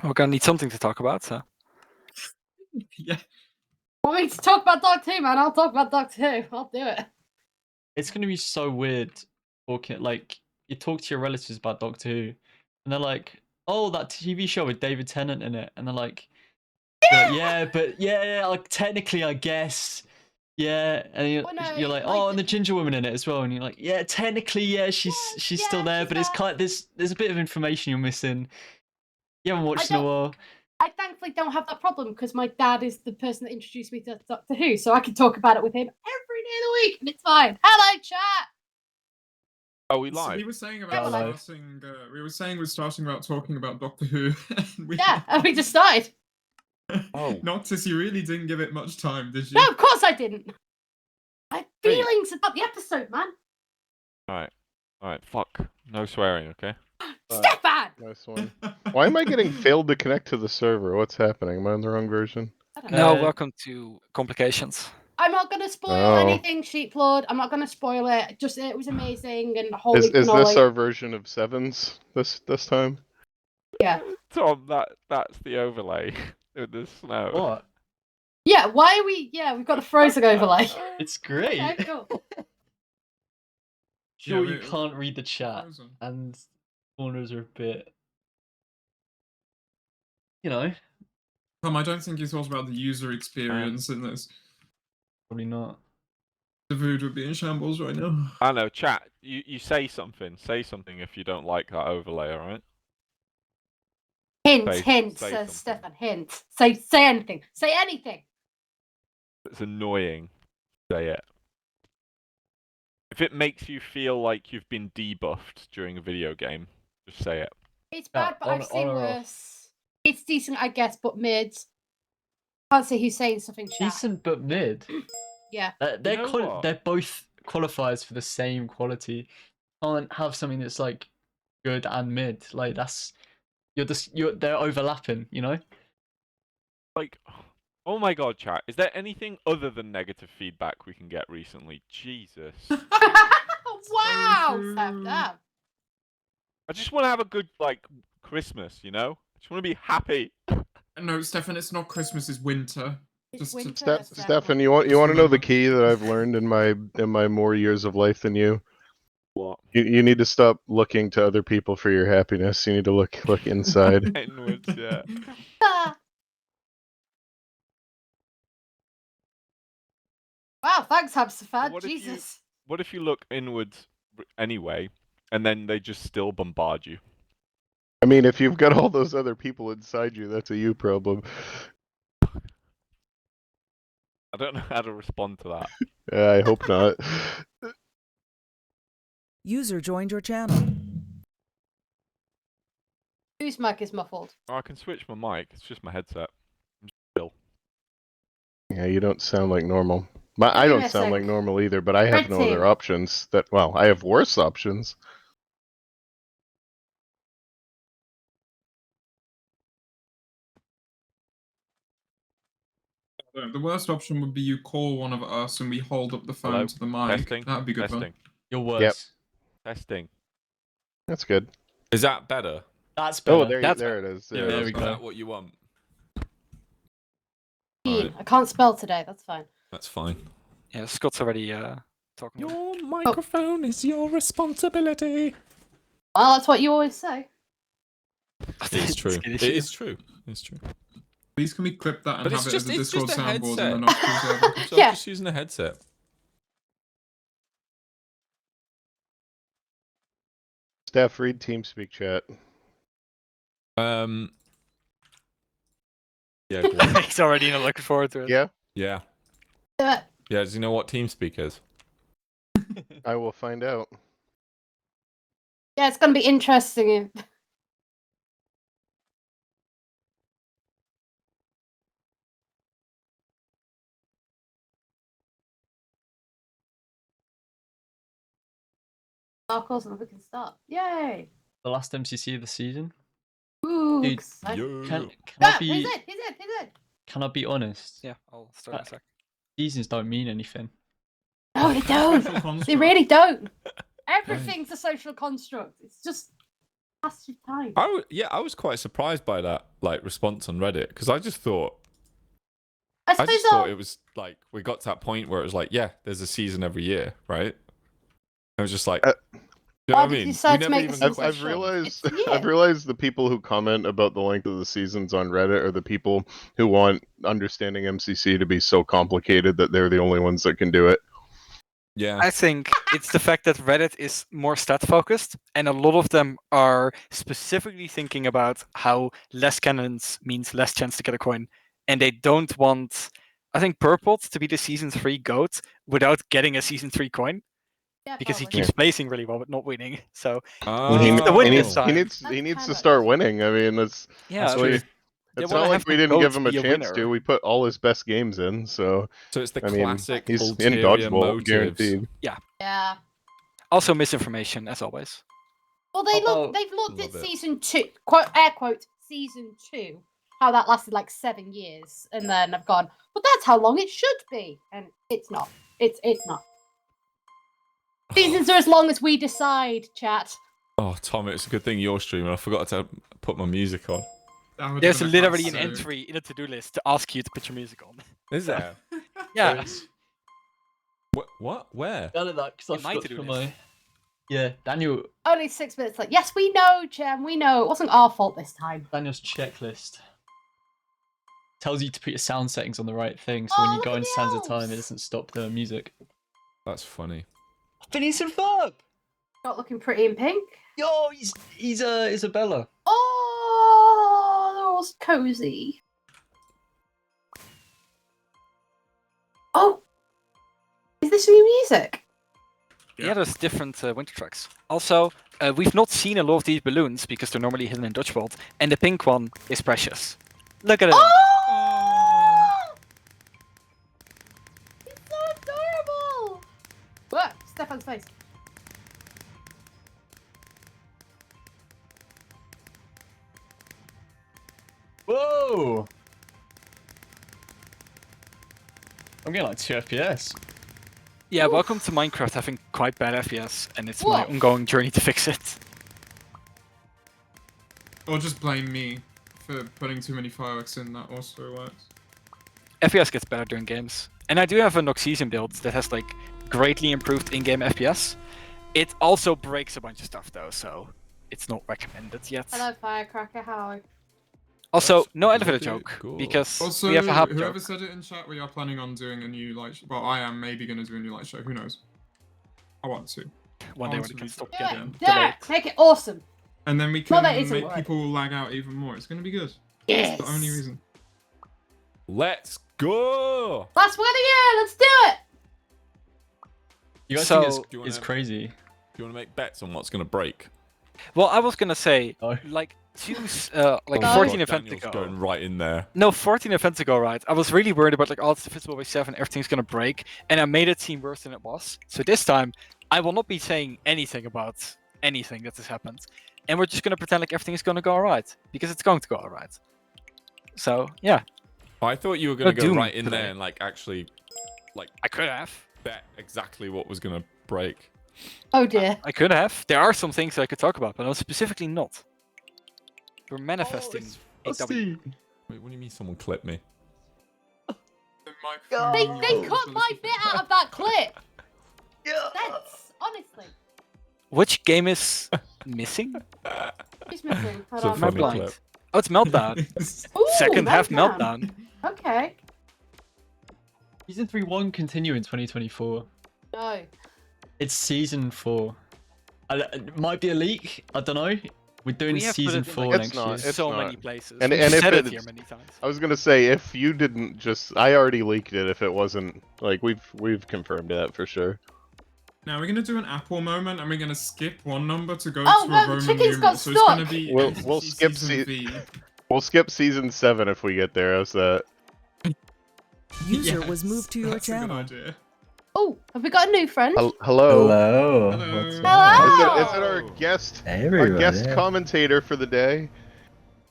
We're gonna need something to talk about, so. Yeah. Want me to talk about Doctor Who, man? I'll talk about Doctor Who. I'll do it. It's gonna be so weird talking. Like, you talk to your relatives about Doctor Who, and they're like, "Oh, that TV show with David Tennant in it," and they're like, "Yeah, but yeah, like technically, I guess." Yeah, and you're like, "Oh, and the ginger woman in it as well," and you're like, "Yeah, technically, yeah, she's still there, but it's kind of, there's a bit of information you're missing. You haven't watched in a while." I thankfully don't have that problem because my dad is the person that introduced me to Doctor Who, so I can talk about it with him every day of the week, and it's fine. Hello, chat. Are we live? So we were saying about starting. We're starting about talking about Doctor Who. And we just started. Oh, Noctis, you really didn't give it much time, did you? No, of course I didn't. I have feelings about the episode, man. All right. Fuck. No swearing, okay? Stefan! Nice one. Why am I getting failed to connect to the server? What's happening? Am I on the wrong version? No, welcome to complications. I'm not going to spoil anything, Sheeplord. I'm not going to spoil it. Just it was amazing and holy Is this cannoli. our version of Sevens this time? Yeah. Tom, that's the overlay with the snow. What? Yeah, why are we... Yeah, we've got a frozen overlay. It's great. Okay, cool. Sure, you can't read the chat, and corners are a bit, Tom, I don't think you thought about the user experience in this. Probably not. The food would be in shambles right now. I know, chat. You say something. Say something if you don't like that overlay, alright? Hint, says Stefan. Hint. Say anything. Say anything. It's annoying. Say it. If it makes you feel like you've been debuffed during a video game, just say it. It's bad, but I've seen worse. It's decent, I guess, but mid. Can't say who's saying something. Chat. Decent, but mid. Yeah. They're both qualifiers for the same quality. Can't have something that's like good and mid. Like they're overlapping, Like, oh my god, chat. Is there anything other than negative feedback we can get recently? Jesus. Wow! Damn. I just want to have a good, Christmas, I just want to be happy. No, Stefan, it's not Christmas, it's winter. Stefan, you want to know the key that I've learned in my more years of life than you? What? You need to stop looking to other people for your happiness. You need to look inside. Inwards, yeah. Wow, thanks, Hamsterfan. Jesus. What if you look inwards anyway, and then they just still bombard you? I mean, if you've got all those other people inside you, that's a you problem. I don't know how to respond to that. I hope not. User joined your channel. Whose mic is muffled? Oh, I can switch my mic. It's just my headset. I'm still. Yeah, you don't sound like normal. I don't sound like normal either, but I have no other options. I have worse options. The worst option would be you call one of us and we hold up the phone to the mic. Testing. That'd be good. Testing. You're worse. Yep. Testing. That's good. Is that better? That's better. Oh, there it is. Yeah, there we is go. that what you want? Right. I can't spell today. That's fine. That's fine. Yeah, Scott's already talking. Your microphone is your responsibility. Well, that's what you always say. It is true. It is true. It's true. Please can we clip that and But have it as a Discord just a soundboard headset. and not So I'm just using a headset. Steph, read TeamSpeak chat. Yeah. Go on. He's already looking forward to it. Yeah? Yeah. Do it. Yeah, does he know what TeamSpeak is? I will find out. Yeah, it's going to be interesting. Marcos and we can start. Yay! The last MCC of the season. Ooh, Dude, exciting. Can Ah, I be? he's in. Can I be honest? Yeah, I'll start in a sec. Seasons don't mean anything. No, they don't. They really don't. Everything's a social construct. It's just Passage of time. I was quite surprised by that like response on Reddit because I just thought it was like we got to that point where it was like, yeah, there's a season every year, right? I was just like, you know what I mean? I've realized the people who comment about the length of the seasons on Reddit are the people who want understanding MCC to be so complicated that they're the only ones that can do it. Yeah. I think it's the fact that Reddit is more stat focused, and a lot of them are specifically thinking about how less cannons means less chance to get a coin, and they don't want, I think, Purpot to be the season 3 GOAT without getting a season 3 coin. Yeah, because he probably. keeps placing really well but not winning. So He needs needs to start winning. I mean, it's it's not like we didn't give him a chance to. We put all his best games in, so it's the classic he's in ulterior Dodgebolt, motives. guaranteed. Yeah. Also misinformation as always. Well, they've looked at season 2, air quote, season 2, how that lasted like 7 years, and then I've gone, well, that's how long it should be, and it's not. It's not. Seasons are as long as we decide, chat. Oh, Tom, it's a good thing you're streaming. I forgot to put my music on. There's literally an entry in a to-do list to ask you to put your music on. Is there? Yeah. What? Where? None of that, because I forgot for my... Yeah, Daniel... Only 6 minutes left. Yes, we know, Jem, we know. It wasn't our fault this time. Daniel's checklist tells you to put your sound settings on the right thing, so when you go in Sands of Time, it doesn't stop the music. That's funny. Phineas and Ferb! Not looking pretty in pink. Yo, he's Isabella. Oh, they're all cozy. Oh, is this new music? Yeah, there's different winter tracks. Also, we've not seen a lot of these balloons because they're normally hidden in Dodgebolt, and the pink one is precious. Look at it. Oh! It's so adorable. What? Stefan's face. Whoa! I'm getting like 2 FPS. Yeah, welcome to Minecraft having quite bad FPS, and it's my ongoing journey to fix it. Or just blame me for putting too many fireworks in, that also works. FPS gets better during games. And I do have a Noxesium build that has like greatly improved in-game FPS. It also breaks a bunch of stuff though, so it's not recommended yet. Hello, Firecracker, how? Also, no elevator joke, because also, we have a hub whoever joke. said it in chat, we are planning on doing a new light show. Well, I am maybe going to do a new light show, who knows? I want to. One day when it can stop Do getting it. delayed. Make it awesome. And then we can make people lag out even more. It's going to be good. Yes. That's the only reason. Let's go! Last one of the year, let's do it! You guys So- think it's crazy? Do you want to make bets on what's going to break? Well, I was gonna say, like 14 events Daniel's ago. going right in there. No, 14 events ago, right? I was really worried about like, oh, it's divisible by 7, everything's gonna break, and I made it seem worse than it was. So this time, I will not be saying anything about anything that has happened, and we're just gonna pretend like everything is gonna go alright, because it's going to go alright. So yeah. I thought you were going to go Doom right in today. there and like actually, like I could have. bet exactly what was going to break. Oh dear. I could have. There are some things that I could talk about, but I'm specifically not. We're manifesting. Frosty. Wait, what do you mean someone clipped me? They cut my bit out of that clip. That's honestly. Which game is missing? Who's missing? Hold So on. Am I funny blind? clip. Oh, it's Meltdown. Ooh, Second half Meltdown. Meltdown. Okay. Season 3 won't continue in 2024. No. It's season 4. It might be a leak. I don't know. We're doing We have put season it in, 4 like, next not. year. It's so not. many places. And We've if said it it's- here many times. I was gonna say, if you didn't just, I already leaked it. If it wasn't, like, we've confirmed that for sure. Now we're gonna do an Apple moment, and we're gonna skip one number to go Oh, to no, a the Roman chicken's numeral. got So it's gonna stuck. be We'll skip season V. We'll skip season 7 if we get there. How's that? User was Yes, moved to your that's a good channel. idea. Oh, have we got a new friend? Hello. Hello. Hello. What's Hello. Is it our guest? Hey, Our everybody. guest commentator for the day.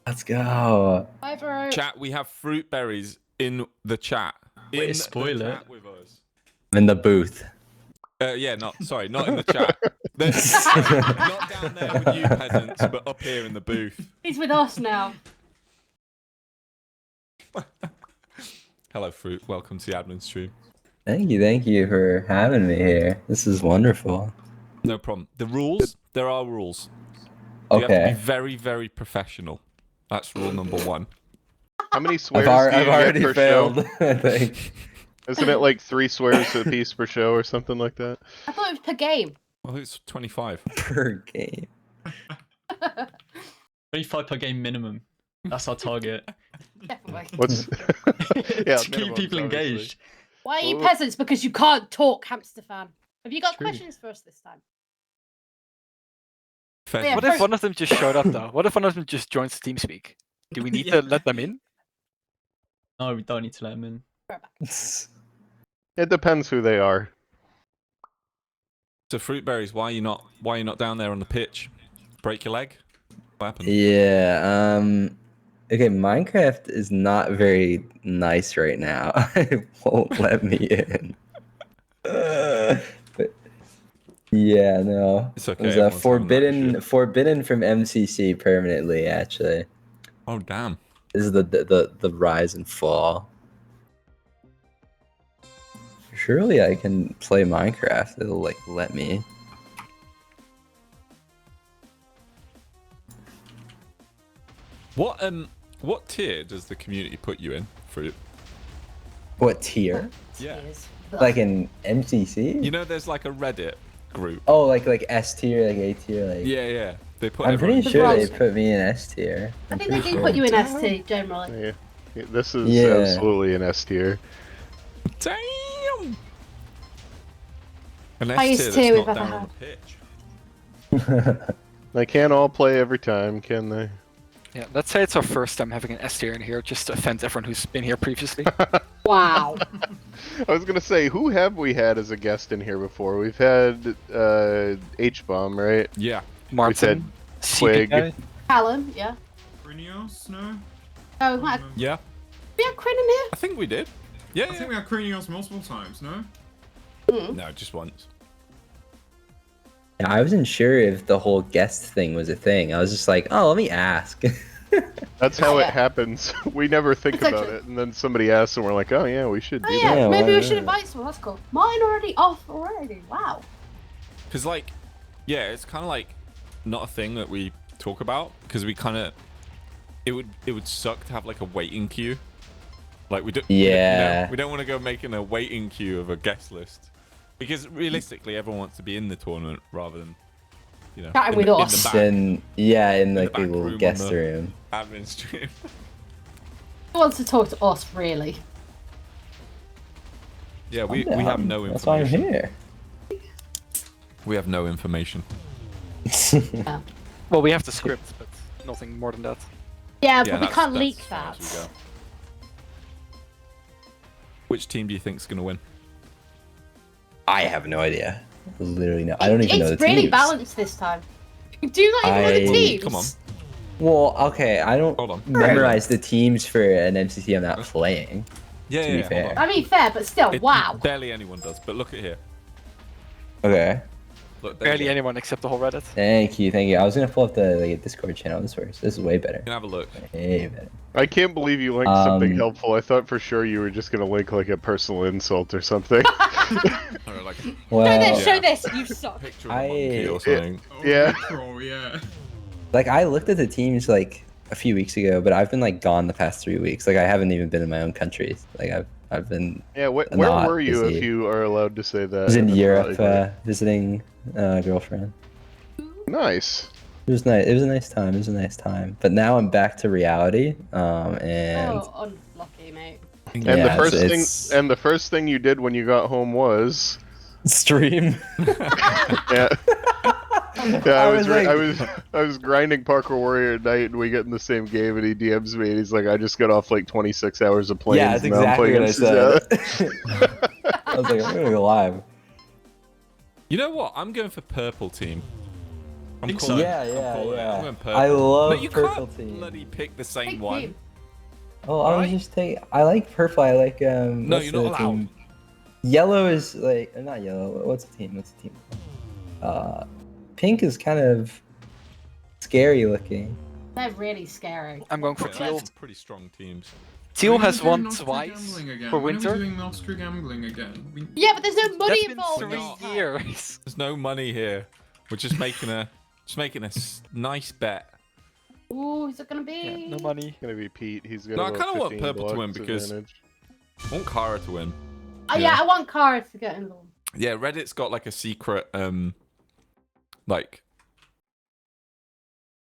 Let's go. Hi, bro. Chat, we have Fruitberries in the chat. Way to In spoil the it. chat with us. I'm in the booth. Yeah, not in the chat. Not down there with you peasants, but up here in the booth. He's with us now. Hello, Fruit. Welcome to the admin stream. Thank you for having me here. This is wonderful. No problem. The rules, there are rules. You have to be very, very professional. That's rule number 1. How many swears I've do you get already per failed, show? I think. Isn't it like 3 swears a piece per show or something like that? I thought it was per game. Well, it's 25. Per game. 25 per game minimum. That's our target. Definitely. What's To keep people engaged. Why are you peasants? Because you can't talk, hamster fan. Have you got True. questions for us this time? Fair. What if one of them just showed up though? What if one of them just joins TeamSpeak? Do we need to let them in? No, we don't need to let them in. It depends who they are. So Fruitberries, why are you not down there on the pitch? Break your leg? What happened? Yeah, okay, Minecraft is not very nice right now. It won't let me in. But yeah, no. It's okay. It was everyone's having that issue. forbidden from MCC permanently, actually. Oh damn. This is the rise and fall. Surely I can play Minecraft. It'll like let me. What tier does the community put you in, Fruit? What tier? Yeah. Like in MCC? You know, there's like a Reddit group. Oh, like S tier, like A tier, like. Yeah. They put. I'm pretty everyone- sure they Frosty. put me in S tier. I think they do put you in ST generally. Yeah. This is Yeah. absolutely an S tier. Damn. An S Highest tier tier that's we've not ever down on had. the pitch. They can't all play every time, can they? Yeah, let's say it's our first time having an S tier in here, just to offend everyone who's been here previously. Wow. I was gonna say, who have we had as a guest in here before? We've had H-Bomb, right? Yeah. Martin, Twig. CP guy. Callum, yeah. Krinios? No? Oh, we had Yeah. Crin in here? I think we did. Yeah. I think we had Krinios multiple times, no? No, just once. Yeah, I wasn't sure if the whole guest thing was a thing. I was just like, oh, let me ask. That's how Yeah. it happens. We never think It's about actually- it, and then somebody asks, and we're like, oh yeah, we should do Oh yeah, Yeah, maybe why we should not? invite someone. That's cool. Mine already off already. Wow. Because like, yeah, it's kind of like not a thing that we talk about because we kind of it would suck to have like a waiting queue. Like we don't. Yeah. We don't want to go making a waiting queue of a guest list because realistically, everyone wants to be in the tournament rather than, you know, Chatting in with the, us. in the back Then yeah, in the like the back little room on guest the- room. admin stream. Who wants to talk to us, really? Yeah, we Yeah, have no That's why I'm information. here. We have no information. Well, we have the script, but nothing more than that. Yeah, Yeah, but we that's- can't that's leak as far that. as we go. Which team do you think's gonna win? I have no idea. Literally no. I don't even know the It's really teams. balanced this time. Do you not even know the I- teams? Come on. Well, okay, I don't Hold on. memorize the teams for an MCC I'm not playing. Yeah, To yeah. be hold fair. on. I mean, fair, but still, wow. Barely anyone does, but look at here. Okay. Look, there you Barely go. anyone except the whole Reddit. Thank you. I was gonna pull up the like Discord channel. This works. This is way better. You can have a look. Way better. I can't believe you linked something Um, helpful. I thought for sure you were just gonna link like a personal insult or something. Or like Well, Show this, you suck. picture of a monkey or I- something. Oh, Yeah. Troll, yeah. like I looked at the teams like a few weeks ago, but I've been like gone the past 3 weeks. Like I haven't even been in my own country. Like I've been Yeah, where Not were you, if busy. you are allowed to say that? was in That's Europe probably visiting a girlfriend. Nice. It was nice. It was a nice time. It was a nice time. But now I'm back to reality. And Oh, unlucky, mate. And Yeah, the first it's- thing, and the first thing you did when you got home was, stream. yeah. Yeah, I was like- I was grinding Parkour Warrior at night, and we get in the same game, and he DMs me, and he's like, "I just got off like 26 hours of playing." Yeah, that's exactly what I said. I was like, I'm gonna go live. You know what? I'm going for purple team. I'm Think calling so. it. Yeah, I'm yeah, calling it. yeah. I'm going purple. I love No, you purple can't team. bloody pick the same Big one. team. Oh, I was Right? just taking. I like purple. I like No, what's you're not the allowed. team? Yellow is like not yellow. What's the team? What's the team? pink is kind of scary looking. They're really scary. I'm going for Yeah, teal. some pretty strong teams. Teal When are we has doing won Nostra twice gambling again? for When are winter. we doing Nostra gambling again? Yeah, but there's no money That's been involved. 3 this time. years. There's no money here. We're just making a nice bet. Ooh, is it gonna be? Yeah, no money. It's gonna be Pete. He's got No, I about kinda want 15 purple to win blocks because- advantage. I want Kara to win. Oh yeah, I want Kara to get involved. Yeah, Reddit's got like a secret, like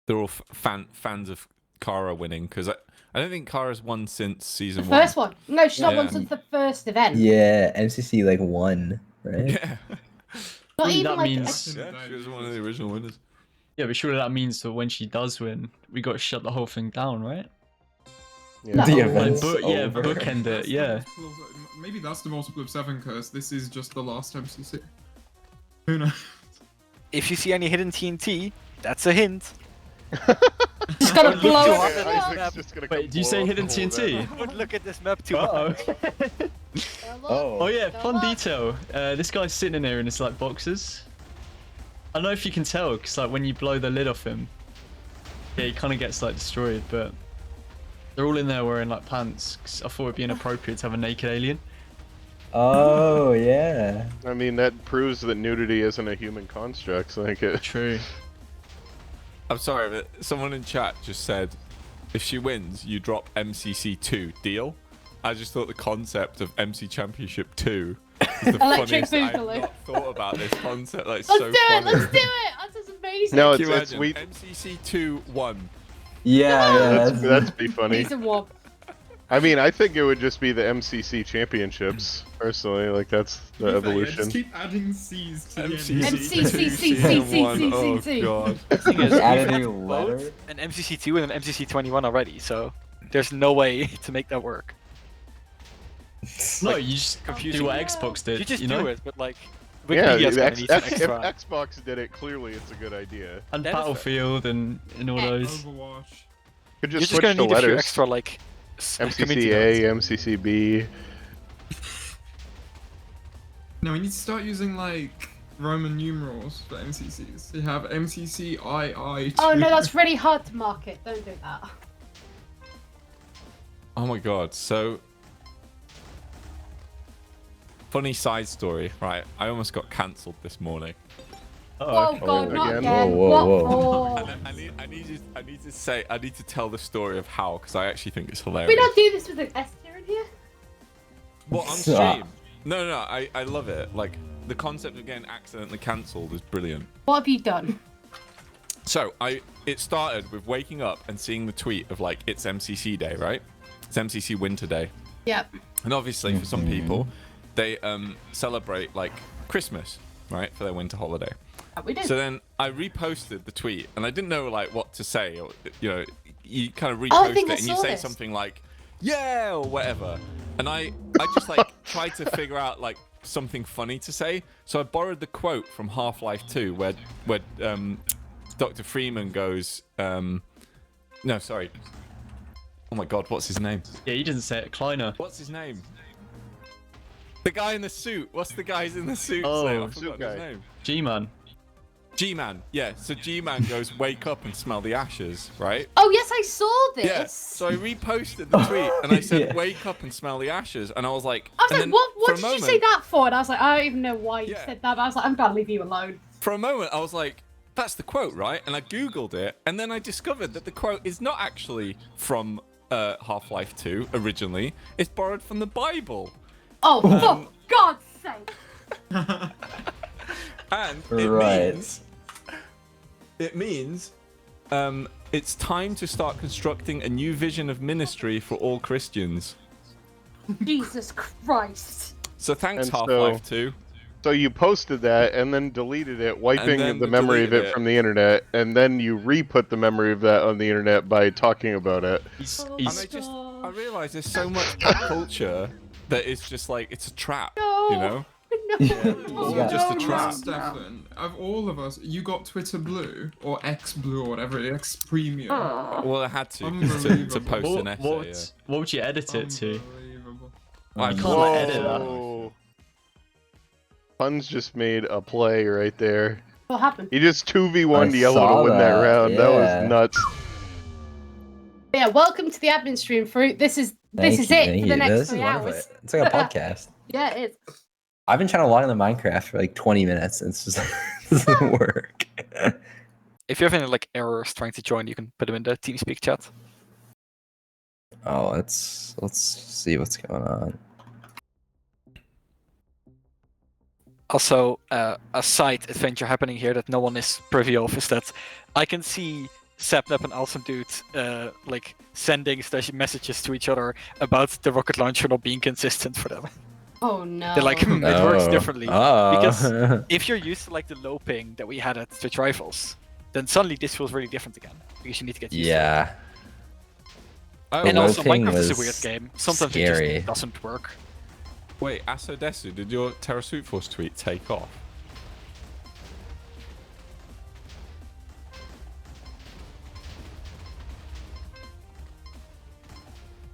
they're all fans of Kara winning because I don't think Kara's won since season The 1. first one. No, she's not Yeah. won since the first event. Yeah, MCC like won, right? Yeah. Not Surely even that like. means- Yeah, she was one of the original winners. Yeah, but surely that means that when she does win, we got to shut the whole thing down, right? No. The Like, event's yeah, over. bookend it, That's the yeah. maybe that's the multiple of 7 curse. This is just the last MCC. Who knows? If you see any hidden TNT, that's a hint. Just gotta Look blow too it hard up. at this Isaac's map. just gonna Wait, come do you say blow up hidden the whole TNT? event. Don't look at this map too Uh-oh. hard. Oh. Oh yeah, Go fun on. detail. This guy's sitting in there in his like boxes. I don't know if you can tell, because like when you blow the lid off him, yeah, he kind of gets like destroyed. But they're all in there wearing like pants. 'Cause I thought it'd be inappropriate to have a naked alien. Oh yeah. I mean, that proves that nudity isn't a human construct. So like it. True. I'm sorry, but someone in chat just said, if she wins, you drop MCC 2. Deal? I just thought the concept of MC Championship 2 is the Electric funniest. I've Boogaloo. not thought about this concept. Like, Let's so do it. funny. Let's do it. That's just amazing. No, Can you it's imagine? we. MCC 2 1. Yeah, That'd be funny. Season 1. I mean, I think it would just be the MCC championships. Personally, like that's the To be fair, yeah, evolution. just keep adding C's to the end. MCC. Oh god. Thing is, Just add we've a had new both letter. an MCC2 and an MCC21 already, so there's no way to make that work. No, you just confusing. do what Xbox did. You just know? do it, but like Yeah, Wikipedia's the gonna need some if extra. Xbox did it, clearly it's a good idea. And That is fair. Battlefield and all those. Overwatch. Could You're just just switch gonna the need a few letters. extra like community MCCA, nodes. MCCB. No, we need to start using like Roman numerals for MCCs. You have MCCII. Oh no, that's really hard to market. Don't do that. Oh my god. So funny side story, right? I almost got cancelled this morning. Oh god, not again? again. Whoa, What whoa, for? I need to tell the story of how, because I actually think it's hilarious. We don't do this with an S tier in here. What, on stream? No, I love it. Like, the concept of getting accidentally cancelled is brilliant. What have you done? So, it started with waking up and seeing the tweet of, like, it's MCC day, right? It's MCC winter day. Yep. And obviously, for some people, they celebrate, like, Christmas, right? For their winter holiday. We do. So then I reposted the tweet, and I didn't know, like, what to say. Or, you know, you kind of Oh, I repost think it, I and you saw say this. something like, yeah, or whatever. And I just, like, tried to figure out, like, something funny to say. So I borrowed the quote from Half-Life 2 where Dr. Freeman goes, no, sorry. Oh my god, what's his name? Yeah, he doesn't say it. Kleiner. What's his name? The guy in the suit. What's the guys in the suit Oh, say? I suit forgot his guy. name. G-Man. G-Man. Yeah, so G-Man goes, wake up and smell the ashes, right? Oh yes, I saw this. Yeah. So I reposted the tweet and I said, Yeah. wake up and smell the ashes. And I was like, I was and like, then what for a did you moment- say that for? And I was like, I don't even know why you Yeah. said that, but I was like, I'm gonna leave you alone. For a moment, I was like, that's the quote, right? And I Googled it, and then I discovered that the quote is not actually from Half-Life 2 originally. It's borrowed from the Bible. Oh, for God's sake. And Right. it means it's time to start constructing a new vision of ministry for all Christians. Jesus Christ. So thanks, And Half-Life 2. So you posted that and then deleted it, wiping then the memory of deleted it it. from the internet, and then you re-put the memory of that on the internet by talking about it. He's, Oh, And he's I realize there's so much pop culture that it's just like, it's a trap, No. you know? No. Yeah. Just a no, trap. no. Stefan, of all of us, you got Twitter Blue or X Blue or whatever, X Premium. Well, I had to to Unbelievable. post what, an essay. what would you edit it to? Unbelievable. I You can't can't edit that. Whoa. Pun's just made a play right there. What happened? He just 2v1'd I Yellow saw to win that that, round. That yeah. was nuts. Yeah, welcome to the admin stream, Fruit. This is Thank it you. for the next This 3 is wonderful. hours. It's like a podcast. Yeah, it is. I've been trying to log into Minecraft for like 20 minutes and it just doesn't work. If you have any like errors trying to join, you can put them in the TeamSpeak chat. Oh, let's see what's going on. Also, a side adventure happening here that no one is privy of is that I can see Sapnap and Awesome Dude like sending messages to each other about the rocket launcher not being consistent for them. Oh no. They're like, it works differently. Because Oh. if you're used to like the low ping that we had at Twitch Rivals, then suddenly this feels really different again. Because you need to get used to it. Yeah. And low also, ping Minecraft is a was weird game. Sometimes it scary. just doesn't work. Wait, Asodesu, did your Terra Sweet Force tweet take off?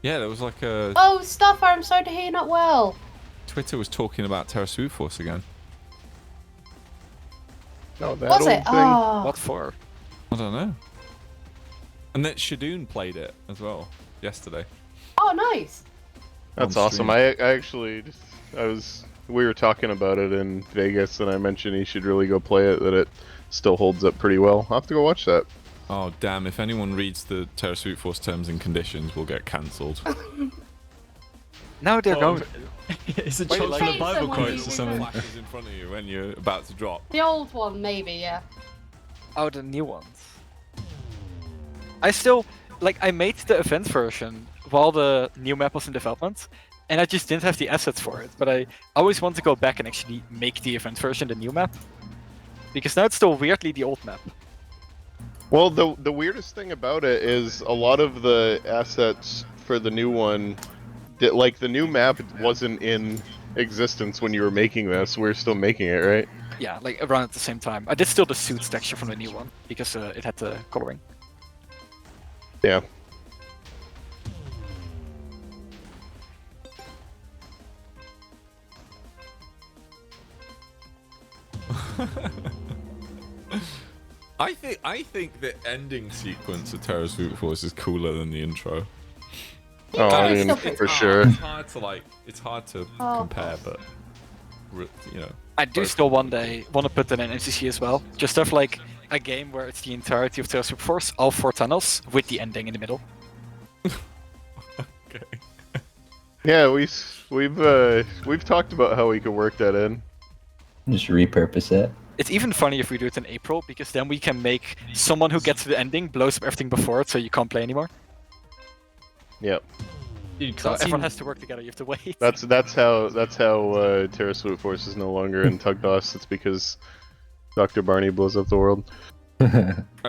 Yeah, there was like a... Oh, Stuffer, I'm sorry to hear you're not well. Twitter was talking about Terra Sweet Force again. No, that Was old it? thing. Oh. What for? I don't know. And then Shadoon played it as well yesterday. Oh, nice. That's on awesome. stream. We were talking about it in Vegas, and I mentioned he should really go play it. That it still holds up pretty well. I'll have to go watch that. Oh damn! If anyone reads the Terra Sweet Force terms and conditions, we'll get cancelled. Now they're going. Is it Wait, chosen like- the Bible Someone quotes or who- something? Flashes in front of you when you're about to drop. The old one, maybe, yeah. Oh, the new ones. I still I made the event version while the new map was in development, and I just didn't have the assets for it. But I always want to go back and actually make the event version the new map, because now it's still weirdly the old map. Well, the weirdest thing about it is a lot of the assets for the new one, like the new map wasn't in existence when you were making this. We're still making it, right? Yeah, like around at the same time. I did still the suits texture from the new one because it had the coloring. Yeah. I think the ending sequence of Terra Sweet Force is cooler than the intro. Oh, I mean, for sure. It's hard to Oh. compare, but you know. I do still one day want to put that in NCC as well. Just have like a game where it's the entirety of Terra Super Force, all 4 tunnels, with the ending in the middle. Okay. Yeah, we've talked about how we could work that in. Just repurpose it. It's even funny if we do it in April, because then we can make someone who gets to the ending blows up everything before it, so you can't play anymore. Yep. Dude, So everyone cutscene- has to work together. You have to wait. That's how Terra Sweet Force is no longer in Tugdos. It's because Dr. Barney blows up the world.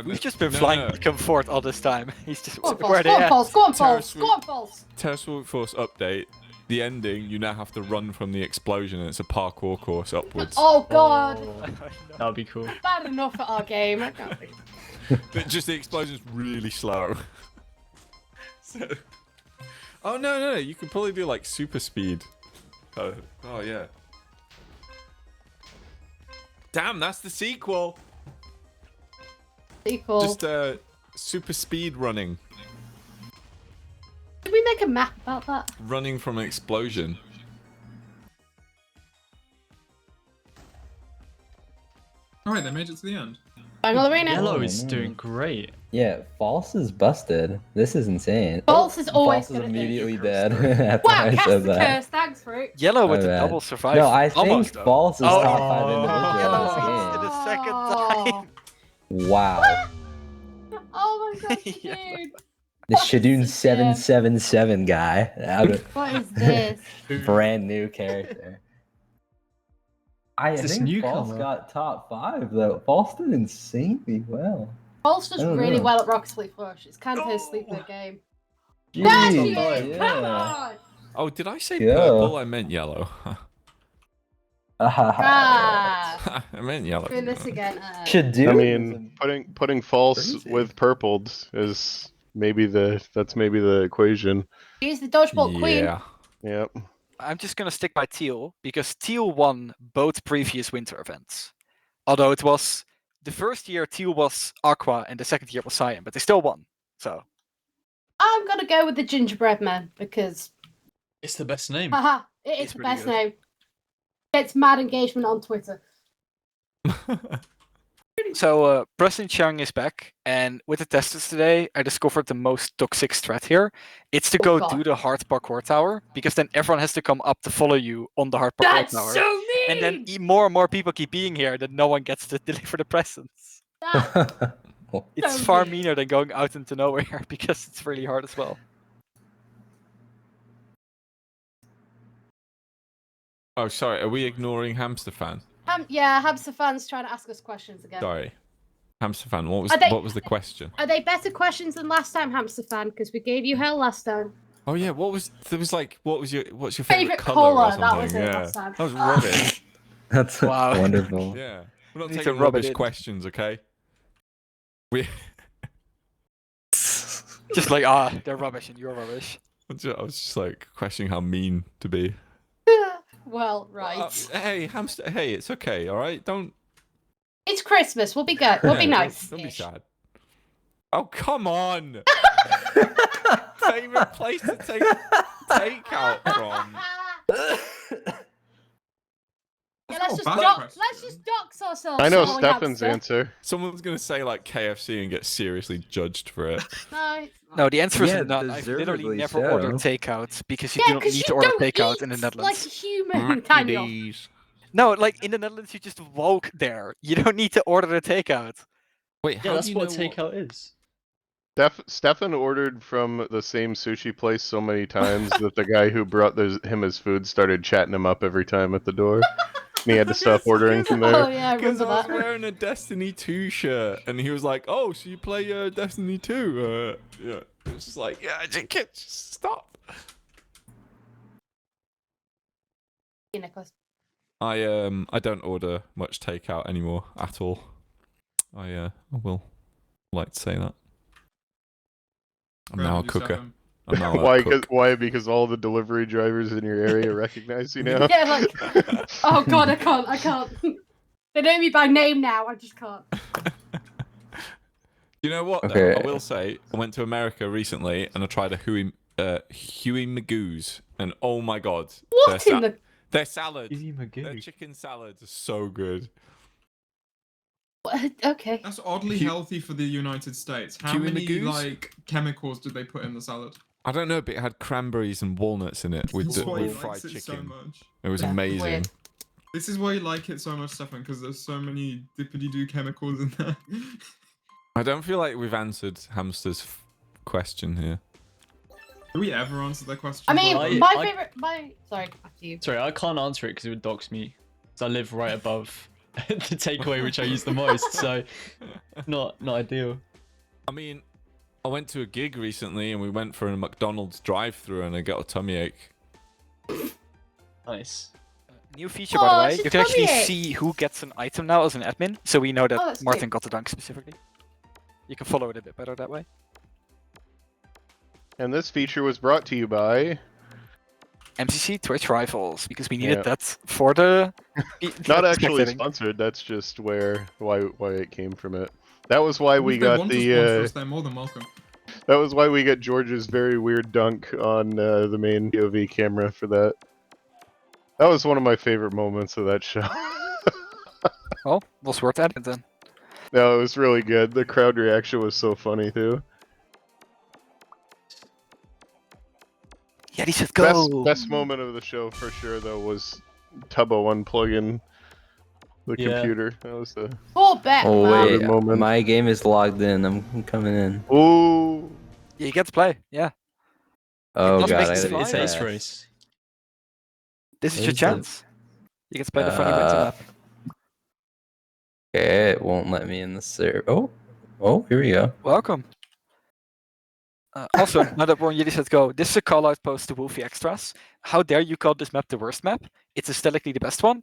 We've just been No, flying no. back and forth all this time. He's just Go on, where are Pulse, they go on, at? Pulse, go on, Terra Pulse, Sweet- go on, Pulse. Terra Sweet Force update. The ending, you now have to run from the explosion, and it's a parkour course upwards. Oh, God. That would be cool. Bad enough at our game. I can't be. But just the explosion's really slow. So... Oh no, you can probably do like super speed. Oh yeah. Damn, that's the sequel. Sequel. Just super speed running. Did we make a map about that? Running from an explosion. Alright, they made it to the end. Final Arena. Yellow Oh, is no. doing great. Yeah, false is busted. This is insane. False is always False is good at this. immediately dead. after Wow, I cast said the that. curse. Thanks, Fruit. Yellow with My the bad. double survive. No, I think Almost, though. false is Oh, top 5 individual Yellow in lost this it a second Oh. time. game. Wow. Oh my god, Yeah. dude. The Shadoon 777 guy. Out of What is this? brand new character. I This think False newcomer. got top 5 though. False did insanely well. Pulse does I don't really know. well at Rocket Sleep Push. It's kind of his sleeper game. Jeez, There she is! yeah. Come on! Oh, did I say Yeah. purple? I meant yellow. Ah, I meant yellow. doing this again. Shadoon I is mean, putting false Crazy. with purpled is maybe the equation. She's the Dodgebolt queen. Yeah. Yep. I'm just gonna stick by Teal because Teal won both previous winter events. Although it was the first year teal was aqua and the second year was cyan, but they still won. So I'm gonna go with the gingerbread man because It's the best name. haha, it It's is the pretty best good. name. Gets mad engagement on Twitter. So Preston Chung is back, and with the testers today, I discovered the most toxic strat here. It's to go God. do the hard parkour tower, because then everyone has to come up to follow you on the hard parkour That's tower. so mean. And then more and more people keep being here, then no one gets to deliver the presents. It's So far mean. meaner than going out into nowhere, because it's really hard as well. Oh, sorry. Are we ignoring Hamster Fan? Yeah, Hamster fans trying to ask us questions again. Sorry, Hamster Fan. What was the question? Are they better questions than last time, Hamster fan? Because we gave you hell last time. Oh yeah, what's your Favorite favorite color or colour, that was something? it Yeah, last time. that was rubbish. That's Wow. wonderful. Yeah, we're not Need to taking rub it rubbish in. questions, okay? We. Just like, they're rubbish and you're rubbish. I was just like questioning how mean to be. Well, right. Hey, Hamster. Hey, it's okay. All right, don't. It's Christmas. We'll be good. We'll be Yeah, nice. Don't be sad. Oh come on! Favorite place to take takeout from? Yeah, That's not a bad question. let's just dox ourselves. I know following Stefan's Hamster. answer. Someone's gonna say like KFC and get seriously judged for it. No, it's not. No, the answer Yeah, is not. I've literally deservedly never so. ordered takeout, because you Yeah, do not 'cause need you to order don't takeout in the eat Netherlands. like a human, kind of. Macdies. No, like in the Netherlands, you just walk there. You don't need to order the takeout. Wait, Yeah, how that's do you what know takeout is. Stefan ordered from the same sushi place so many times that the guy who brought him his food started chatting him up every time at the door. And he had to stop ordering from there. Oh yeah, I Because remember I was that. wearing a Destiny 2 shirt, and he was like, "Oh, so you play Destiny 2?" Yeah, it's just like, yeah, just stop. Hey, Nicholas. I don't order much takeout anymore at all. I will like to say that. I'm now a cooker. I'm now a cook. Why? Because all the delivery drivers in your area recognize you now. Yeah, like, oh god, I can't. They know me by name now. I just can't. You know what? Okay. Though? I will say, I went to America recently and I tried a Huey Magoo's, and oh my god, What in the? their salads, Huey their Magoo. chicken salads are so good. Okay. That's oddly healthy for the United States. How Huey many Magoo's? like chemicals did they put in the salad? I don't know, but it had cranberries and walnuts in it with That's why he fried likes it so chicken. much. It was Yeah, amazing. weird. This is why you like it so much, Stefan, because there's so many dippity-doo chemicals in there. I don't feel like we've answered Hamster's question here. Do we ever answer that question? I mean, I- sorry, after you. Sorry, I can't answer it because it would dox me. So I live right above the takeaway which I use the most, so not ideal. I mean, I went to a gig recently and we went for a McDonald's drive-through and I got a tummy ache. Nice. New feature, by the way. it's a You can actually tummy ache. see who gets an item now as an admin, so we know that Oh, that's Martin cute. got the dunk specifically. You can follow it a bit better that way. And this feature was brought to you by MCC Twitch Rivals, because we needed Yeah. that for the. not actually spectating. sponsored. That's just why it came from it. That was why we If they got want to sponsor us, the. they're more than welcome. That was why we got George's very weird dunk on the main POV camera for that. That was one of my favorite moments of that show. Well, was worth adding then. No, it was really good. The crowd reaction was so funny too. Yeah, he should go. Best moment of the show for sure though was Tubbo unplugging the Yeah. computer. That was the Poor bet, Oh man. wait, moment. my game is logged in. I'm coming in. ooh. Yeah, you get to play. Yeah, Oh does god, make I this gotta fun. It's get ace that. race. this is your Is it? chance. You get to play the funny winter map. Okay, it won't let me in the server. Oh, here we go. Welcome. Also, now that we're on Yiddy Said Go, this is a call out post to Wolfie Extras. How dare you call this map the worst map? It's aesthetically the best one.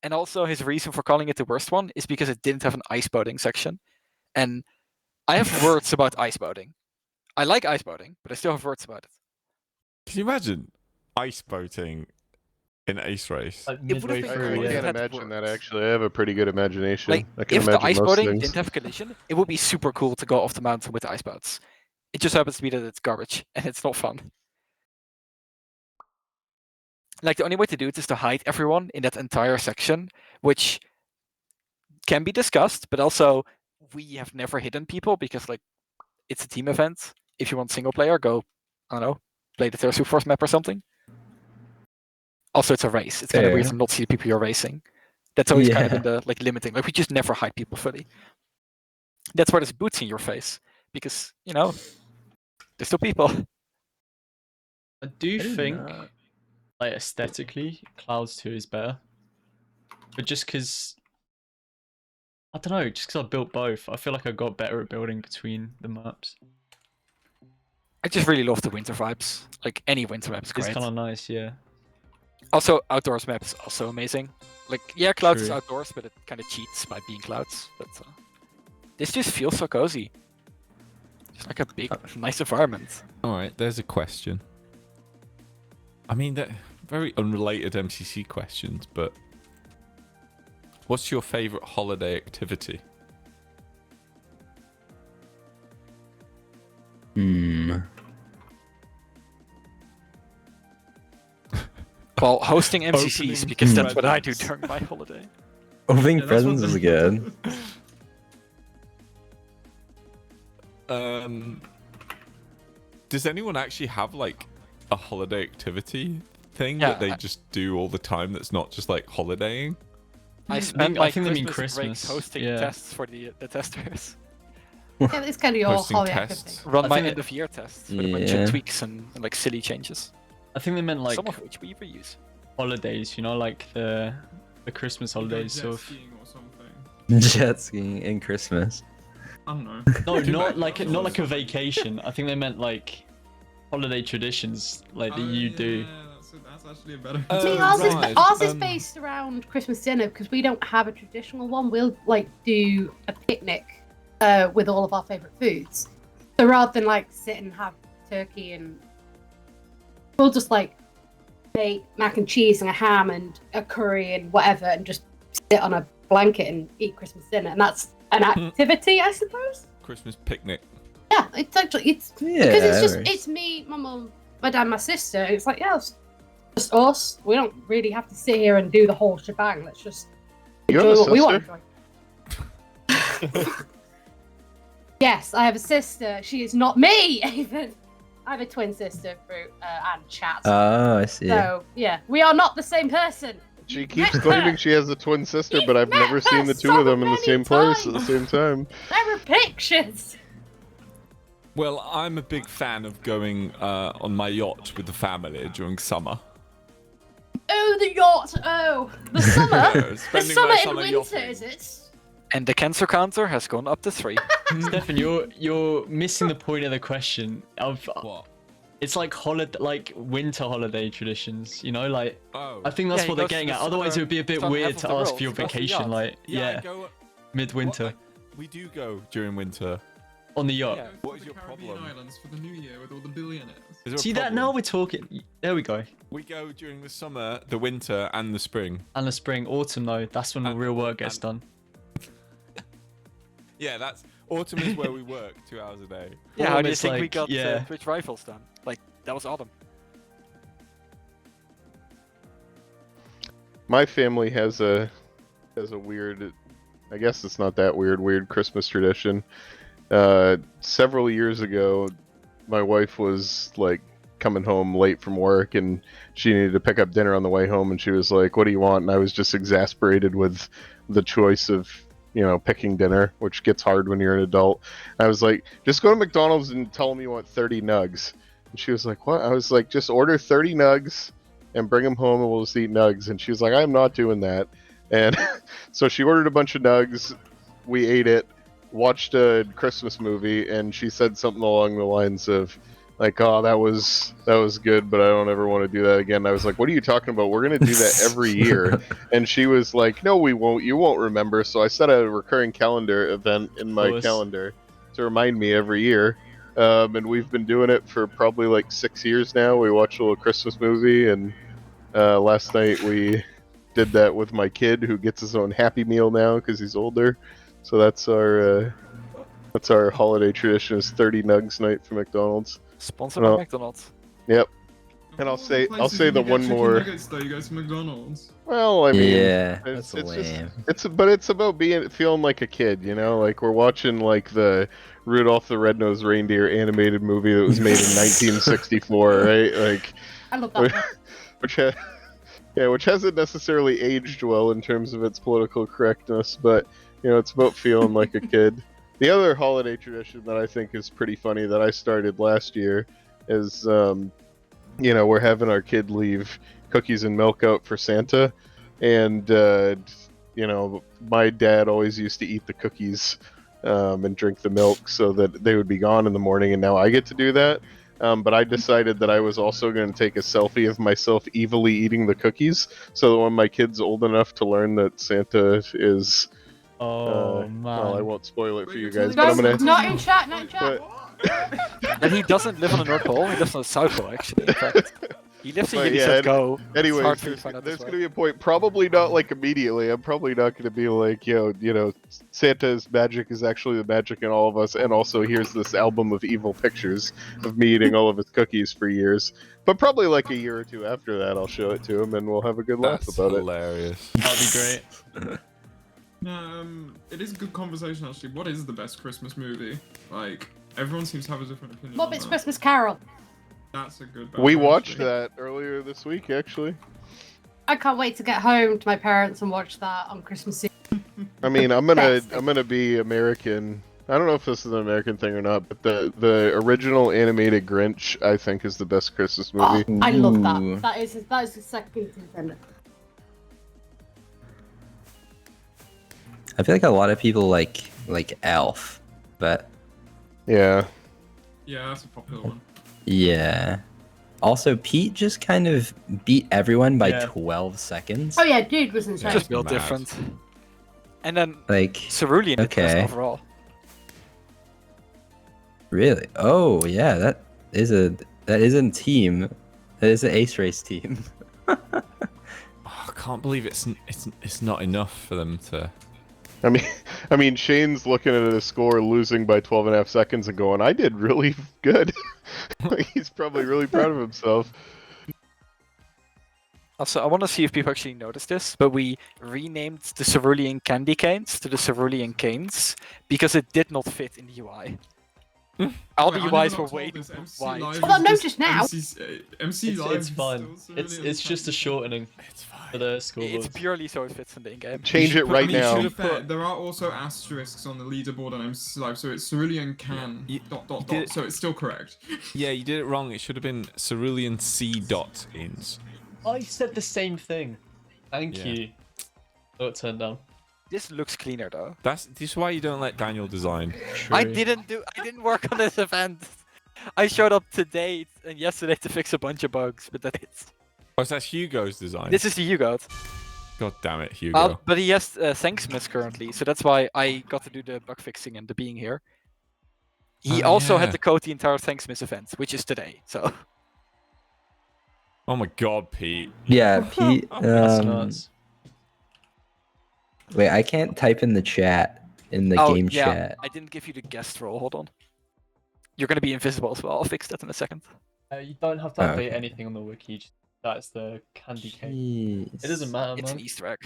And also, his reason for calling it the worst one is because it didn't have an ice boating section. And I have words about ice boating. I like ice boating, but I still have words about it. Can you imagine ice boating in Ace Race. Like It would've midway been I through, cool if yeah. it can't had imagine that worked. actually. I have a pretty good imagination. Like, I can if the imagine ice most boating things. didn't have collision, it would be super cool to go off the mountain with the ice boats. It just happens to be that it's garbage and it's not fun. Like, the only way to do it is to hide everyone in that entire section, which can be discussed, but also we have never hidden people because, like, it's a team event. If you want single player, go, I don't know, play the Terrasu Force map or something. Also, it's a race. It's kind of weird Fair. to not see the people you're racing. That's always kind of Yeah. been the like limiting. Like, we just never hide people fully. That's why there's boots in your face, because there's still people. I do did think, not- like aesthetically, Clouds 2 is better. But just because, I don't know, just because I built both, I feel like I got better at building between the maps. I just really love the winter vibes. Like, any winter map is It's great. kind of nice, yeah. Also, outdoors map is also amazing. Like, yeah, Clouds is True. outdoors, but it kind of cheats by being Clouds. But this just feels so cozy. Just like a big, nice environment. All right, there's a question. I mean, they're very unrelated MCC questions, but what's your favorite holiday activity? Well, hosting MCCs, Opening because that's what I do presents. during my holiday. Opening Yeah, that's what presents is the- good. Does anyone actually have like a holiday activity thing Yeah, that they just do all the time that's not just like holidaying? I I spent think my they mean Christmas breaks Christmas, hosting yeah. tests for the testers. Yeah, it's kind of your Posting hobby tests. activity. Run I my think end of year tests with a bunch Yeah. of tweaks and like silly changes. I think they meant like Some of which we reuse. holidays, like the Christmas You go holidays. jet So skiing or something. Jet skiing in Christmas. I don't know. no, Could not be. like a vacation. I think they meant like holiday traditions, like that you do. That's actually a better. Oh, I mean, ours, right. is, ours is Um, based around Christmas dinner because we don't have a traditional one. We'll like do a picnic with all of our favorite foods. So rather than like sit and have turkey and we'll just like make mac and cheese and a ham and a curry and whatever and just sit on a blanket and eat Christmas dinner. And that's an activity, I suppose. Christmas picnic. Yeah, it's actually Yeah, because it's just that works. it's me, my mum, my dad, my sister. It's like it's just us. We don't really have to sit here and do the whole shebang. Let's just You have enjoy a what we want to sister? enjoy. Yes, I have a sister. She is not me, even. I have a twin sister, Fruit, and Chat. Oh, I see. So yeah, we are not the same person. She You've keeps met claiming her. she has a twin sister, You've but I've met never seen her the two of them in the so same many place at the times. same time. There are pictures. Well, I'm a big fan of going on my yacht with the family during summer. Oh, the yacht. Oh, the summer. the Spending summer my in summer winter, yachting. is it? And the cancer counter has gone up to 3. Stefan, you're missing the point of the question. What? It's like winter holiday traditions. Like Oh. I think that's Yeah, what he they're goes to getting the at. Otherwise, it would be a bit southern weird half to of the ask world. for your He goes to the vacation, yacht. like I go, midwinter we do go during winter. on the yacht. Yeah. What is The your Caribbean problem? Islands for the New Year with all the billionaires. Is there a See that problem? now we're talking. There we go. We go during the summer, the winter, and the spring. And the spring, autumn though. That's when the And- real work gets and- done. Yeah, that's autumn is where we work 2 hours a day. Yeah, how do you It's think we like, got yeah. Twitch Rifles done? Like, that was autumn. My family has a weird, I guess it's not that weird Christmas tradition. Several years ago, my wife was like coming home late from work and she needed to pick up dinner on the way home and she was like, "What do you want?" And I was just exasperated with the choice of, picking dinner, which gets hard when you're an adult. I was like, "Just go to McDonald's and tell them you want 30 nugs." And she was like, "What?" I was like, "Just order 30 nugs and bring them home and we'll just eat nugs." And she was like, "I'm not doing that." And so she ordered a bunch of nugs. We ate it, watched a Christmas movie, and she said something along the lines of, like, "Oh, that was good, but I don't ever want to do that again." And I was like, "What are you talking about? We're gonna do that every year." And she was like, "No, we won't. You won't remember." So I set a recurring calendar event in my course. calendar to remind me every year. And we've been doing it for probably like 6 years now. We watch a little Christmas movie and Last night we did that with my kid, who gets his own Happy Meal now because he's older. So that's our holiday tradition, is 30 nugs night for McDonald's. Sponsored by McDonald's. Yep. And I'll say the one more. Nuggets, though, you go to McDonald's. Well, I mean, Yeah, it's that's lame. it's about feeling like a kid, you know. Like we're watching like the Rudolph the Red-Nosed Reindeer animated movie that was made in 1964, right? Like, I love that. which hasn't necessarily aged well in terms of its political correctness, but you know, it's about feeling like a kid. The other holiday tradition that I think is pretty funny that I started last year is, you know, we're having our kid leave cookies and milk out for Santa, and you know, my dad always used to eat the cookies and drink the milk so that they would be gone in the morning, and now I get to do that. But I decided that I was also going to take a selfie of myself evilly eating the cookies, so that when my kid's old enough to learn that Santa is, Oh man. well, I won't spoil it for you guys, Wait, but I'm gonna. Not in chat, not in chat. And he doesn't live on the North Pole, he lives on the South Pole, actually. In fact, he lives in But Uni yeah, Set Go. Anyways, hard for you to find out there's as well. going to be a point, probably not like immediately. I'm probably not going to be like, you know, Santa's magic is actually the magic in all of us, and also here's this album of evil pictures of me eating all of his cookies for years. But probably like a year or two after that, I'll show it to him, and we'll have a good laugh That's about hilarious. That'd be great. No, it is a good conversation actually. What is the best Christmas movie? Like, everyone seems to have a different opinion. on Muppets that. Christmas Carol. That's a good. We battle, watched actually. that earlier this week, actually. I can't wait to get home to my parents and watch that on Christmas Eve. I mean, I'm gonna be American. I don't know if this is an American thing or not, but the original animated Grinch, I think, is the best Christmas movie. I love Ooh. that. That is the second contender. I feel like a lot of people like Elf, but Yeah. Yeah, that's a popular one. yeah. Also, Pete just kind of beat everyone by Yeah. 12 seconds. Oh yeah, dude was insane. Just built Mad. different. And then Like, Cerulean did best okay. overall. really? Oh, yeah, that is a team. That is an Ace Race team. Oh, I can't believe it's not enough for them to. I mean, Shane's looking at his score, losing by 12.5 seconds, and going, "I did really good." Like, he's probably really proud of himself. Also, I want to see if people actually noticed this, but we renamed the Cerulean candy canes to the Cerulean canes because it did not fit in the UI. All the Wait, I UIs never were got way told this. too MC wide. Live Well, I've is just- noticed now. MC Live It's is fine. still It's Cerulean just a candy. shortening It's fine. for the It's scoreboard. purely so it fits in the in-game. Change it right I mean, now. to be fair, there are also asterisks on the leaderboard on MC Live, so it's Cerulean can You- dot you dot did dot, it- so it's still correct. Yeah, you did it wrong. It should have been Cerulean C dot ins. I said the same thing. Thank Yeah. you. Oh, it turned down. This looks cleaner though. This is why you don't let Daniel design. True. I didn't work on this event. I showed up today and yesterday to fix a bunch of bugs, but that's it. Oh, so that's Hugo's design. This is the Hugo. God damn it, Hugo. But he has Thanksmiths currently, so that's why I got to do the bug fixing and the being here. He Oh, also yeah. had to code the entire Thanksmiths event, which is today. So Oh my God, Pete. Yeah, Pete. That's nuts. Wait, I can't type in the chat in the game yeah, chat. I didn't give you the guest role. Hold on. You're gonna be invisible as well. I'll fix that in a second. You don't have to Oh, update okay. anything on the wiki. That's the candy cane. Jeez. It doesn't matter, It's an man. Easter egg.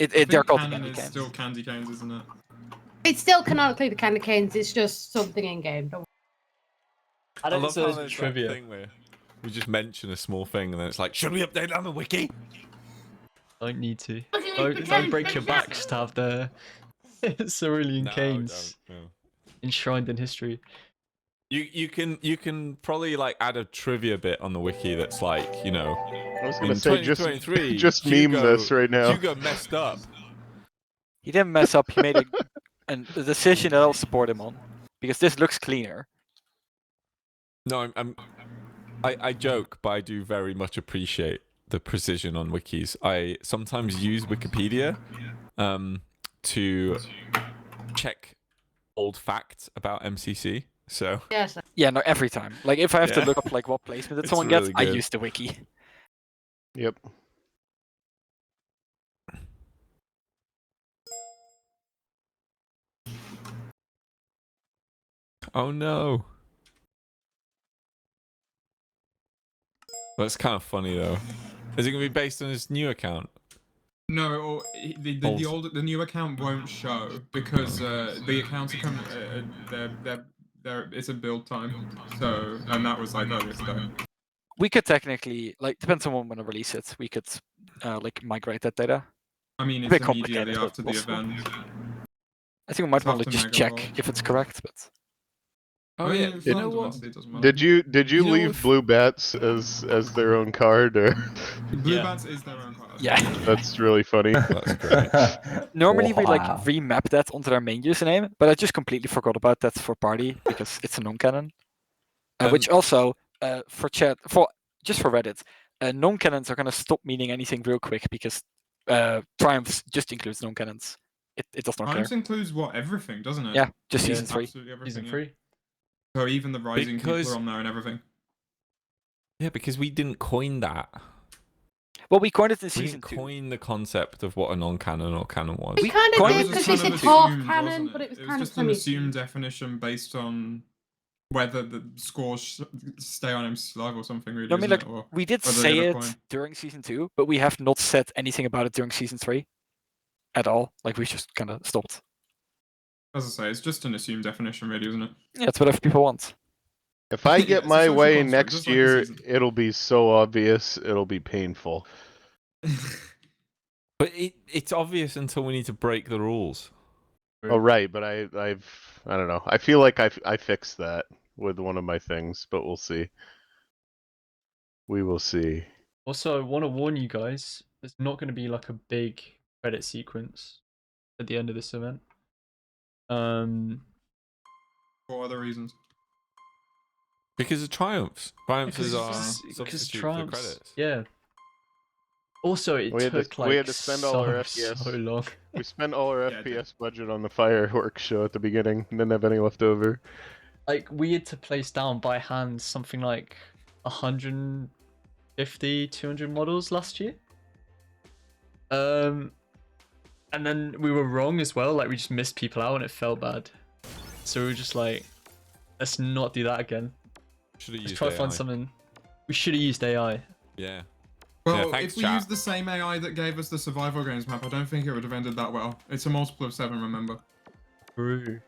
I They're think called canon candy is canes. still candy canes, isn't it? It's still canonically the candy canes. It's just something in game. Don't I don't love how say there's that trivia. thing where we just mention a small thing and then it's like, should we update on the wiki? Don't need to. worry. Don't break your backs to have the Cerulean No, canes don't, no. enshrined in history. You can probably like add a trivia bit on the wiki that's like, you know, I was in gonna say, just 2023, just meme Hugo- this right now. Hugo messed up. He didn't mess up. He made a decision that I'll support him on because this looks cleaner. No, I joke, but I do very much appreciate the precision on wikis. I sometimes use Wikipedia to check old facts about MCC. So Yes. Yeah, no, every time. Like if I have to Yeah. look up like what placement that It's someone really gets, I good. use the wiki. Yep. Oh no. That's kind of funny though. Is it gonna be based on his new account? No, or the new account won't show because the accounts are coming. It's a build time. So and that was like earlier today. We could technically, like, depends on when we want to release it. We could like migrate that data. I mean, A it's bit immediately complicated, but after the possible. event. I think we might It's want to after just Mega check Ball. if it's correct, but Oh yeah. You know what? It doesn't matter. Did you know leave if- blue bats as their own card or? Blue Yeah. Bats is their own card. yeah. That's really funny. That's great. Normally we like Wow. remap that onto their main username, but I just completely forgot about that for party because it's a non-canon. Which also for chat for Reddit, non-canons are gonna stop meaning anything real quick because Triumphs just includes non-canons. It does not care. Triumphs includes what everything, doesn't it? Yeah, just Yeah. season 3. Absolutely everything. Season yeah. 3. So even the rising Because- people are on there and everything. Yeah, because we didn't coin that. Well, we coined it in We season didn't 2. coin the concept of what a non-canon or canon was. We kind of coined did it because It we was said kind of half assumed, canon, wasn't but it was It kind was of just an semi-assumed. assumed definition based on whether the scores stay on MC Live or something, really. No, I mean, isn't like, it? Or we did whether they say get a it coin. during season 2, but we have not said anything about it during season 3 at all. Like, we just kind of stopped. As I say, it's just an assumed definition, really, isn't it? Yeah, it's whatever people want. If I Yeah, get it's a my social way construct, next just like the year, season. it'll be so obvious. It'll be painful. But it's obvious until we need to break the rules. Oh right, but I don't know. I feel like I fixed that with one of my things, but we'll see. We will see. Also, I want to warn you guys, there's not going to be like a big credit sequence at the end of this event. For other reasons. Because of Triumphs. Triumphs is our because substitute for Triumphs. credits. Yeah. Also, it We had took to- like we had to spend all our FPS. so long. We spent all our Yeah, FPS budget on the fireworks show at the beginning, and didn't have any left over. Like we had to place down by hand something like 150, 200 models last year. And then we were wrong as well. Like we just missed people out, and it felt bad. So we were just like, let's not do that again. Should have Let's used try to find AI. something. We should have used AI. Yeah. Well, thanks, if we chat. used the same AI that gave us the survival games map, I don't think it would have ended that well. It's a multiple of 7, remember? True.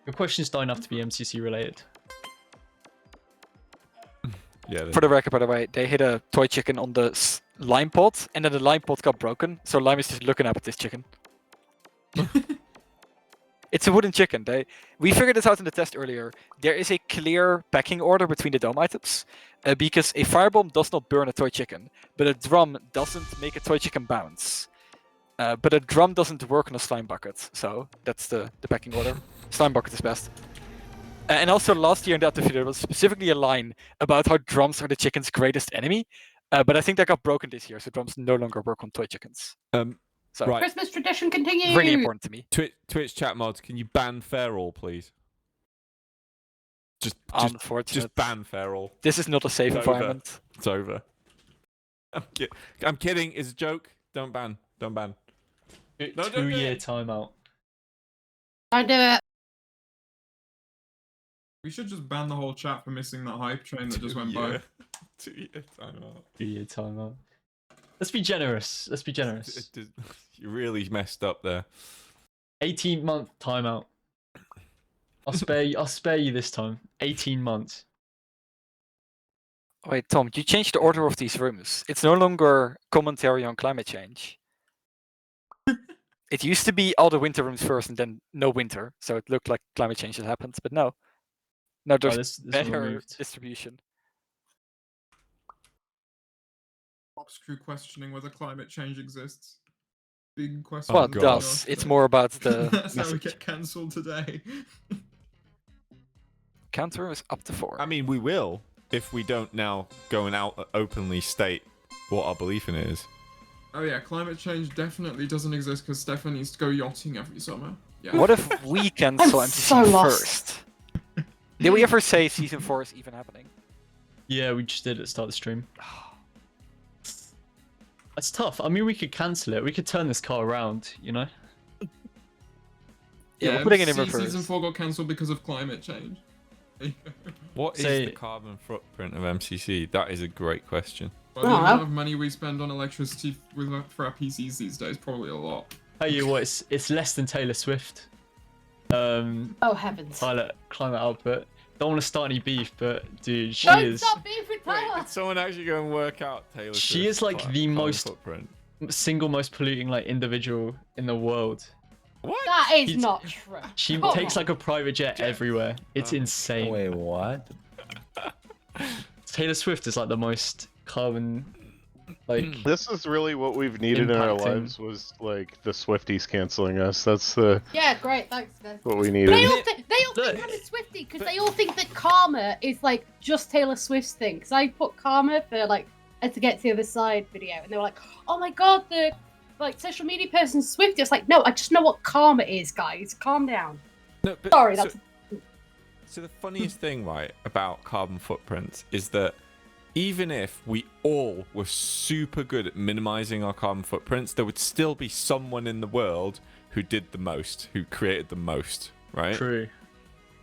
Your questions don't have to be MCC related. Yeah. For the record, by the way, they hit a toy chicken on the lime pot, and then the lime pot got broken. So Lime is just looking up at this chicken. It's a wooden chicken. We figured this out in the test earlier. There is a clear packing order between the dome items, because a firebomb does not burn a toy chicken, but a drum doesn't make a toy chicken bounce. But a drum doesn't work on a slime bucket, so that's the packing order. Slime bucket is best. And also last year in that video, there was specifically a line about how drums are the chicken's greatest enemy, but I think that got broken this year, so drums no longer work on toy chickens. So Right. Christmas tradition continues. really important to me. Twitch chat mods, can you ban Feral, please? Just Unfortunate. ban Feral. This is not a safe It's over. environment. It's over. I'm kidding. It's a joke. Don't ban. Don't ban. No, don't do 2-year it. timeout. Don't do it. We should just ban the whole chat for missing that hype train that just went by. 2-year timeout. 2-year timeout. Let's be generous. Let's be generous. You really messed up there. 18-month timeout. I'll spare you this time. 18 months. Wait, Tom, you changed the order of these rooms. It's no longer commentary on climate change. It used to be all the winter rooms first and then no winter, so it looked like climate change had happened, but no. No, there's this was better removed. distribution. Ops crew questioning whether climate change exists. Big question. Well, Oh, it God. does. It's more about the That's how we message. get cancelled today. Count room is up to 4. I mean, we will if we don't now go and out openly state what our belief in it is. Oh yeah, climate change definitely doesn't exist because Stefan needs to go yachting every summer. Yeah. What if we cancel I'm MCC so lost. first? Did we ever say season 4 is even happening? Yeah, we just did at the start of the stream. That's tough. I mean, we could cancel it. We could turn this car around, you know? Yeah, we're putting it in MC reverse. Season 4 got cancelled because of climate change. What is Say- the carbon footprint of MCC? That is a great question. Well, the amount of money we spend on electricity for our PCs these days, probably a lot. Tell you what, it's less than Taylor Swift. Oh heavens! Climate output. Don't want to start any beef, but dude, she Don't is. stop being with Wait, Tyler. did someone actually go and work out Taylor Swift's She is like the carbon most footprint? single most polluting like individual in the world. What? That is He's- not true. She Come takes on. like a private jet everywhere. It's insane. Wait, what? Taylor Swift is like the most carbon, like This is really what we've needed in our Impacting. lives was like the Swifties canceling us. That's the Yeah, great. Thanks, guys. what we They needed. all, they all think I'm a Swiftie because they all think that karma is like just Taylor Swift's thing. Because I put karma for like a To Get to the Other Side video, and they were like, "Oh my god, the like social media person Swiftie." I was like, "No, I just know what karma is, guys. Calm down." No, but Sorry, that's So the funniest thing, right, about carbon footprints is that even if we all were super good at minimizing our carbon footprints, there would still be someone in the world who did the most, who created the most, right? true.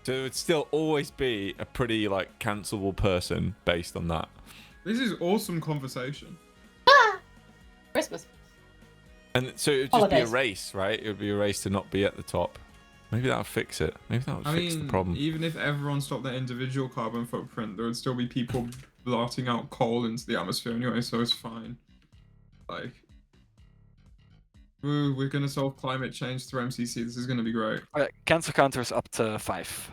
So there would still always be a pretty like cancelable person based on that. This is awesome conversation. Christmas. And so it would just be a Holidays. race, right? It would be a race to not be at the top. Maybe that'll fix it. Maybe that would I fix mean, the problem. even if everyone stopped their individual carbon footprint, there would still be people blasting out coal into the atmosphere anyway, so it's fine. Like, ooh, we're gonna solve climate change through MCC. This is gonna be great. Alright, cancel counter is up to 5.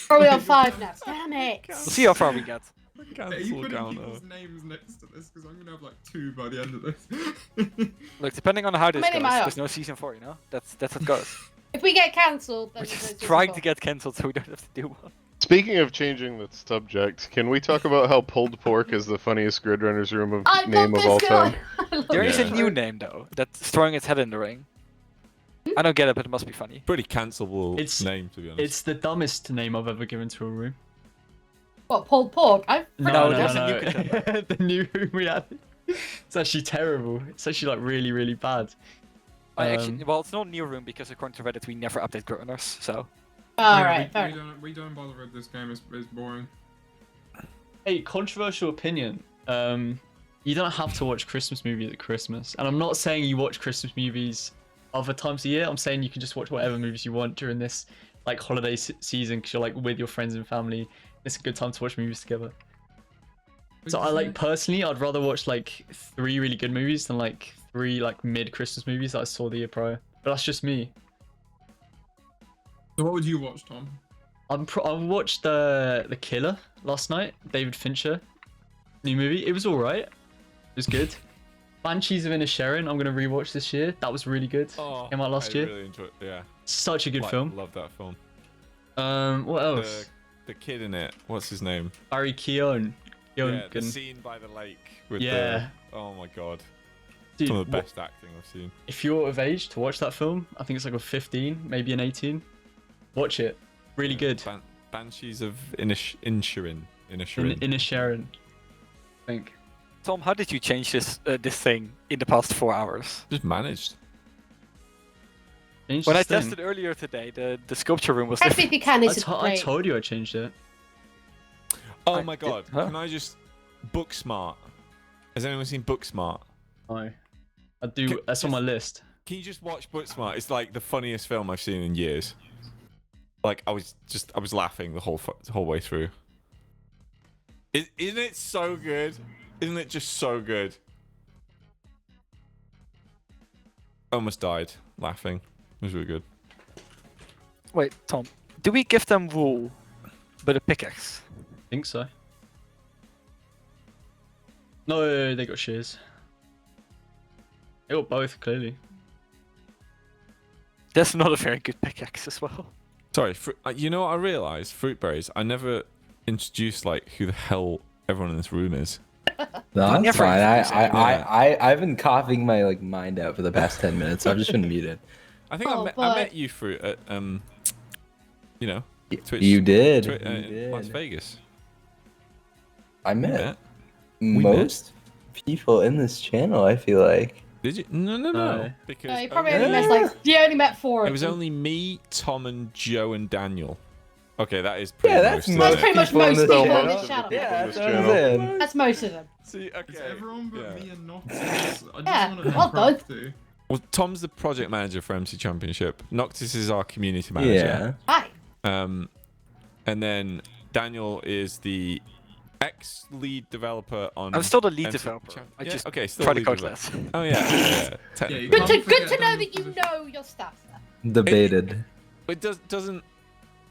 Probably on 5 now. Damn it! We'll see how far we get. Are you Cancel putting counter. people's names next to this? Because I'm gonna have like 2 by the end of this. Look, depending on how this many goes, am I there's on? no season 4, you know? That's how it goes. If we get cancelled, then We're there's just no trying season to get cancelled so we don't have to do one. Speaking of changing the subject, can we talk about how pulled pork is the funniest Gridrunners room of I name love of all this guy. time? I love There is a this new guy. name though, that's throwing its head in the ring. I don't get it, but it must be funny. Pretty cancelable It's- name, to be honest. It's the dumbest name I've ever given to a room. What, pulled pork? I No, No, there's no, a new no. contender. The new room we had. It's actually terrible. It's actually like really, really bad. Actually, well, it's not a new room because according to Reddit, we never update Gridrunners, so. Alright, fair we enough. don't bother with this game. It's boring. Hey, controversial opinion. You don't have to watch Christmas movies at Christmas, and I'm not saying you watch Christmas movies other times a year. I'm saying you can just watch whatever movies you want during this like holiday season because you're like with your friends and family. It's a good time to watch movies together. So I like personally, I'd rather watch like 3 really good movies than like 3 like mid Christmas movies that I saw the year prior. But that's just me. So what would you watch, Tom? I watched The Killer last night. David Fincher, new movie. It was all right. It was good. Banshees of Inisherin. I'm gonna rewatch this year. That was really good. Came out last I year. really enjoyed. Yeah, Such a good film. Love that film. What else? The kid in it. What's his name? Barry Keoghan. Yeah, the scene by the lake with Yeah. oh my god, Dude, some of the best acting I've seen. if you're of age to watch that film, I think it's like a 15, maybe an 18. Watch it. Really good. Banshees of Inisherin. Inisherin. I think. Tom, how did you change this thing in the past 4 hours? Just managed. Changed When I this thing. tested earlier today, the sculpture room was Actually, different. if you can, it's I great. told you I changed it. Oh my god! huh? Can I just Booksmart? Has anyone seen Booksmart? No. I do. That's on my list. Can you just watch Booksmart? It's like the funniest film I've seen in years. Like I was laughing the whole way through. Isn't it so good? Isn't it just so good? I almost died laughing. It was really good. Wait, Tom, do we give them wool, but a pickaxe? I think so. No, they got shears. They got both, clearly. That's not a very good pickaxe as well. Sorry, you know what I realised? Fruitberries. I never introduced like who the hell everyone in this room is. No, that's Never fine. introduce it. I've been coughing my like mind out for the past 10 minutes. So I've just been muted. I think Oh, I but- met you Fruit at you know, Twitch. You did. Twi- You in Las did. Vegas. I We met met. most people in this channel. I feel like. Did you? No. No. Because No, he probably only met 4 of it was them. only me, Tom, and Joe and Daniel. Okay, that is pretty Yeah, that's most. That's of pretty it. much people on most this people on channel. this channel. Yeah, this that's what I'm channel. saying. That's most of them. See, It's okay. everyone but yeah. me and Noctis. I just Yeah, want to well done. Crafty. Well, Tom's the project manager for MC Championship. Noctis is our community manager. Hi. And then Daniel is the ex-lead developer on. I'm still the lead MC developer. I Yeah, just okay, still try to lead code developer. less. Oh yeah, technically. you Good can't to forget know Daniel's that you position. know your stuff. Debated. It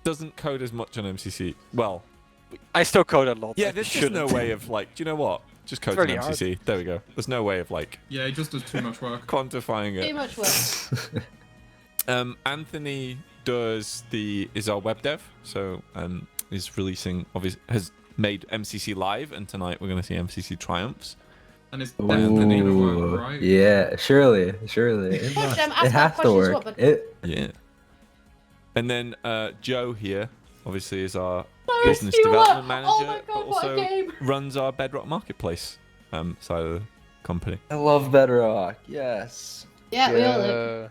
doesn't code as much on MCC. Well, I still code a lot. yeah, I there's just shouldn't. no way of like. Do you know what? Just code really on MCC. There we go. There's no way of like Yeah, he just does too much work. quantifying Too it. much work. Anthony is our web dev, so is releasing has made MCC live, and tonight we're gonna see MCC triumphs. And it's definitely gonna Ooh, work, right? yeah, surely. It, Yeah, must. Jem, ask It that has to question as work. well, but- Yeah. And then Joe here, obviously, is our No, business Stuart! development manager, Oh my but god, what a also game! runs our Bedrock Marketplace side of the company. I love Bedrock. Yes. Yeah, we all do.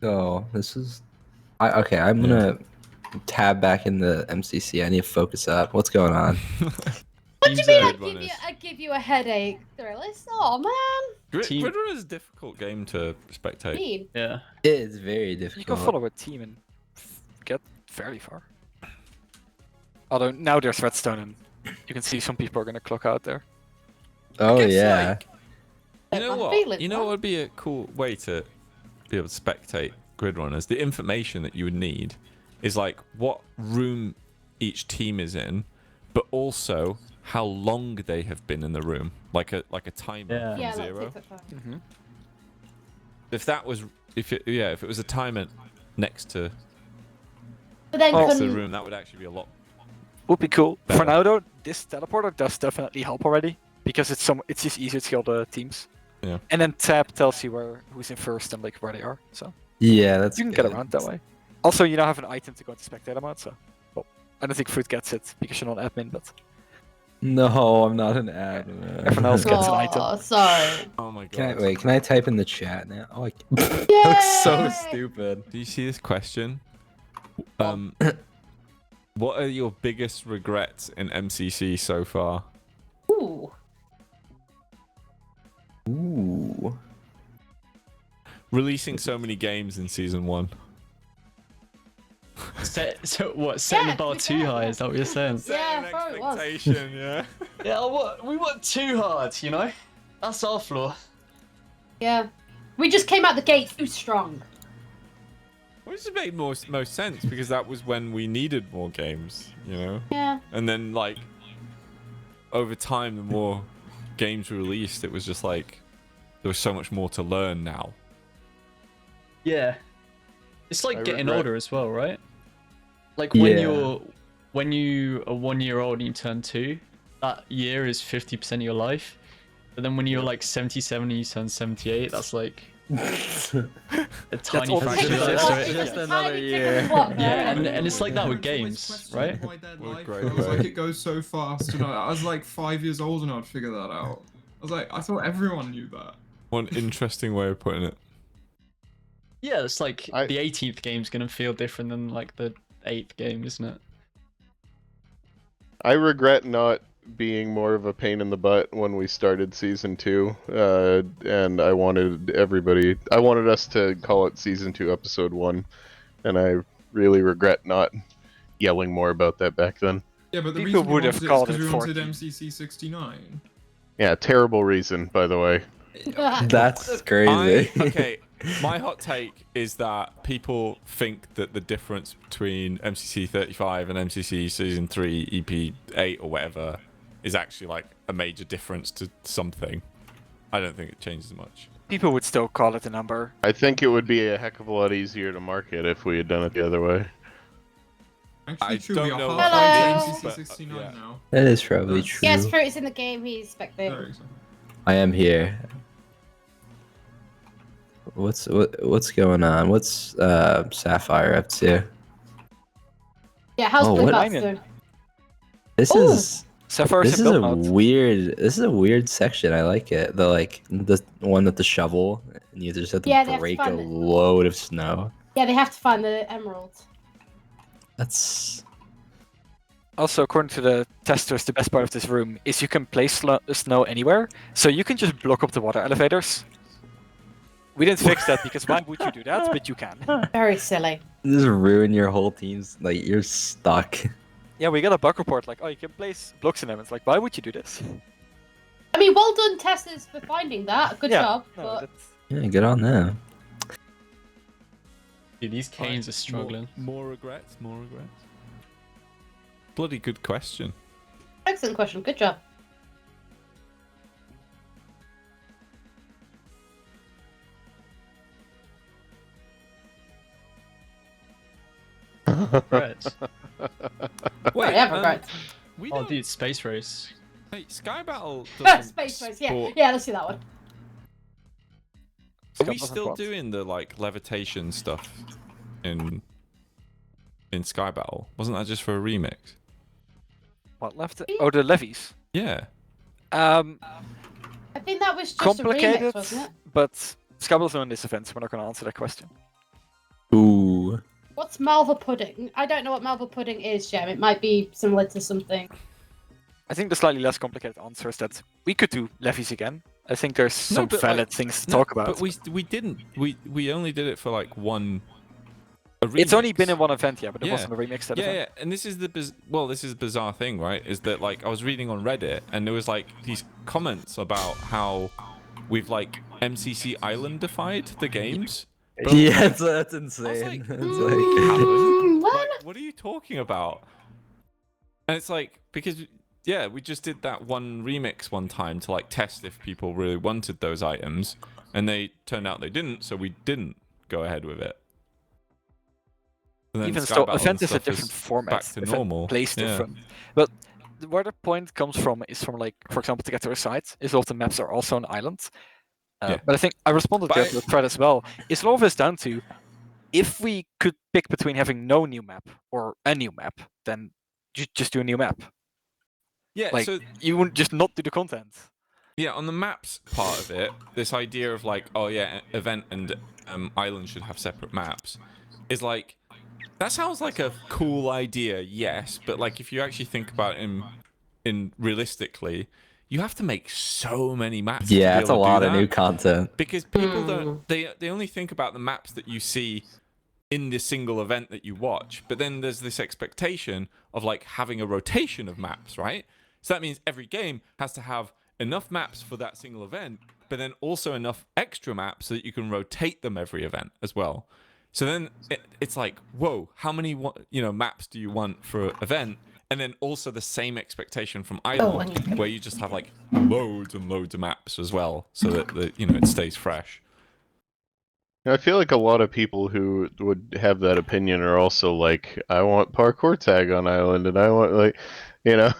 Oh, this is. Okay, I'm gonna tab back in the MCC. I need to focus up. What's going on? What do you mean Grid I give you a headache, Thrillist? Oh man. Grid Runner is a difficult game to spectate. Mean. Yeah. It is very You difficult. can follow a team and get very far. Although now there's redstone and you can see some people are gonna clock out there. Oh guess, yeah. like, you know My what? feelings, You know man. what would be a cool way to be able to spectate Grid Runners? The information that you would need is like what room each team is in, but also how long they have been in the room, like a timer Yeah. from Yeah, zero. Mm-hmm. If it was a timer next to But then Oh. the couldn't. room, that would actually be a lot. Would be cool. For Better. now though, this teleporter does definitely help already because it's just easier to kill the teams. Yeah. And then tab tells you who's in first and like where they are. So Yeah, that's. you can good. get around that way. Also, you now have an item to go into spectator mode, so well, I don't think Fruit gets it because you're not admin, but No, I'm not an admin. everyone else gets an Oh, item. sorry. Oh my god! Can I type in the chat now? Oh, that looks so Yay! stupid. Do you see this question? What are your biggest regrets in MCC so far? Ooh. Ooh. Releasing so many games in season 1. Setting Yeah, the bar to be too fair, high? yeah. Is that what you're saying? Yeah, I thought it was. Expectation, yeah. Yeah, we worked too hard, you know. That's our flaw. Yeah. We just came out the gate too strong. Which made most sense because that was when we needed more games, you know. Yeah. And then like over time, the more games released, it was just like there was so much more to learn now. Yeah. It's like I getting regret- older as well, right? Like when Yeah. when you are 1 year old and you turn 2, that year is 50% of your life. But then when you're like 77 and you turn 78, that's like a tiny all fraction of right. your Just- life. just It's a another tiny year. tick of the clock, Yeah, man. and it's like that with Parents always games, question right? why their What a life great feels like way. it goes so fast. And I was like 5 years old and I'd figure that out. I was like, I thought everyone knew that. One interesting way of putting it. Yeah, it's like I- the 18th game's gonna feel different than like the 8th game, isn't it? I regret not being more of a pain in the butt when we started season 2, and I wanted us to call it season 2 episode 1, and I really regret not yelling more about that back then. Yeah, but the People reason we would have wanted called it is it because we wanted 14. MCC 69. Yeah, terrible reason, by the way. That's crazy. Okay, my hot take is that people think that the difference between MCC 35 and MCC Season 3 EP 8 or whatever is actually like a major difference to something. I don't think it changes much. People would still call it a number. I think it would be a heck of a lot easier to market if we had done it the other way. Actually, I true, don't we are know what halfway that to means, MCC but, 69 yeah. now. That is probably Yes. true. Yes, Fruit is in the game. He's There spectating. we go. I am here. What's going on? What's Sapphire up to? Yeah, how's Oh, Blue what- Bats doing? This Ooh. is Sapphire This in is a build mode. weird. This is a weird section. I like it. The one with the shovel, and you just have to Yeah, they have to break a find it. load of snow. Yeah, they have to find the emerald. That's Also, according to the testers, the best part of this room is you can place snow anywhere, so you can just block up the water elevators. We didn't fix that because why would you do that? But you can. Very silly. just ruin your whole team's. Like you're stuck. Yeah, we got a bug report like, oh, you can place blocks in them. It's like, why would you do this? I mean, well done, testers, for finding that. Good Yeah, job. no, But that's... Yeah, good on them. Dude, these canes are struggling. More regrets. More regrets. Bloody good question. excellent question. Good job. Regrets. Wait, I have regrets. We Oh, don't... dude, space race. Hey, Sky Battle doesn't Space race. Yeah, sport- yeah. Let's do that one. Are we still doing the like levitation stuff in Sky Battle? Wasn't that just for a remix? What left? Oh, the levies. Yeah. I think that was just a Complicated, remix, wasn't it? but Scabble's not in this event, so we're not going to answer that question. Ooh. What's Malva pudding? I don't know what Malva pudding is, Jem. It might be similar to something. I think the slightly less complicated answer is that we could do levies again. I think there's some but, valid like, things to talk about. But we didn't. We only did it for like one. It's only been remix. in one event, yeah, but it Yeah. wasn't a remix that Yeah, event. yeah, and this is the this is a bizarre thing, right? Is that like I was reading on Reddit and there was like these comments about how we've like MCC Island-defied the games. But Yeah, that's insane. like, It's like, what are you talking about? And it's like because yeah, we just did that one remix one time to like test if people really wanted those items, and they turned out they didn't, so we didn't go ahead with it. And then Even Sky still, Battle event and is a stuff different format. back to event normal. plays Yeah. different. But where the point comes from is from like, for example, to get to a site, is all the maps are also an island. Yeah. But I think I responded But to the thread as well. It's all of this down to if we could pick between having no new map or a new map, then you just do a new map. Yeah, Like so you wouldn't just not do the content. yeah, on the maps part of it, this idea of like, oh yeah, event and island should have separate maps, is like, that sounds like a cool idea, yes, but like if you actually think about it in realistically, you have to make so many maps. to Yeah, be it's a able to do lot of that. new content. Because people don't, they only think about the maps that you see in the single event that you watch, but then there's this expectation of like having a rotation of maps, right? So that means every game has to have enough maps for that single event, but then also enough extra maps so that you can rotate them every event as well. So then it's like, whoa, how many maps do you want for an event? And then also the same expectation from Island, where you just have like loads and loads of maps as well, so that it stays fresh. I feel like a lot of people who would have that opinion are also like, I want parkour tag on Island, and I want like, it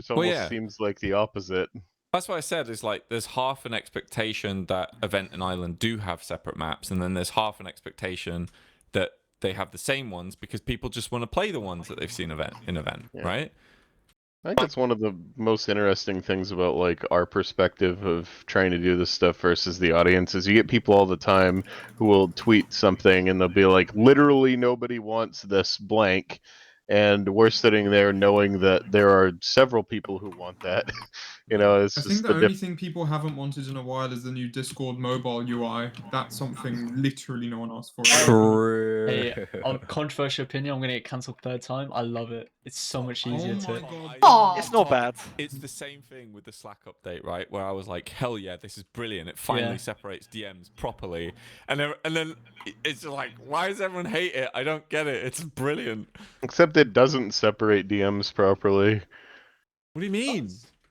almost seems like the opposite. That's what I said, is like there's half an expectation that event and island do have separate maps, and then there's half an expectation that they have the same ones because people just want to play the ones that they've seen in event, right? I think it's one of the most interesting things about like our perspective of trying to do this stuff versus the audience is you get people all the time who will tweet something and they'll be like, literally nobody wants this blank. And we're sitting there knowing that there are several people who want that. It's I just think the only thing people haven't wanted in a while is the new Discord mobile UI. That's something literally no one asked for. True. Hey, controversial opinion, I'm gonna get cancelled third time. I love it. It's so much easier to. Aw. It's not bad. It's the same thing with the Slack update, right? Where I was like, hell yeah, this is brilliant. It finally separates DMs properly. And then it's just like, why does everyone hate it? I don't get it. It's brilliant. Except it doesn't separate DMs properly. What do you mean?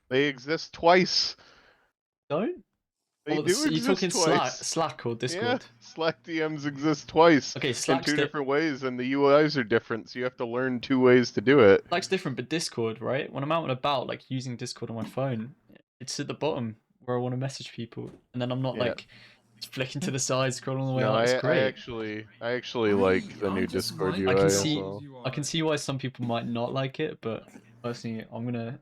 They exist twice. Don't? They Oh, do you exist talking twice. Slack or Discord? Yeah, Slack DMs exist twice. Okay, in Slack's two different ways, and the UIs are different, so you have to learn 2 ways to do it. Slack's different, but Discord, right? When I'm out and about, like using Discord on my phone, it's at the bottom where I want to message people, and then I'm not like flicking to the side, scrolling all the way No, out. It's I great. actually like the new Discord UI. I can see, also. I can see why some people might not like it, but personally, I'm gonna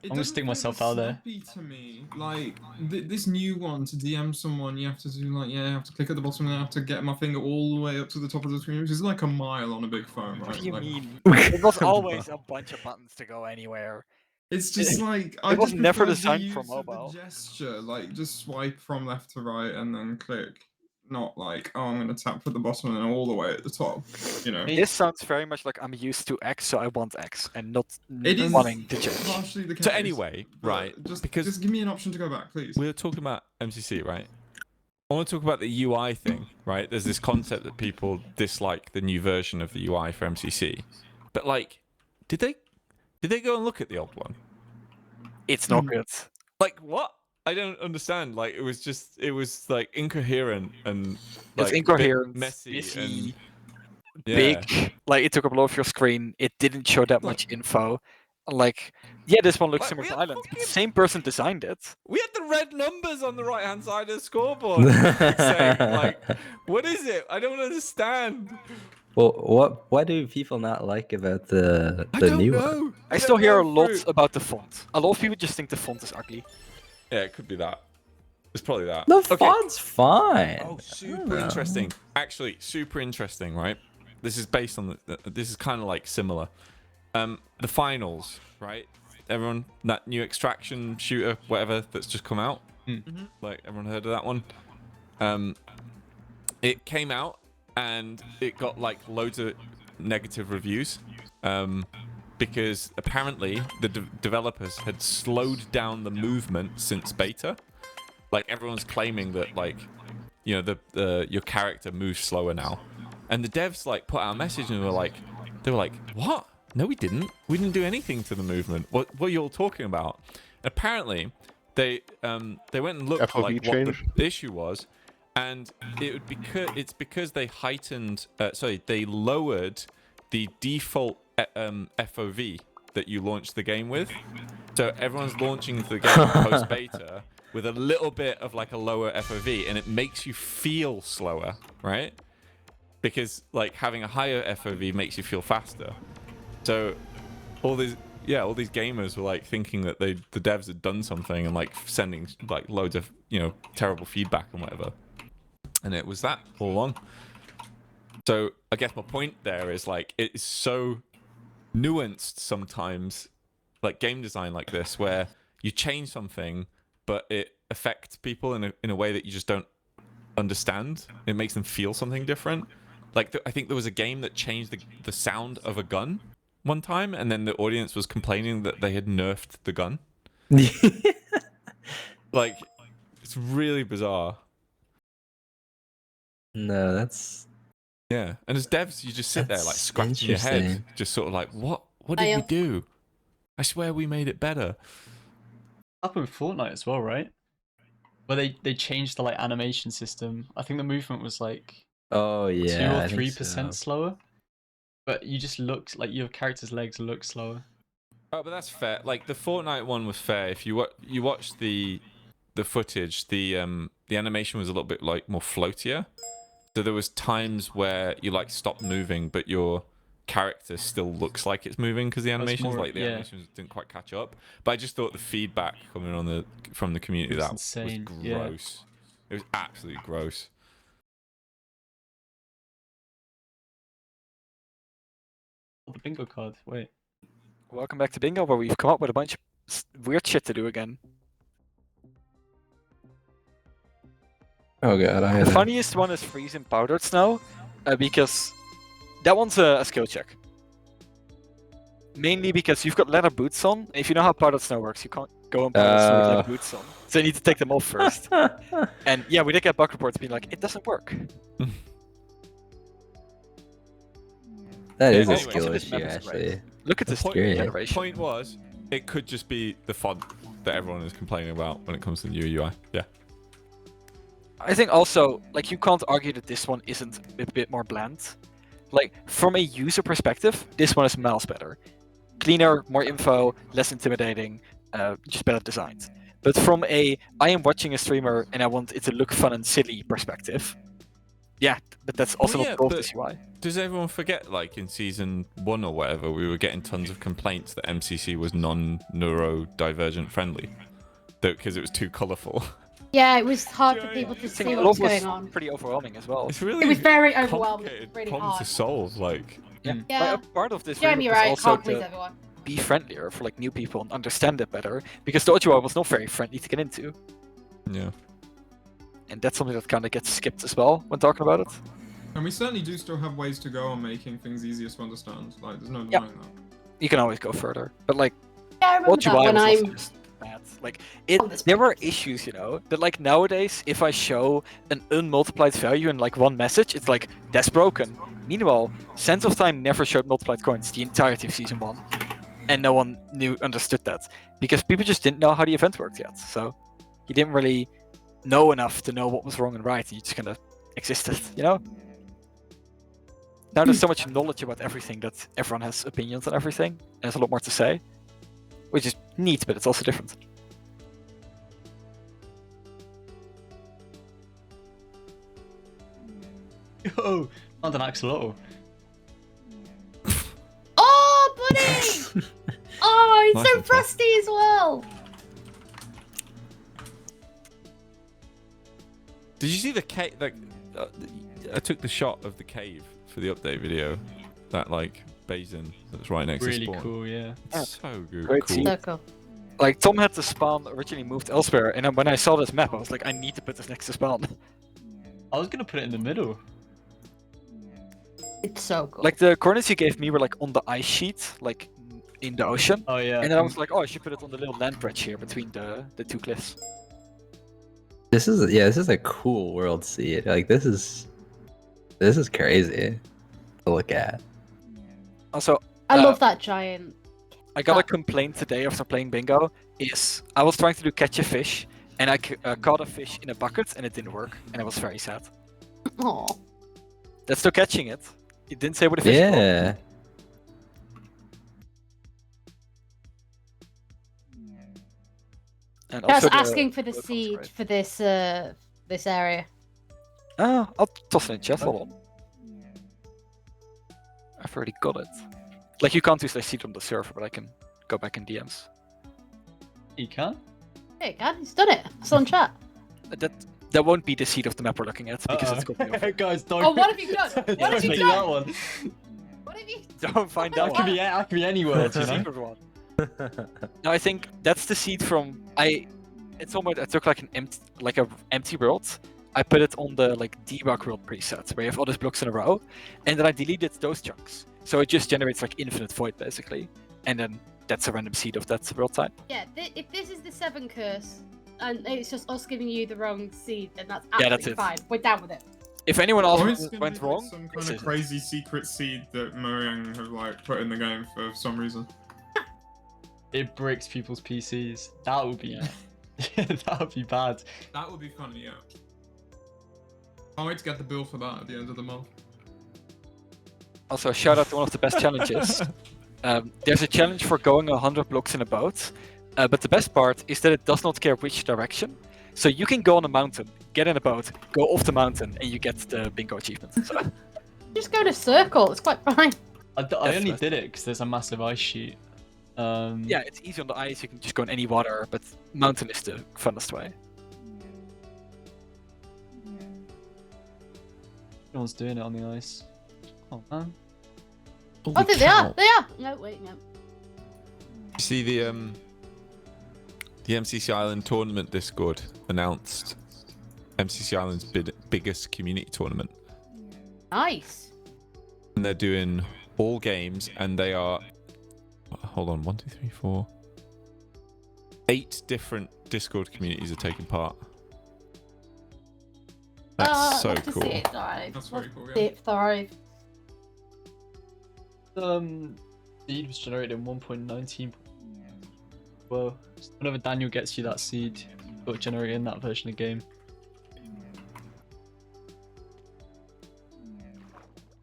I'm gonna stick myself out there. To me, like this new one to DM someone, you have to do like you have to click at the bottom and I have to get my finger all the way up to the top of the screen, which is like a mile on a big phone, right? What do you like, mean? It was always a bunch of buttons to go anywhere. It's just like I was just never prefer the designed for use of the mobile. gesture, like just swipe from left to right and then click. Not like, oh, I'm gonna tap at the bottom and then all the way at the top. You know. This sounds very much like I'm used to X, so I want X, and not It is wanting to change. partially the case. So anyway, but right? Because just give me an option to go back, please. we're talking about MCC, right? I want to talk about the UI thing, right? There's this concept that people dislike the new version of the UI for MCC, but like, did they go and look at the old one? It's not good. Like what? I don't understand. Like it was like incoherent and It's like a bit incoherent, messy busy, and yeah. big. Like it took up a lot of your screen. It didn't show that much info. Like, yeah, this one looks Like, similar we to had Island. But the fucking- same person designed it. We had the red numbers on the right hand side of the scoreboard. For fuck's sake. Like, what is it? I don't understand. Well, what do people not like about the I don't new know. one? I still hear a lot Fruit. about the font. A lot of people just think the font is ugly. Yeah, it could be that. It's probably that. The Okay. font's fine. Oh, I super don't know. interesting. Actually, super interesting, right? This is based on this is kind of like similar. The finals, right? Everyone, that new extraction shooter, whatever, that's just come out. Like, everyone heard of that one? It came out and it got like loads of negative reviews. Because apparently the developers had slowed down the movement since beta. Like everyone's claiming that, like, you know, the your character moves slower now, and the devs like put out a message and they were like, what? No, we didn't. We didn't do anything to the movement. What are you all talking about? Apparently, they went and looked at FOV like change? what the issue was, and it's because they heightened. They lowered the default FOV that you launch the game with. So everyone's launching the game post beta with a little bit of like a lower FOV, and it makes you feel slower, right? Because like having a higher FOV makes you feel faster. So all these gamers were like thinking that the devs had done something and like sending like loads of, you know, terrible feedback and whatever. And it was that all along. So I guess my point there is like it is so nuanced sometimes, like game design like this, where you change something but it affects people in a way that you just don't understand. It makes them feel something different. Like I think there was a game that changed the sound of a gun one time, and then the audience was complaining that they had nerfed the gun. Like, it's really bizarre. No, that's Yeah, and as devs, you just sit there like That's scratching your head, interesting. just sort of like, what did we do? I swear we made it better. Up with Fortnite as well, right? Where they changed the like animation system. I think the movement was like oh yeah, 2 or I think 3% so. slower. But you just looked like your character's legs look slower. Oh, but that's fair. Like the Fortnite one was fair. If you watch the footage, the animation was a little bit like more floatier. So there was times where you like stopped moving, but your character still looks like it's moving because the animations animations didn't quite catch up. But I just thought the feedback coming from the community was that insane, was yeah. gross. It was absolutely gross. The bingo card. Wait. Welcome back to Bingo, where we've come up with a bunch of weird shit to do again. Oh god, The funniest one is freezing powdered snow, because that one's a skill check. Mainly because you've got leather boots on. If you know how powdered snow works, you can't go on powdered snow with leather boots on. So you need to take them off first. And yeah, we did get bug reports being like, it doesn't work. That is a Anyway, skill this issue, map is actually. great. Look at The this point, generation. point was, it could just be the font that everyone is complaining about when it comes to the new UI. Yeah. I think also, like, you can't argue that this one isn't a bit more bland. Like, from a user perspective, this one is miles better. Cleaner, more info, less intimidating, just better designed. But from I am watching a streamer and I want it to look fun and silly perspective, Yeah, but that's also Well, not yeah, gold but- this UI. Does everyone forget, like in season 1 or whatever, we were getting tons of complaints that MCC was non-neurodivergent friendly, because it was too colourful. Yeah, it was hard for Yeah, people I to think see a what lot was going on. pretty overwhelming as well. It's really It was very overwhelming. complicated Really problem hard. to solve. Like, Yeah, Yeah. Like, a part of this Jeremy, remake you're was right. also Can't please to everyone. be friendlier for like new people and understand it better, because the UI was not very friendly to get into, yeah. and that's something that kind of gets skipped as well when talking about it. And we certainly do still have ways to go on making things easier to understand. Like, there's no Yeah. denying that. You can always go further, but like Yeah, I remember what that UI when was also I'm. just bad. Like On this there were podcast. issues, you know, that like nowadays, if I show an unmultiplied value in like one message, it's like that's broken. Meanwhile, Sense of Time never showed multiplied coins the entirety of season 1, and no one understood that because people just didn't know how the event worked yet. So you didn't really know enough to know what was wrong and right. You just kind of existed, you know. Now there's so much knowledge about everything that everyone has opinions on everything, and there's a lot more to say, which is neat, but it's also different. Yo, found an axolotl. Oh, buddy! Oh, it's Nice so and fast. frosty as well. Did you see the cave? Like, I took the shot of the cave for the update video. That like basin that's right next Really to spawn. cool, yeah. It's so good. Great cool. scene. So cool. Like Tom had the spawn originally moved elsewhere, and then when I saw this map, I was like, I need to put this next to spawn. I was gonna put it in the middle. It's so cool. Like the coordinates you gave me were like on the ice sheet, like in the ocean, Oh yeah. and then I was like, oh, I should put it on the little land bridge here between the two cliffs. This is a cool world to see. Like this is crazy to look at. Also, I love that giant. I got a complaint today after playing bingo. Is I was trying to do catch a fish, and I caught a fish in a bucket, and it didn't work, and I was very sad. Oh. That's still catching it. It didn't say what a fish was. Yeah. And I was also the asking for the load was seed great. for this area. Ah, I'll toss it in chat. Hold on. I've already got it. Like you can't use the seed on the server, but I can go back in DMs. You can? There you go. He's done it. It's on chat. That won't be the seed of the map we're looking at because it's got me off. Guys, don't. Oh, what have you done? What don't have you do done? that one. What have you? Don't find That that That one. could be anywhere, It's you a know. secret one. No, I think that's the seed from It's almost I took like an empty world. I put it on the like debug world preset where you have all these blocks in a row, and then I deleted those chunks. So it just generates like infinite void basically, and then that's a random seed of that world type. Yeah. If this is the 7 curse, and it's just us giving you the wrong seed, then that's Yeah, absolutely that's fine. We're down with it. If anyone else Or it's gonna went be, like, wrong, some this kind of is it. crazy secret seed that Mojang have like put in the game for some reason. It breaks people's PCs. That would be. That would be bad. That would be funny, yeah. Can't wait to get the bill for that at the end of the month. Also, shout out to one of the best challenges. There's a challenge for going 100 blocks in a boat, but the best part is that it does not care which direction. So you can go on a mountain, get in a boat, go off the mountain, and you get the bingo achievement. So, Just go in a circle. It's quite fine. I only nice. did it because there's a massive ice sheet. yeah, it's easy on the ice, you can just go in any water, but mountain is the funnest way. No one's doing it on the ice. Oh man. Oh, I think they are. They are. No, wait, no. You see the MCC Island tournament Discord announced MCC Island's biggest community tournament, Nice. and they're doing all games, and they are hold on 1, 2, 3, 4, 8 different Discord communities are taking part. That's so love to cool. see it thrive. That's Love very cool, to see yeah. it thrive. Seed was generated in 1.19. Well, whenever Daniel gets you that seed, it'll generate in that version of the game.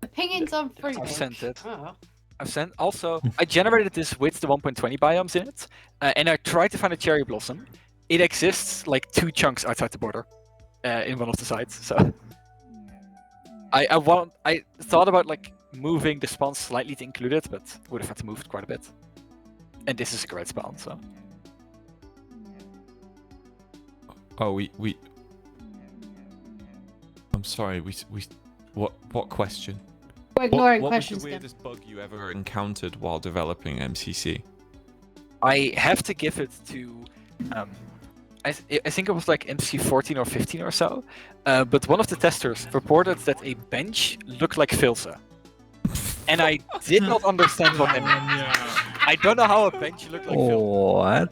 Opinions on fruit. I've sent it. Oh. I've sent. Also, I generated this with the 1.20 biomes in it, and I tried to find a cherry blossom. It exists like 2 chunks outside the border, in one of the sites. So I thought about like moving the spawn slightly to include it, but would have had to move it quite a bit. And this is a great spawn, so. Oh, we. I'm sorry. What question? We're ignoring what questions. was the weirdest bug you ever encountered while developing MCC? I have to give it to, I think it was like MC 14 or 15 or so, but one of the testers reported that a bench looked like Filsa. And I did not understand what that meant. Yeah. I don't know how a bench looked like Filsa. What?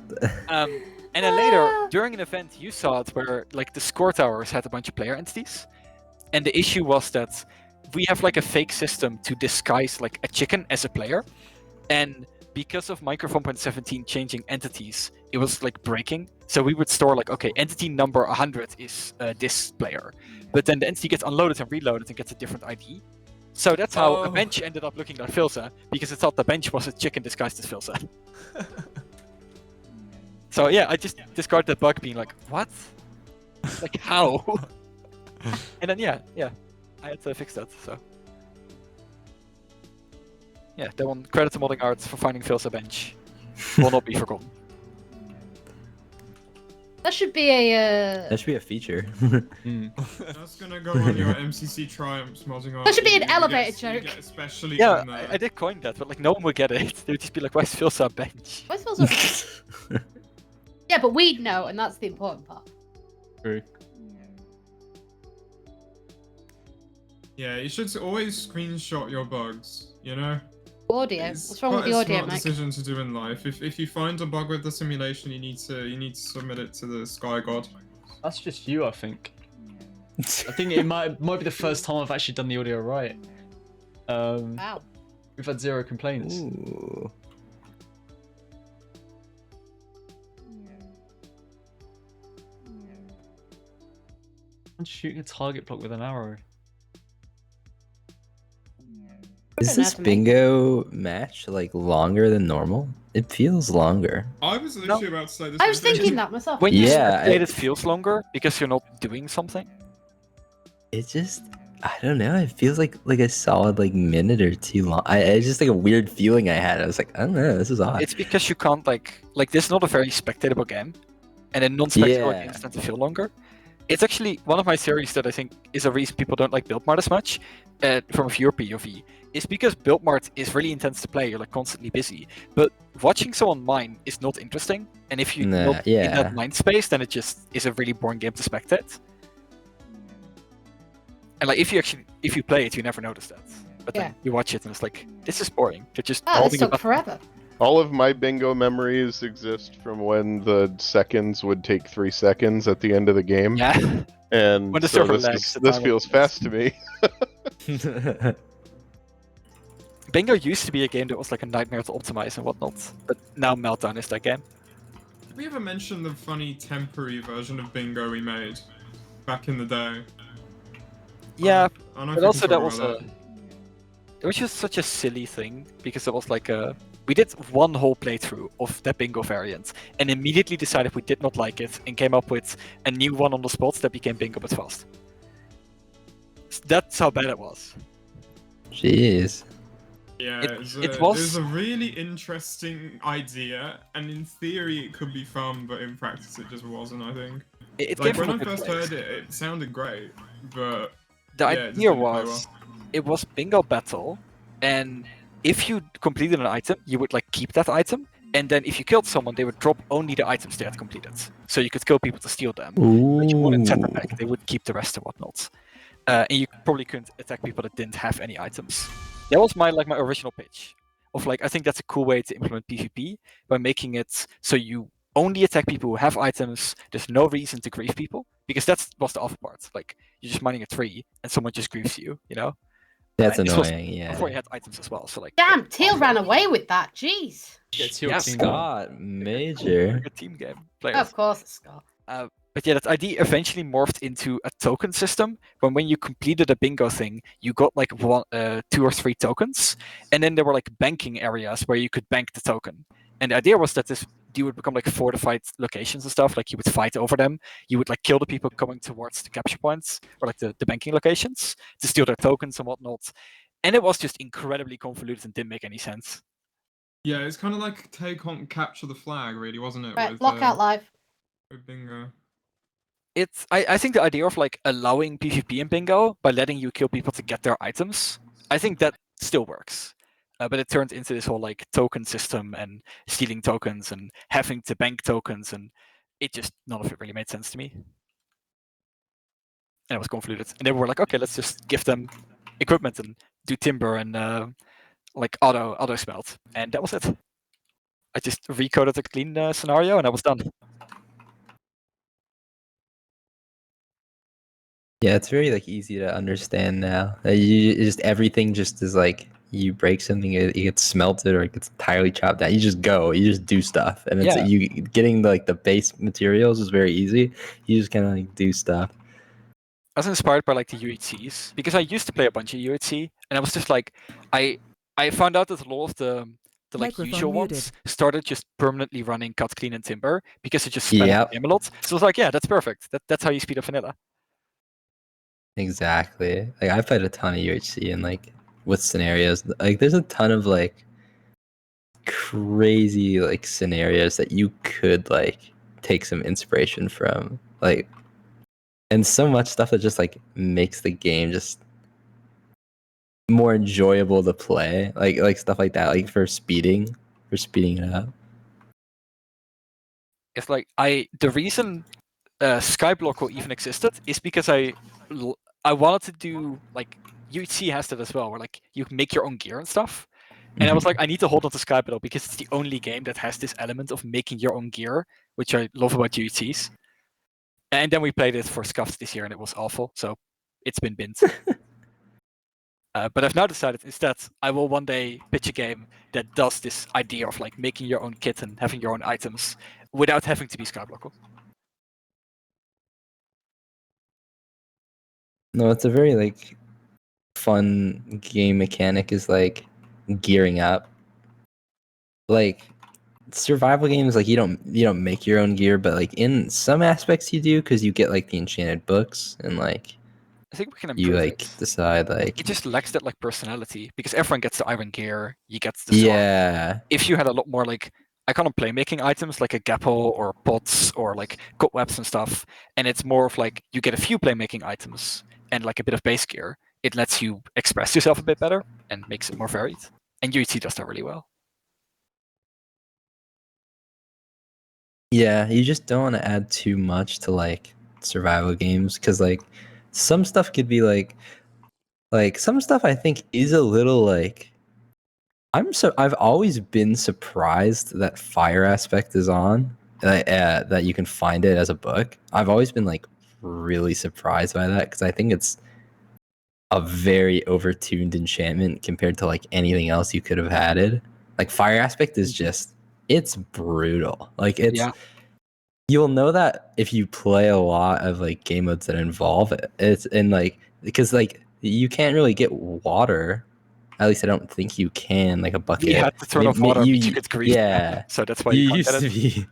And then later, during an event, you saw it where like the score towers had a bunch of player entities. And the issue was that we have like a fake system to disguise like a chicken as a player. And because of Minecraft 1.17 changing entities, it was like breaking. So we would store like, okay, entity number 100 is this player. But then the entity gets unloaded and reloaded and gets a different ID. So that's how a bench ended up looking like Filsa, because it thought the bench was a chicken disguised as Filsa. So yeah, I just discarded the bug being like, what? Like how? And then yeah, I had to fix that, so. Yeah, that one, credit to Modding Arts for finding Filsa bench. Will not be forgotten. That should be a. That should be a feature. That's gonna go on your MCC triumphs, Modding Arts. That should be an You elevator get- you joke. get especially Yeah, in there. I did coin that, but like no one would get it. They would just be like, why is Filsa bench? Where's Filsa? Yeah, but we'd know, and that's the important part. True. Yeah, you should always screenshot your bugs, you know? Audio. It's What's wrong with quite the a audio, smart Mike? decision to do in life. If you find a bug with the simulation, you need to submit it to the Sky God. That's just you, I think. I think it might be the first time I've actually done the audio right. Wow. We've had 0 complaints. Ooh. I'm shooting a target block with an arrow. Is this bingo match like longer than normal? It feels longer. I was literally about to say this. I was thinking that myself. When you Yeah, spectate, it feels longer because you're not doing something. It just, I don't know. It feels like a solid like minute or two long. It's just like a weird feeling I had. I was like, I don't know. This is odd. It's because you can't like this is not a very spectatable game, and in non-spectatable Yeah. games tend to feel longer. It's actually one of my theories that I think is a reason people don't like Build Mart as much, from a viewer POV. Is because Build Mart is really intense to play. You're like constantly busy, but watching someone mine is not interesting. And if you're not in that mind space, then it just is a really boring game to spectate. And like if you play it, you never notice that. But then you watch it and it's like, this is boring. They're just Oh, this holding took it up. forever. All of my bingo memories exist from when the seconds would take 3 seconds at the end of the game. Yeah. And When the so server this, lags, the this time feels will- fast to me. Bingo used to be a game that was like a nightmare to optimize and whatnot, but now Meltdown is that game. Did we ever mention the funny temporary version of Bingo we made back in the day? Yeah, I don't know if but you also can that talk was about it was just such a silly thing because it was like we did one whole playthrough of that bingo variant and immediately decided we did not like it and came up with a new one on the spot that became bingo but fast. That's how bad it was. Jeez. Yeah, It- it was, it it was- was a really interesting idea, and in theory it could be fun, but in practice it just wasn't, I think. It Like, came when from I a good first place. heard it, it sounded great, but The yeah, it just idea didn't play was well. it was bingo battle, and if you completed an item, you would like keep that item, and then if you killed someone, they would drop only the items they had completed, so you could kill people to steal them. But you wouldn't set them back; they would keep the rest and whatnot. And you probably couldn't attack people that didn't have any items. That was my original pitch of like I think that's a cool way to implement PvP by making it so you only attack people who have items. There's no reason to grieve people because that was the awful part. Like you're just mining a tree and someone just grieves you, you know? That's And this was annoying. Yeah. Before you had items as well, so like Damn, Teal ran away with that. Jeez. Yeah, it's your Yeah, team. Scott, major. a team game players. Of course, it's Scott. But yeah, that idea eventually morphed into a token system. When you completed a bingo thing, you got like 2 or 3 tokens, and then there were like banking areas where you could bank the token. And the idea was that this you would become like fortified locations and stuff. Like you would fight over them. You would like kill the people coming towards the capture points or like the banking locations to steal their tokens and whatnot. And it was just incredibly convoluted and didn't make any sense. Yeah, it's kind of like take on capture the flag, really, wasn't it? Right, With, Lockout Live. with Bingo. I think the idea of like allowing PvP in Bingo by letting you kill people to get their items, I think that still works. But it turned into this whole like token system and stealing tokens and having to bank tokens, and it just none of it really made sense to me. And it was convoluted. And they were like, okay, let's just give them equipment and do timber and like auto smelt, and that was it. I just recoded a clean scenario and I was done. Yeah, it's very like easy to understand now. You just everything just is like you break something, it gets smelted or it gets entirely chopped down. You just go, you just do stuff, and it's Yeah. you getting like the base materials is very easy. You just kind of like do stuff. I was inspired by like the UHCs because I used to play a bunch of UHC, and I was just like, I found out that a lot of the like Microphone usual muted. ones started just permanently running cut, clean, and timber because it just sped up Yep. the game a lot. So I was like, yeah, that's perfect. That's how you speed up vanilla. Exactly. Like I played a ton of UHC and like with scenarios, like there's a ton of like crazy like scenarios that you could like take some inspiration from, like, and so much stuff that just like makes the game just more enjoyable to play, like stuff like that, like for speeding it up. It's like the reason Skyblock even existed is because I wanted to do like UHC has that as well, where like you make your own gear and stuff. And I was like, I need to hold on to Skyblock because it's the only game that has this element of making your own gear, which I love about UHCs. And then we played it for Scuffs this year, and it was awful. So it's been binned. But I've now decided instead I will one day pitch a game that does this idea of like making your own kit and having your own items without having to be Skyblock. No, it's a very like fun game mechanic is like gearing up. Like survival games, like you don't make your own gear, but like in some aspects you do because you get like the enchanted books and like I think we can you improve like it. decide like It just lacks that like personality because everyone gets the iron gear, you get the sword. yeah. If you had a lot more like iconic playmaking items like a gapple or pots or like cobwebs and stuff, and it's more of like you get a few playmaking items and like a bit of base gear, it lets you express yourself a bit better and makes it more varied. And UHC does that really well. Yeah, you just don't want to add too much to like survival games because like some stuff could be like some stuff I think is a little like I've always been surprised that fire aspect is on that you can find it as a book. I've always been like really surprised by that because I think it's a very overtuned enchantment compared to like anything else you could have added. Like fire aspect is just it's brutal. Like it's you'll know that if you play a lot of like game modes that involve it. It's in like because like you can't really get water. At least I don't think you can like a bucket. You had to turn off water, but you could grease. Yeah, so that's why you you used to be.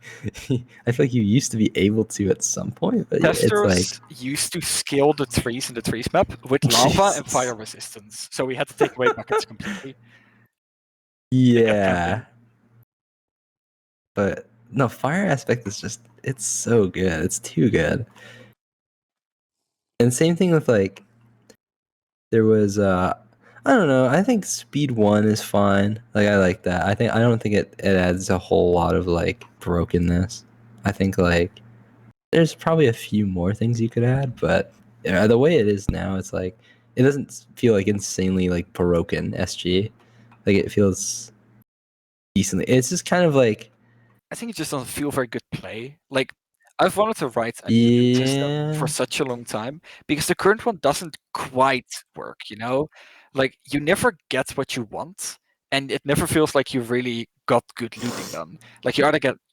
I feel like you used to be able to at some point, but it's Testers like used to scale the trees in the trees map with lava and fire resistance, so we had to take away buckets completely. yeah. But no, fire aspect is just it's so good. It's too good. And same thing with like there was I don't know, I think speed 1 is fine. Like I like that. I don't think it adds a whole lot of like brokenness. I think like there's probably a few more things you could add, but the way it is now, it's like it doesn't feel like insanely like broken SG. Like it feels decently. It's just kind of like I think it just doesn't feel very good play. Like I've wanted to write a new system for such a long time because the current one doesn't quite work, you know? Like you never get what you want and it never feels like you really got good looting done. Like you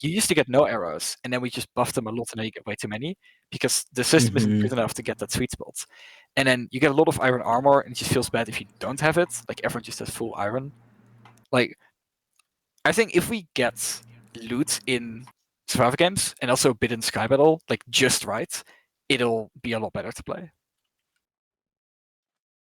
used to get no arrows and then we just buffed them a lot and now you get way too many because the system isn't good enough to get that sweet spot. And then you get a lot of iron armor and it just feels bad if you don't have it. Like everyone just has full iron. Like I think if we get loot in survival games and also a bit in Sky Battle, like just right, it'll be a lot better to play.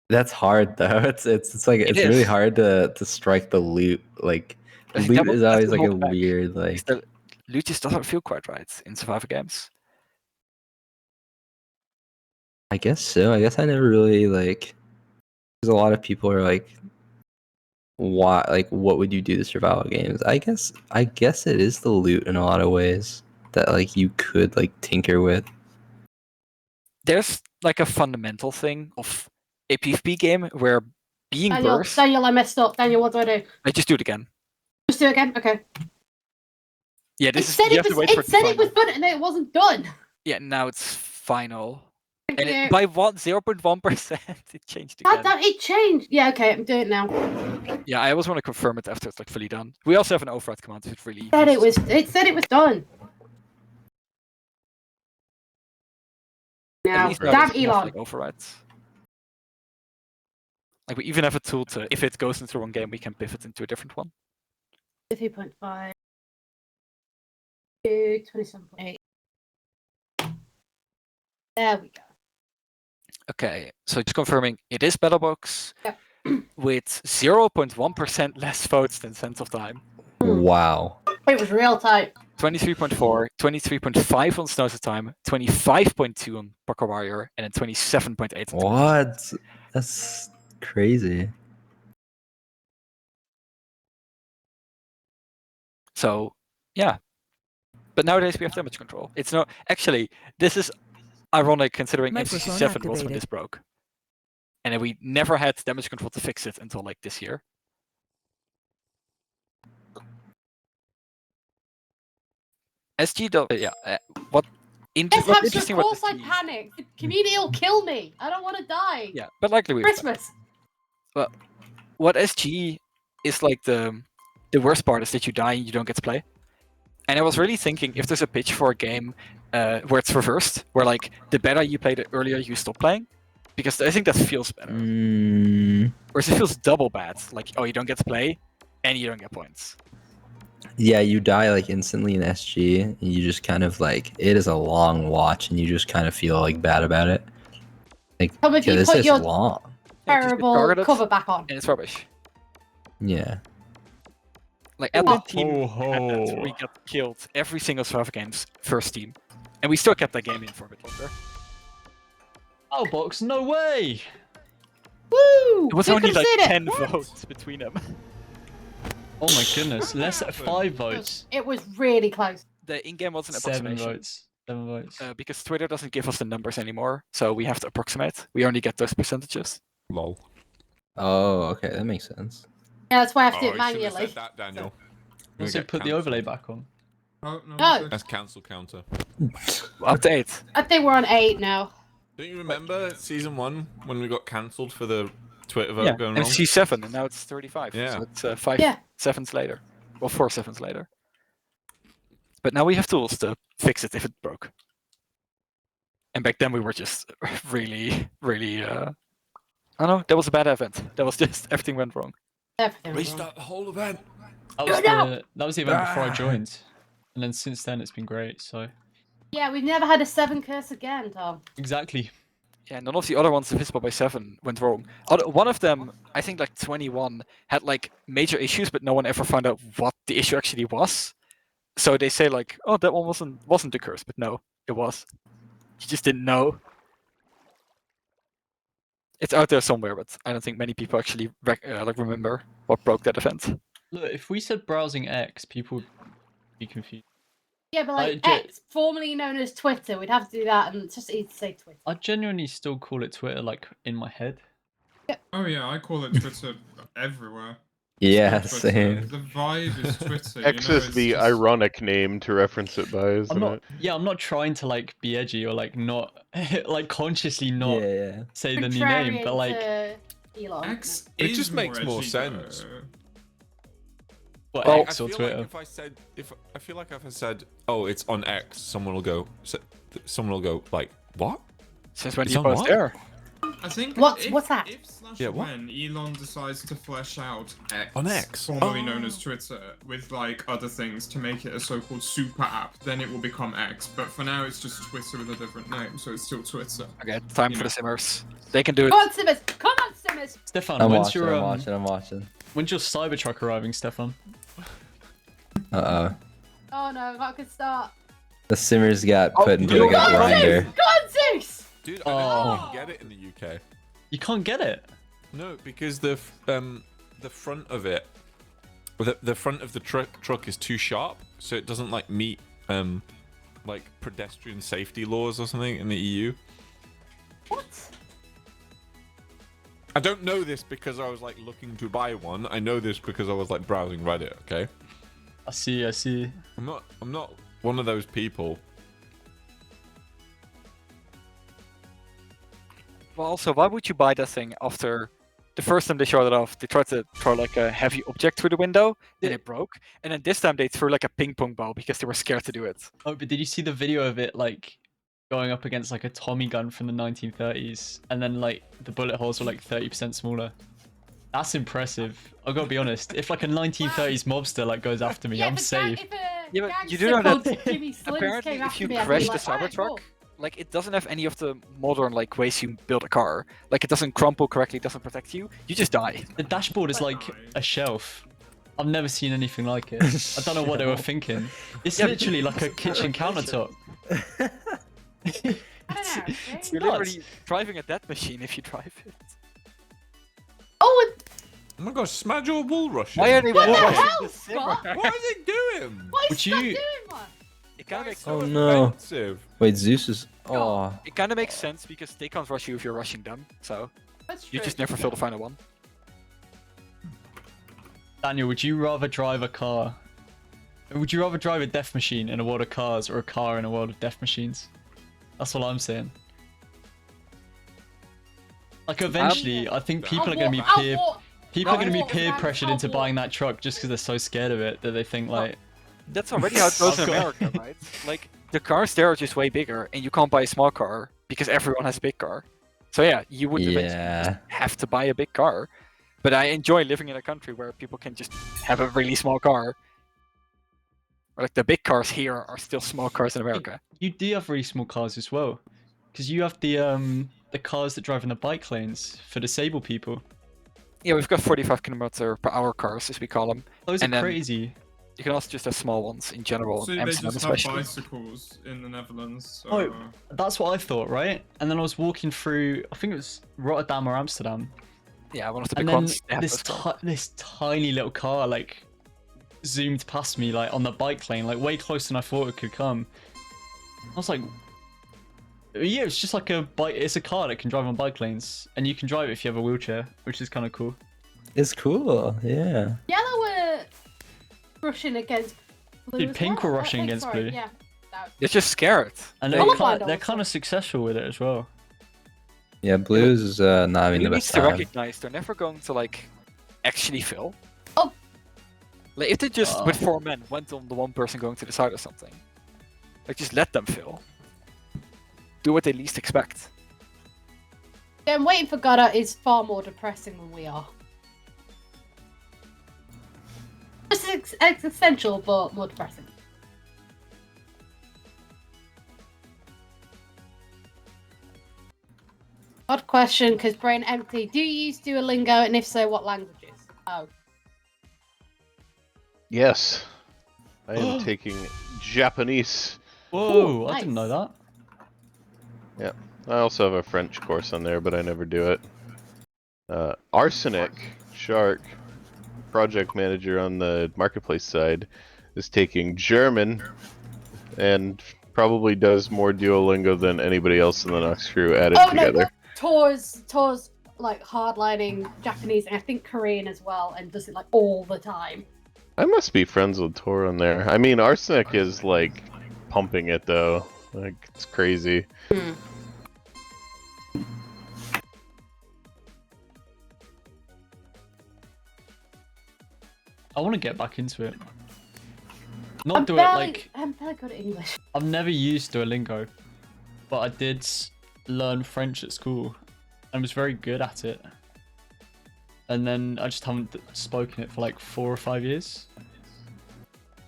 That's hard though. It's like it's really is. hard to strike the loot. Like I think loot is that's always the like a whole back. weird like. The loot just doesn't feel quite right in survival games. I guess so. I guess I never really like. Because a lot of people are like, why? Like, what would you do to survival games? I guess it is the loot in a lot of ways that like you could like tinker with. There's like a fundamental thing of a PvP game where being Daniel, burst. Daniel, I messed up. Daniel, what do I do? I just do it again. Just do it again? Okay. Yeah, It this is. said You it have to was, wait for it said it was final. done and then it wasn't done. Yeah, now it's final. Thank And you. it, by 0.1%, it changed God again. damn, it changed. Yeah, okay, I'm doing it now. Yeah, I always want to confirm it after it's like fully done. We also have an override command, so it's really. It said it was done. At Now, least damn nowadays we have, Elon. like, overrides. Like we even have a tool to, if it goes into one game, we can pivot into a different one. 3.5 to 27.8. There we go. Okay, so just confirming, it is Battlebox Yep. with 0.1% less votes than Sense of Time. Wow. It was real tight. 23.4, 23.5 on Snows of Time, 25.2 on Parkour Warrior, and then 27.8 on What? That's crazy. So, yeah. But nowadays we have damage control. It's no. Actually, this is ironic considering Microphone MCC7 was when activated. this broke. And then we never had damage control to fix it until like this year. SG though, yeah. What Yes, what's Hamster, of interesting about course I SG panicked. The community will kill me. I don't want to die. Yeah, but likely we. Christmas. What SG is like the worst part is that you die and you don't get to play. And I was really thinking if there's a pitch for a game where it's reversed, where like the better you play, the earlier you stop playing, because I think that feels better. Whereas it feels double bad, like oh you don't get to play, and you don't get points. Yeah, you die like instantly in SG, and you just kind of like it is a long watch, and you just kind of feel like bad about it. Like How about you this put is your long. Yeah, just get terrible targeted, cover back on? and it's rubbish. Yeah. Like Admin team had that, we got killed every single survivor game's first team, and we still kept that game in for a bit longer. Oh, box, no way! Woo! It was Who only could've like seen it? 10 What? votes between them. Oh my goodness, less at 5 votes. It was really close. The in-game was an 7 approximation. votes. 7 votes. Because Twitter doesn't give us the numbers anymore, so we have to approximate. We only get those percentages. Lol. Oh, okay, that makes sense. Yeah, that's why I have to do Oh, it you shouldn't have manually. said that, Daniel. Also put the overlay back on. Oh, no. No. That's cancel counter. Up to 8. I think we're on 8 now. Don't you remember season 1 when we got cancelled for the Twitter vote Yeah, going and wrong? C7, and now it's 35. Yeah. So it's 5 Yeah. sevens later. Well, 4 sevens later. But now we have tools to fix it if it broke. And back then we were just really, really... I don't know, that was a bad event. That was just, everything went wrong. Everything was wrong. Restart the whole event. That was the event before I joined. And then since then it's been great, so... Yeah, we've never had a 7 curse again, Tom. Exactly. Yeah, none of the other ones divisible by 7 went wrong. One of them, I think like 21, had like major issues, but no one ever found out what the issue actually was. So they say like, oh, that one wasn't the curse, but no, it was. You just didn't know. It's out there somewhere, but I don't think many people actually like remember what broke that event. Look, if we said browsing X, people would be confused. Yeah, but like X, formerly known as Twitter, we'd have to do that, and it's just easy to say Twitter. I genuinely still call it Twitter, like, in my head. Oh yeah, I call it Twitter everywhere. Yeah, Twitter. same. The vibe is Twitter. X you know, is it's the just... ironic name to reference it by, isn't it? Yeah, I'm not trying to like be edgy or like not like consciously not Yeah. say the new name, but like Elon. X It is just makes more edgy, sense. though. what, Well, X or Twitter. Like I feel like if I said, "Oh, it's on X," someone will go like, "What?" Since when It's you on post what? there? I think What's that? If Yeah, what? when Elon decides to flesh out X, On X? formerly known as Twitter, with like other things to make it a so-called super app, then it will become X. But for now, it's just Twitter with a different name, so it's still Twitter. Okay, time for the simmers. They can do it. Come on, Simmers! Come on, Simmers! Stefan, I'm when's watching. your I'm watching. when's your Cybertruck arriving, Stefan? Uh oh. Oh no, got a good start. The simmers got Oh, put into no. like a grinder. Go on, Zeus! Dude, Oh. I don't get it in the UK. You can't get it. No, because the front of it, the front of the truck is too sharp, so it doesn't like meet like pedestrian safety laws or something in the EU. What? I don't know this because I was like looking to buy one. I know this because I was like browsing Reddit. Okay, I see. I'm not one of those people. Well, also, why would you buy that thing after the first time they showed it off? They tried to throw like a heavy object through the window, then it broke, and then this time they threw like a ping pong ball because they were scared to do it. Oh, but did you see the video of it like going up against like a Tommy gun from the 1930s, and then like the bullet holes were like 30% smaller? That's impressive. I gotta be honest. If like a 1930s mobster like goes after me, I'm safe. Yeah, but you do know that Jimmy Slims apparently came if after you me, I'd be crash the like, "Alright, Cybertruck, cool." like it doesn't have any of the modern like ways you build a car. Like it doesn't crumple correctly, it doesn't protect you. You just die. The dashboard is like a shelf. I've never seen anything like it. I don't know what they were thinking. It's literally like a kitchen countertop. I don't know. It's You're nuts. literally driving a death machine if you drive it. Oh, Oh my gosh, Smudge or Bull Rushing? Why are they what the rushing hell, the Scott? simmer? What is it doing? What Would is that you- doing, man? It kind of makes So Oh, no. offensive. Wait, Zeus is. Oh. it kind of makes sense because they can't rush you if you're rushing them. So That's true. you just never fill the final one. Daniel, would you rather drive a car? Would you rather drive a death machine in a world of cars or a car in a world of death machines? That's all I'm saying. Like eventually, I think people are going to be people are going to be peer pressured into buying that truck just because they're so scared of it that they think like, That's already how it goes in I've got- America, right? Like the cars there are just way bigger, and you can't buy a small car because everyone has a big car. So yeah, you would eventually Yeah. just have to buy a big car. But I enjoy living in a country where people can just have a really small car. Or like the big cars here are still small cars in America. you do have really small cars as well, because you have the cars that drive in the bike lanes for disabled people. Yeah, we've got 45 km/h cars, as we call them. Those And are then- cSee, You can also just have small ones in general, So in they Amsterdam just have especially. bicycles in the Netherlands. So, Oh, that's what I thought, right? And then I was walking through, I think it was Rotterdam or Amsterdam, Yeah, one of the and big then ones. They have this those cars. this tiny little car like zoomed past me like on the bike lane, like way closer than I thought it could come. I was like, yeah, it's just like a bike. It's a car that can drive on bike lanes, and you can drive it if you have a wheelchair, which is kind of cool. It's cool. Yeah. Yellow were rushing against blue. Dude, as pink well. were rushing Wait, against sorry, blue. Yeah. That They're just scared. And They- they're Qualified they're also. kind of successful with it as well. Yeah, blues is not having Blue the needs best to time. recognize they're never going to like actually fill. Oh. Like if they just Oh. with 4 men went on the one person going to the side or something, like just let them fill. Do what they least expect. Them waiting for Godot is far more depressing than we are. Just existential, but more depressing. Odd question, because brain empty. Do you use Duolingo, and if so, what languages? Oh. Yes. I am taking Japanese. Whoa, Ooh, I didn't know nice. that. I also have a French course on there, but I never do it. Arsenic Shark, project manager on the marketplace side, is taking German and probably does more Duolingo than anybody else in the Nox crew added Oh, together. no. Tours like hardlining Japanese and I think Korean as well, and does it like all the time. I must be friends with Tor on there. I mean, Arsenic is like pumping it though. Like, it's crazy. I want to get back into it. I'm Not do it barely, like I'm barely good at English. I've never used Duolingo, but I did learn French at school, and was very good at it. And then I just haven't spoken it for like 4 or 5 years.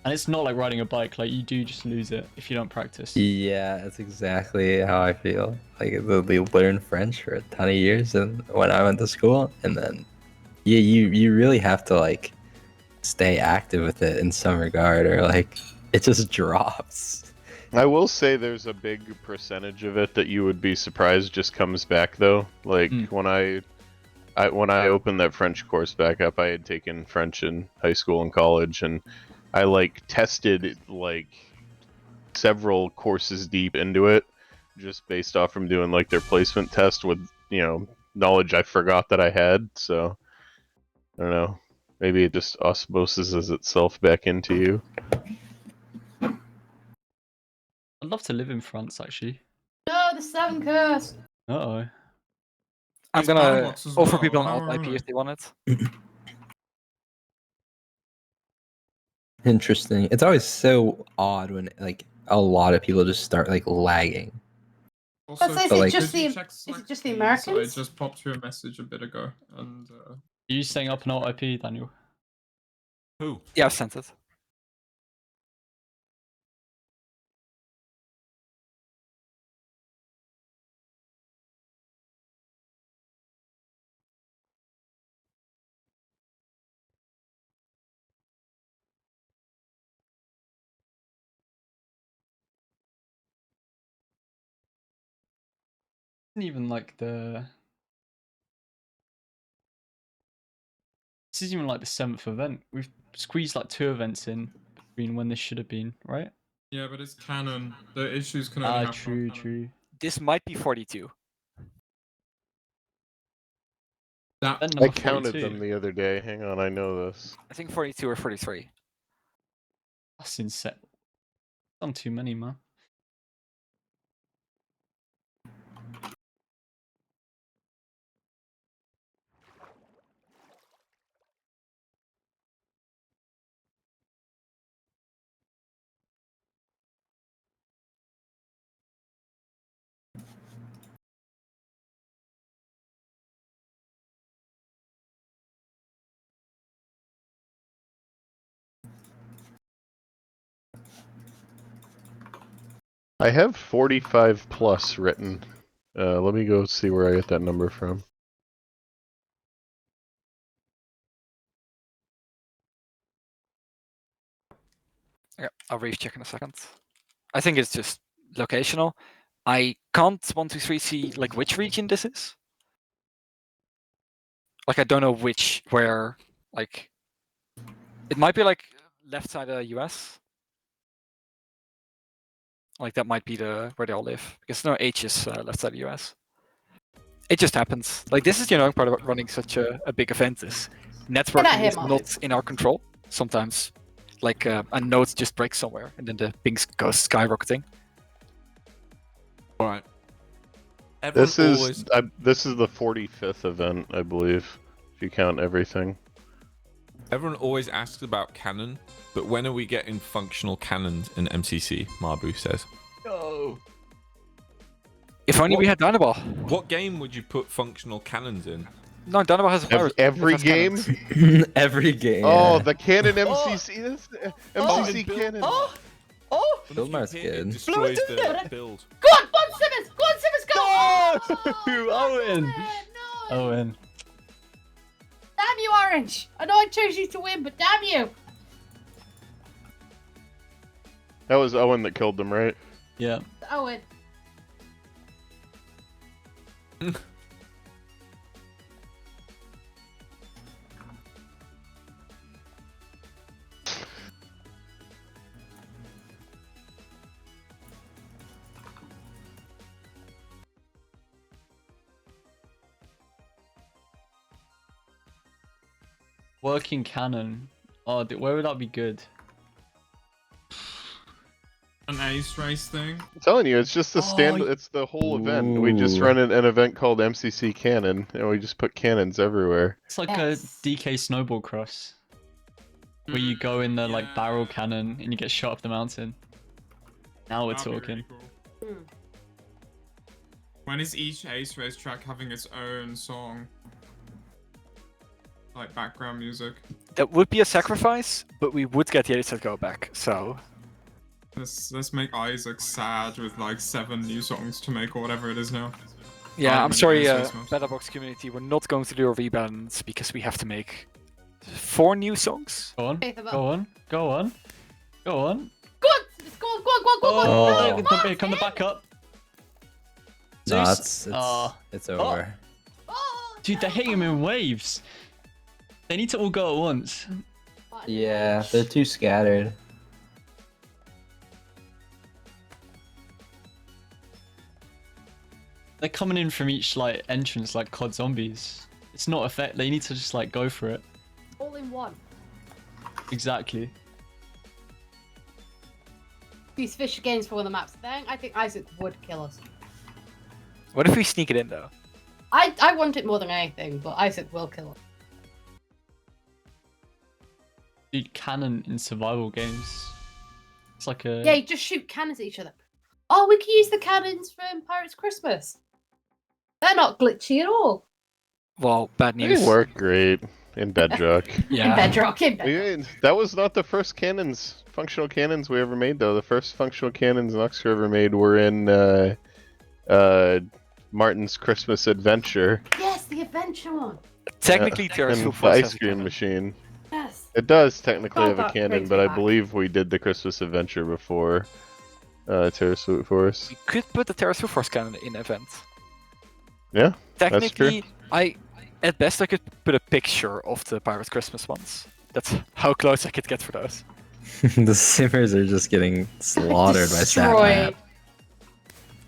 And it's not like riding a bike, like you do just lose it if you don't practice. Yeah, that's exactly how I feel. Like they learned French for a ton of years, and when I went to school, and then yeah, you really have to like stay active with it in some regard, or like it just drops. I will say there's a big percentage of it that you would be surprised just comes back though. Like when I opened that French course back up, I had taken French in high school and college, and I like tested like several courses deep into it, just based off from doing like their placement test with, you know, knowledge I forgot that I had. So I don't know, maybe it just osmoses itself back into you. I'd love to live in France, actually. No, the 7 curse. Uh-oh. I'm These gonna parablocks as offer well, people an how alt IP ironic. if they want it. Interesting. It's always so odd when like a lot of people just start like lagging. Also, Is But, it like- just could you the check is it just Slack, the please? Americans? I just popped you a message a bit ago, and Are you setting up an alt IP, Daniel? Who? Yeah, I've sent it. Isn't even like the... This isn't even like the 7th event. We've squeezed like 2 events in between when this should have been, right? yeah, but it's canon. The issues can only happen True, on canon. true. This might be 42. That Event I number counted 42. them the other day. Hang on, I know this. I think 42 or 43. That's insane. Done too many, man. I have 45 plus written. Let me go see where I get that number from. Yeah, I'll recheck in a second. I think it's just locational. I can't 1, 2, 3 see like which region this is. Like I don't know where, like it might be like left side of US. Like that might be where they all live, because no H is left side of US. It just happens. Like this is the annoying part about running such a big event is networking is not in our control. Sometimes, like a node just breaks somewhere and then the pings goes skyrocketing. All right. This is the 45th event, I believe, if you count everything. Everyone always asks about cannon, but when are we getting functional cannons in MCC? Marbu says. No. If only we had Dynaball. What game would you put functional cannons in? No, Dynaball has a virus. Every It has game? cannons. Every game. Oh, Yeah. the cannon MCC. This MCC cannon. Oh! Filmar's It good. destroys the build. Go on, Simmons! Go on, Simmons, go! No! Owen! No! Owen. Damn you, Orange! I know I chose you to win, but damn you! That was Owen that killed them, right? Yeah. Owen. Working cannon. Oh, where would that be good? an ace race thing. I'm telling you, it's just the it's the whole event. We just run an event called MCC Cannon, and we just put cannons everywhere. It's like a DK snowball cross. Where you go in the like barrel cannon and you get shot up the mountain. Now we're That'd be talking. really cool. When is each Ace Race track having its own song? Like background music? That would be a sacrifice, but we would get the Ace Go back, so... Let's make Isaac sad with like 7 new songs to make or whatever it is now. Yeah, I'm many sorry, Ace Race maps. Battlebox community, we're not going to do a rebalance because we have to make 4 new songs. Go on, Okay, the go on, go on, go on. Go on! Just go on, go on, go on, go on! Oh, No, come the back up. No, Zeus. it's over. Oh, Dude, they're hitting him in waves. They need to all go at once. Yeah, they're too scattered. They're coming in from each like entrance like COD zombies. It's not effect. They need to just like go for it. all in one. Exactly. These fish games for one of the maps. Then I think Isaac would kill us. What if we sneak it in, though? I want it more than anything, but Isaac will kill us. Dude, cannon in survival games. It's like a... Yeah, you just shoot cannons at each other. Oh, we can use the cannons from Pirates Christmas. They're not glitchy at all. Well, bad They news. work great in Bedrock. In Bedrock, in Bedrock. Yeah, that was not the first functional cannons we ever made, though. The first functional cannons Noxcrew ever made were in Martin's Christmas Adventure. Yes, the adventure one. Technically, Terrace And Food the Force has ice a cream cannon. machine. Yes. It does technically God, have a that cannon, brings but me I back. believe we did the Christmas Adventure before Terrace Food Force. We could put the Terrace Food Force cannon in event. Yeah, that's true. Technically, at best I could put a picture of the Pirates Christmas ones. That's how close I could get for those. The simmers are just getting slaughtered by Destroyed. Satnap.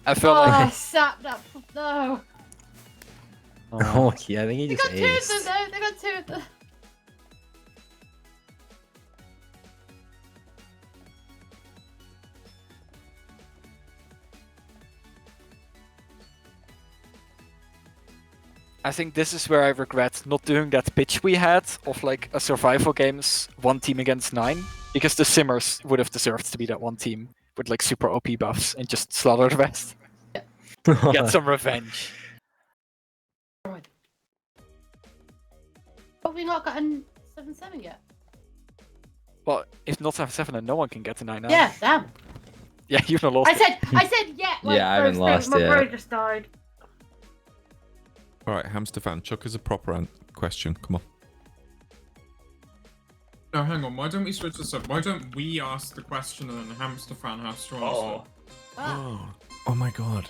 I felt Oh, like Sapnap. No. Oh, yeah, I think he They just got 2 of them, aced. though. They got 2 of them. I think this is where I regret not doing that pitch we had of like a survival games 1 team against 9, because the Simmers would have deserved to be that 1 team with like super OP buffs and just slaughter the rest. Get some revenge. But we not gotten 7-7 yet. Well, if not 7-7, then no one can get to 9-9. Yeah, damn. Yeah, you've not lost. I said yeah. Like, Yeah, I haven't lost my yet. brain just died. All right, Hamster fan, Chuck is a proper question. Come on. No, hang on. Why don't we switch this up? Why don't we ask the question and then Hamster fan has to answer? Ah, Oh my god.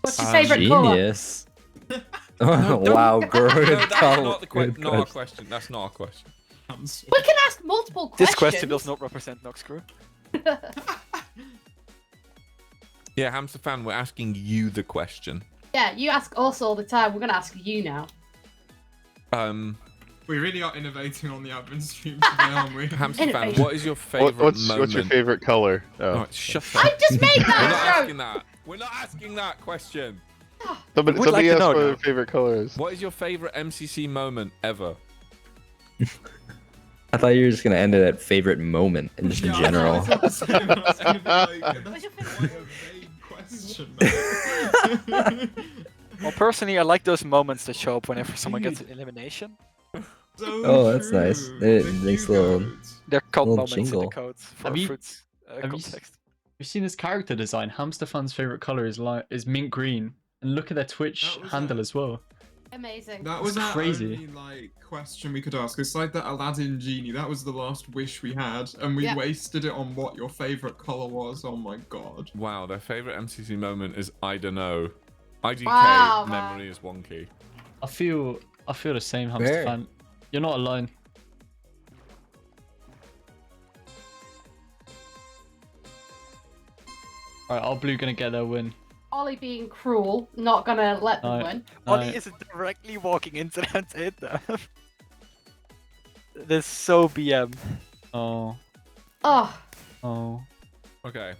what's your favourite colour? Genius. Wow, good No, that's call. not the Good not our question. question. That's not our question. Hamster. We can ask multiple questions. This question does not represent Noxcrew. Yeah, Hamster fan, we're asking you the question. Yeah, you ask us all the time. We're gonna ask you now. We really are innovating on the admin stream today, aren't we? Hamster fan, Innovation. what is your favorite What's moment? your favorite color? Oh, Alright, shut up. I just made We're not that asking joke. that. We're not asking that question. somebody would like to asked know what now. their favorite color is. What is your favorite MCC moment ever? I thought you were just gonna end it at favorite moment and just in Yeah, general. I was gonna be like, that's What's your quite favourite? a vague question. Well, personally, I like those moments that show up whenever someone gets an elimination. So Oh, that's true. nice. The It makes a little- Hugo's. They're called Little moments in the jingle. code for Have you- fruits have you s- context. You've seen this character design. Hamster fan's favorite color is mint green, and look at their Twitch That was handle a- as well. Amazing. That was our crazy. only like question we could ask. It's like that Aladdin genie. That was the last wish we had, and we Yeah. wasted it on what your favorite color was. Oh my god. Wow, their favorite MCC moment is I don't know. IDK Wow, man. memory is wonky. I feel the same, Hamster Fair. fan. You're not alone. Alright, our blue gonna get their win. Ollie being cruel, not gonna let them No. win. Ollie No. is directly walking into them to hit them. This is so BM. Oh, Oh, oh. Okay.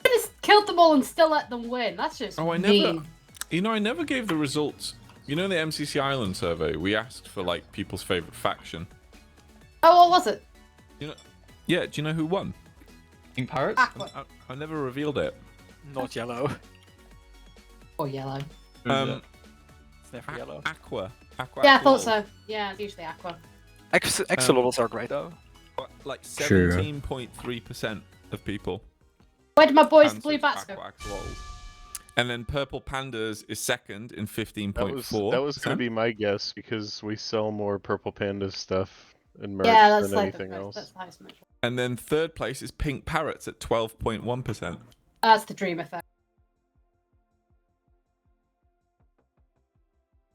I just killed them all and still let them win. That's just Oh, I mean. never. You know, I never gave the results. You know the MCC Island survey? We asked for like people's favorite faction. Oh, what was it? Yeah, do you know who won? Pink parrots? Aqua. I never revealed it. Not yellow. Or yellow. It's never yellow. Aqua. Yeah, I thought so. Yeah, it's usually aqua. Axolotls are great though. Like True. 17.3% of people. Where did my boys answered blue bats go? aqua axolotls. And then purple pandas is second in 15.4%. That was going to be my guess because we sell more purple panda stuff and merch Yeah, that's than like anything else. that's the highest measure. And then third place is pink parrots at 12.1%. That's the dream effect.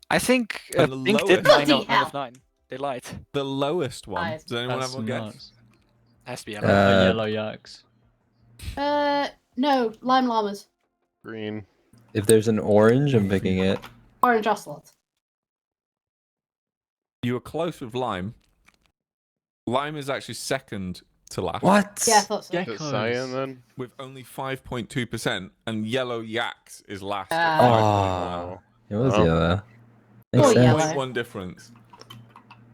I think And the Pink did lowest- 9 Bloody out of hell. 9. They lied. The lowest one. Nice. Does anyone That's have a guess? nuts. Has to be yellow. Yellow yaks. No, lime llamas. Green. If there's an orange, I'm picking it. Orange ocelot. You were close with lime. Lime is actually second to last. What? Yeah, I thought so. Is it cyan then? With only 5.2%, and yellow yaks is last. Ah. at 5.1. Oh, it was Oh. yellow. Oh, Makes sense. yellow. 0.1 difference.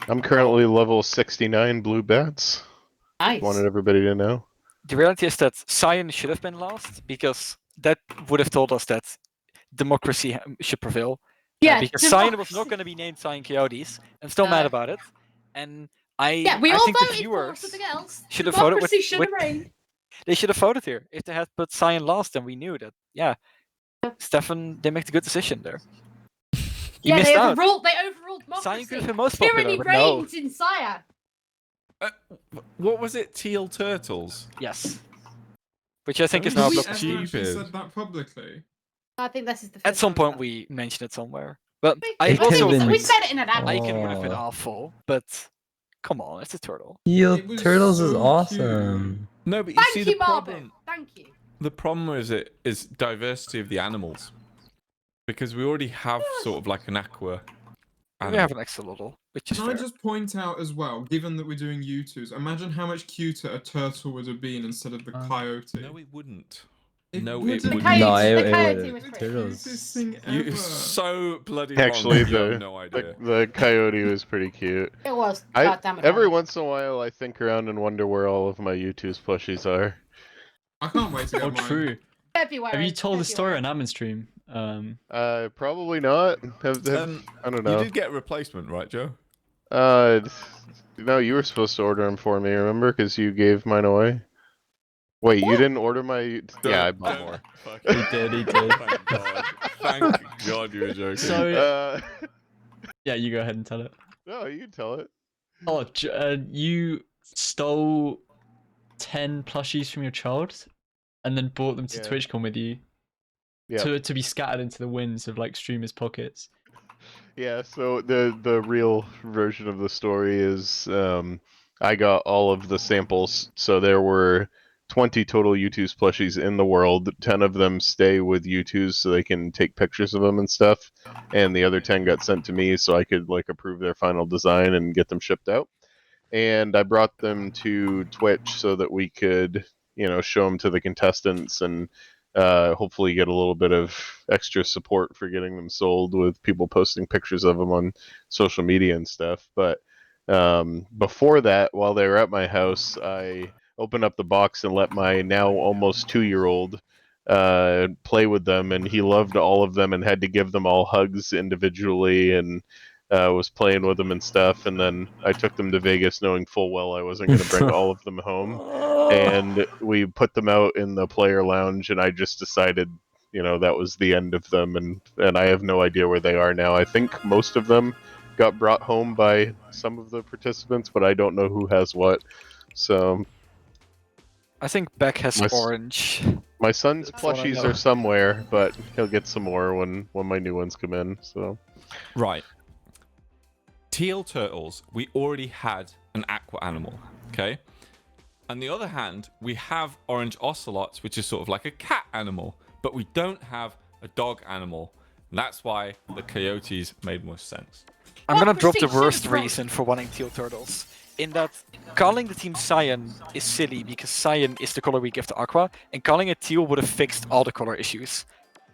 I'm currently level 69 blue bats. Nice. Wanted everybody to know. The reality is that cyan should have been last because that would have told us that democracy should prevail. Yeah, because cyan was democracy. not going to be named Cyan Coyotes. I'm still mad about it. And Yeah, we I all think the voted for viewers something else. should have voted with- Democracy should with- have reigned. they should have voted here. If they had put cyan last, then we knew that. Yeah, Stefan, they make the good decision there. He Yeah, missed they out. overruled. They overruled Cyan could democracy. have been most popular, Tyranny but no. reigns in Cyan. What was it? Teal turtles? Yes. Which I think is Have now we blocked. ever stupid. actually said that publicly? I think this is the. At first some time point, we mentioned it somewhere. But I It also could've been- we agree. said it in an ad. Icon would have been Oh. awful, but come on, it's a turtle. Teal It was Turtles is so awesome. No, but you Thank see you, the Marble. problem. Thank you. The problem is diversity of the animals, because we already have sort of like an aqua. We animal. have an axolotl, which is Can I fair. just point out as well, given that we're doing U2s, imagine how much cuter a turtle would have been instead of the coyote. No, it wouldn't. It No, it wouldn't. The wouldn't. coyote, No, the it coyote would've. was pretty. Turtles. Cutest thing You're ever. so bloody Actually, wrong. You have the, no idea. the coyote was pretty cute. It was. I, God damn it. every Alan. once in a while, I think around and wonder where all of my U2's plushies are. I can't wait to get Oh, mine. true. February. Have you told the story February. on Ammon stream? Probably not. I don't know. You did get a replacement, right, Joe? No, you were supposed to order them for me, remember? Because you gave mine away. Wait, you didn't order my... Yeah, I bought more. He did, he did. Thank God. Thank God you were joking. So, yeah, you go ahead and tell it. No, you can tell it. Oh, you stole 10 plushies from your child and then brought them to Yeah. TwitchCon with you Yeah. to be scattered into the winds of like streamers' pockets. Yeah, so the real version of the story is I got all of the samples. So there were 20 total U2's plushies in the world. 10 of them stay with U2's so they can take pictures of them and stuff. And the other 10 got sent to me so I could like approve their final design and get them shipped out. And I brought them to Twitch so that we could, show them to the contestants and hopefully get a little bit of extra support for getting them sold with people posting pictures of them on social media and stuff. But before that, while they were at my house, I opened up the box and let my now almost 2-year-old play with them, and he loved all of them and had to give them all hugs individually and was playing with them and stuff. And then I took them to Vegas knowing full well I wasn't going to bring all of them home. And we put them out in the player lounge, and I just decided, that was the end of them, and I have no idea where they are now. I think most of them got brought home by some of the participants, but I don't know who has what. So I think Beck has My s- orange. my son's That's all I plushies know. are somewhere, but he'll get some more when my new ones come in. So Right. Teal turtles, we already had an aqua animal, okay? On the other hand, we have orange ocelots, which is sort of like a cat animal, but we don't have a dog animal. And that's why the coyotes made more sense. I'm gonna drop the Christine, worst should've brought- reason for wanting teal turtles. In that, calling the team cyan is silly because cyan is the color we give to aqua, and calling it teal would have fixed all the color issues.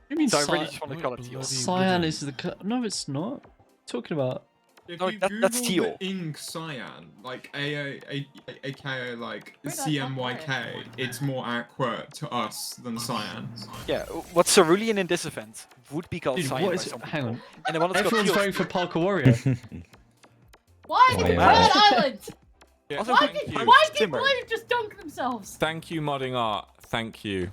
You mean So I really just want to No, call it bloody teal. Cyan is the no, it's not. Talking about If No, you that's Google teal. the ink cyan, like aka like Wait, that's CMYK, it's more aqua to us than cyan. Yeah, what's cerulean in this event would be called Dude, cyan what by is it? some Hang people. on. And the one that's Everyone's called voting teal. for Parkour Warrior. Why did Wow. Bird Island? Yeah, Also, Why thank did you, why did Timmer. Blue just dunk themselves? Thank you, Modding Art. Thank you.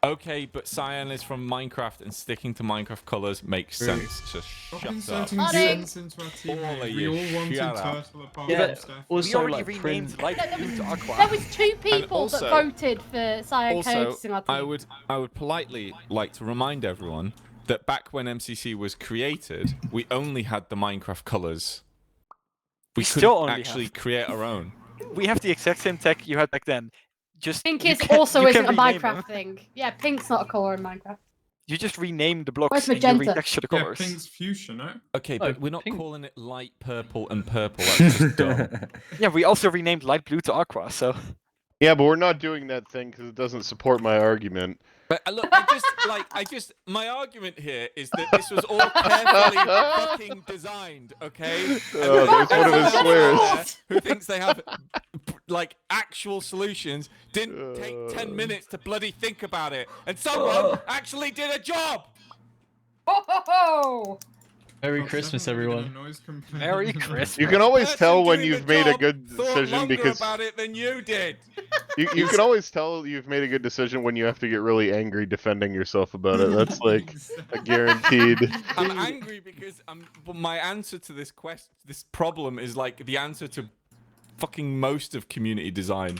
Okay, but cyan is from Minecraft, and sticking to Minecraft colors makes True. sense. Just Stop shut up. inserting Buddy. sense into our team. All of We you, all wanted shut up. Turtle apart Yeah, from Steph. We also, already like, renamed light No, blue to aqua. There was two people also- that voted for cyan Also, codes in our team. I would politely like to remind everyone that back when MCC was created, we only had the Minecraft colors. We couldn't still only actually have. create our own. We have the exact same tech you had back then. Just Pink you is can- also you isn't a can rename Minecraft them. thing. Yeah, pink's not a color in Minecraft. You just rename the blocks Where's and you magenta? retexture the Yeah, colors. pink's fuchsia, no? Okay, Oh, but we're not pink. calling it light purple and purple. That's just dumb. Yeah, we also renamed light blue to aqua. So Yeah, but we're not doing that thing because it doesn't support my argument. But look, my argument here is that this was all carefully fucking designed, okay? And Oh, there's there's one of his someone swears. out there who thinks they have like actual solutions didn't take 10 minutes to bloody think about it, and someone actually did a job. Oh ho ho! Merry Oh, Christmas, Steph, we're gonna everyone. noise complaint. Merry Christmas. You can always Person tell when doing you've the made a job good thought decision longer because about it than you did. you can always tell you've made a good decision when you have to get really angry defending yourself about it. That's like a guaranteed. I'm angry because my answer to this this problem is like the answer to fucking most of community design.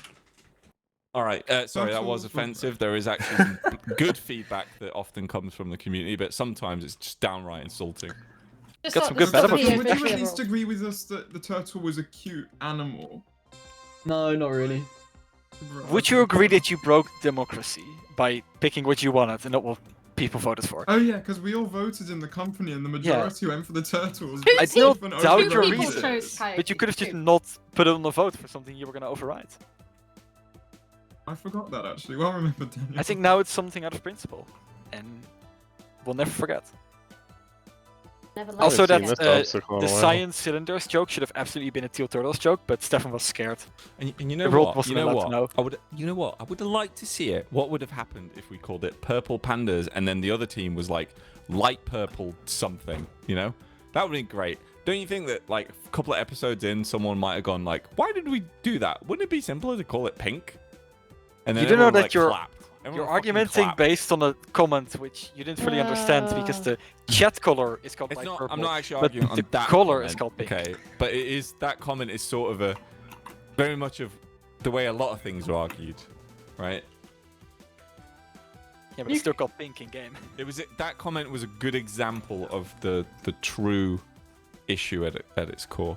All right, sorry, that was offensive. There is actually some good feedback that often comes from the community, but sometimes it's just downright insulting. Just Got not some the good stuff metaphors. here, Would you especially at least overall. agree with us that the turtle was a cute animal? No, not really. Would you agree that you broke democracy by picking what you wanted and not what people voted for? Oh yeah, because we all voted in the company and the majority went for the turtles. Two I people- don't Even doubt over your the people reasons, chose Coyote. but you could have just Two. not put it on the vote for something you were going to override. I forgot that actually. Well remembered, Daniel. I think now it's something out of principle, and we'll never forget. Never let Also, it that get. this obstacle in the a while. science cylinders joke should have absolutely been a Teal Turtles joke, but Stefan was scared. And you know The world what? wasn't You know allowed what? to know. I would. You know what? I would have liked to see it. What would have happened if we called it Purple Pandas, and then the other team was like light purple something? You know, that would be great. Don't you think that like a couple of episodes in, someone might have gone like, "Why did we do that? Wouldn't it be simpler to call it pink?" And You do know everyone, that like, you're- clapped. Everyone You're fucking argumenting clapped. based on a comment which you didn't fully understand because the chat color is called It's light not. purple. I'm not actually but arguing on the that color comment, is called pink. Okay, but it is that comment is sort of a very much of the way a lot of things are argued, right? Yeah, but it's still called pink in game. It was that comment was a good example of the true issue at its core.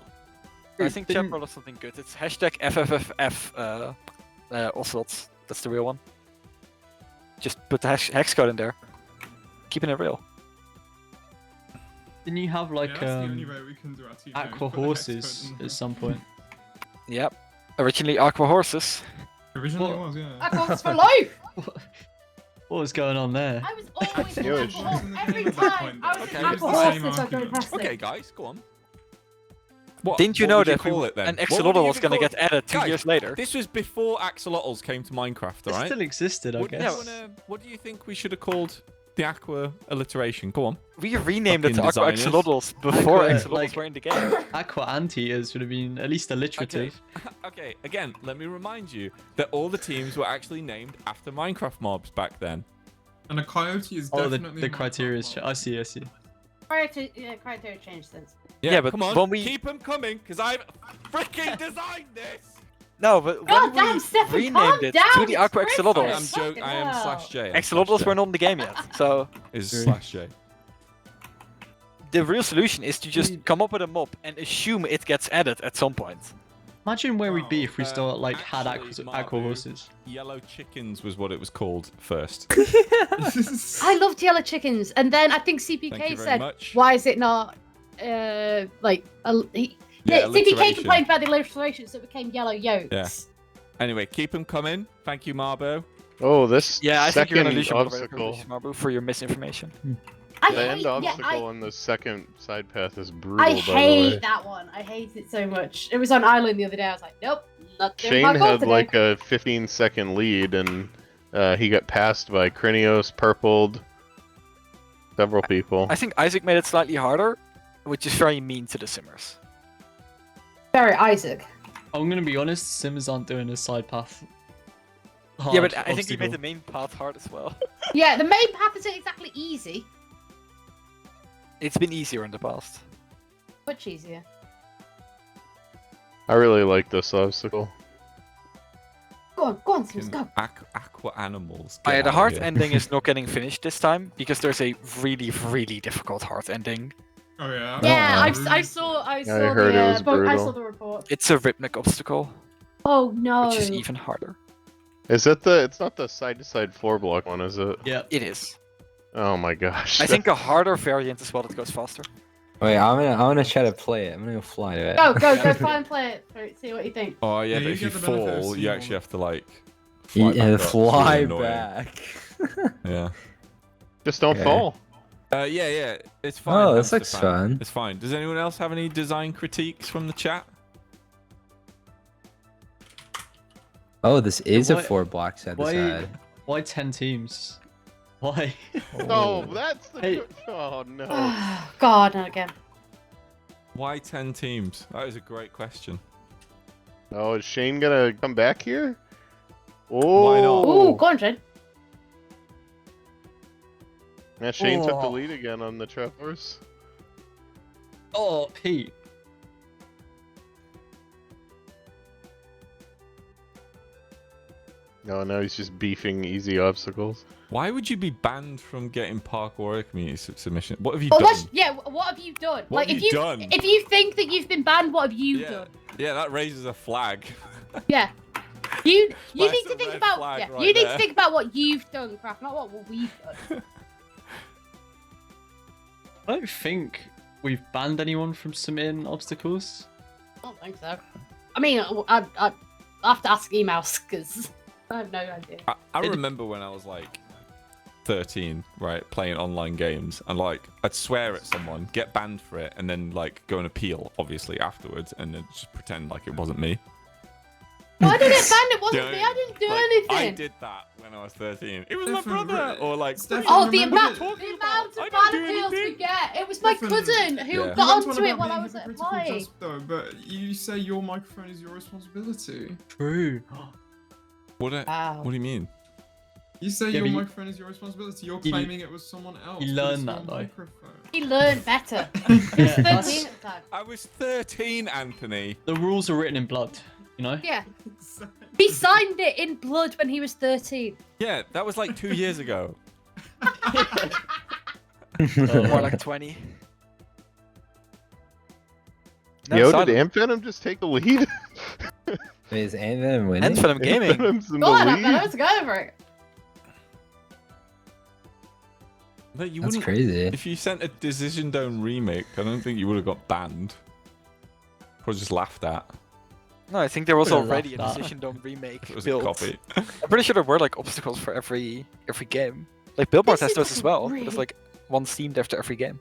I think chat Didn't- brought up something good. It's hashtag FFFF Ocelots. That's the real one. Just put the hex code in there. Keeping it real. Didn't you have like yeah, that's the only way we can do our team names, aqua put the hex code horses in. at some point? Yep. Originally Aqua Horses. Originally What? it was, yeah. Aqua's for life! What was going on there? I was always knew it. Aqua Horse. Every At that time point, I was Okay, an it's Aqua the Horse same since I've been argument. impressed. Okay, guys, go on. What, Didn't you what know would that call it then? an What would axolotl you was even going to call get added 2 Guys, years later? This was before axolotls came to Minecraft, It alright? still existed, I What, guess. what do you think we should have called the aqua alliteration? Go on. We renamed it to fucking Aqua designers. Axolotls before Aqua, Axolotls like- were in the game. Aqua anteaters would have been at least alliterative. Okay, again, let me remind you that all the teams were actually named after Minecraft mobs back then. And a coyote is Oh, definitely the my criteria is. top I see. I see. Criteria changed since. Yeah, but come on, when we- keep them coming, because I've freaking designed this! No, but God when damn, we Stefan, calm renamed it down, to the it's Aqua Christmas. Axolotls, I'm Fucking joking, I am hell. slash J. I'm Axolotls slash J. were not in the game yet. So Is True. slash J. the real solution is to just come up with a mob and assume it gets added at some point. Imagine where we'd be if we still like had actually, aqua Marbu, horses. Yellow chickens was what it was called first. I loved yellow chickens, and then I think Thank you CPK very said, much. "Why is it not like Yeah, CPK alliteration. complained about the alliteration, so it became yellow yolks." Yeah. Anyway, keep them coming. Thank you, Marbo. Oh, this Yeah, I think you're second gonna lose your obstacle. Marbu, for your misinformation. I The hate, end yeah, obstacle on the second side path is brutal. I by the way. hate that one. I hate it so much. It was on Island the other day. I was like, nope, not doing Shane parkour had today. like a 15-second lead, and he got passed by Krinios, Purpled, several people. I think Isaac made it slightly harder, which is very mean to the simmers. Very Isaac. I'm gonna be honest, Simmers aren't doing a side path. Yeah, but I think he obstacle. made the main path hard as well. Yeah, the main path isn't exactly easy. It's been easier in the past. Much easier. I really like this obstacle. Go on, Sims, go. Aqua animals. The get out hard here. ending is not getting finished this time because there's a really, really difficult hard ending. Oh yeah. Yeah, Really? I saw I heard it was I brutal. saw the report. It's a Rhythmic obstacle, Oh no. which is even harder. Is it the? It's not the side-to-side floor block one, is it? Yeah. It is. Oh my gosh. I think a harder variant as well that goes faster. Wait, I'm gonna try to play it. I'm gonna go fly to it. Go fly and play it. See what you think. Oh yeah, Yeah, but you if you get the benefit of fall, seeing you all actually the- have to like Yeah, back up. It's fly really annoying. back. Yeah. Just don't Okay. fall. Yeah, it's fine. Oh, this Hamster looks fan. fun. It's fine. Does anyone else have any design critiques from the chat? Oh, this is a why- 4 block side to side. Why 10 teams? Why? Oh, that's the. Hey. Oh no. God, not again. Why 10 teams? That is a great question. Oh, is Shane gonna come back here? Oh. Why not? Ooh, go on, Jen. Yeah, Shane took the Oh. lead again on the trap horse. Oh, Pete. No, now he's just beefing easy obstacles. Why would you be banned from getting Parkour community submission? What have you Oh, done? that's, yeah. What have you done? What like, have if you done? if you think that you've been banned, what have you Yeah. done? Yeah, that raises a flag. Yeah. You That's need a to think red about flag yeah. right You need there. to think about what you've done, Craft, not what we've done. I don't think we've banned anyone from submitting obstacles. I don't think so. I mean, I have to ask emails because I have no idea. I remember when I was like 13, right, playing online games, and like I'd swear at someone, get banned for it, and then like go and appeal, obviously afterwards, and then just pretend like it wasn't me. No, I didn't get banned. It wasn't Don't- me. I didn't do like, anything. I did that when I was 13. It was my Stefan, brother, re- or like. Stefan, Oh, the remember amount, that- the amount I of don't ban do appeals we anything. get. It was my Stefan, cousin who Yeah. You went got on onto it about when I being was at hypocritical play. just though, but you say your microphone is your responsibility. True. What Wow. do you mean? You say Yeah, your but you- microphone is your responsibility. You're You- claiming it was someone else. you but learn it's that, your though. microphone. He learned better. He was Yeah, 13 that's- at the time. I was 13, Anthony. The rules are written in blood, you know? Yeah. He signed it in blood when he was 13. Yeah, that was like 2 years ago. More like 20. No, Yo, silent. did Amphenom just take the lead? Wait, is Anthem winning? And Film Gaming. Amphenom's in Go on, the I'm lead. let's go over it. But you That's wouldn't. crazy. If you sent a Decision Dome remake, I don't think you would have got banned. Or just laughed at. No, I think there was Would've already a laughed at. Decision Dome remake It was built. a copy. I'm pretty sure there were like obstacles for every game. Like Billboard This has those is as well. really- There's like one themed after every game.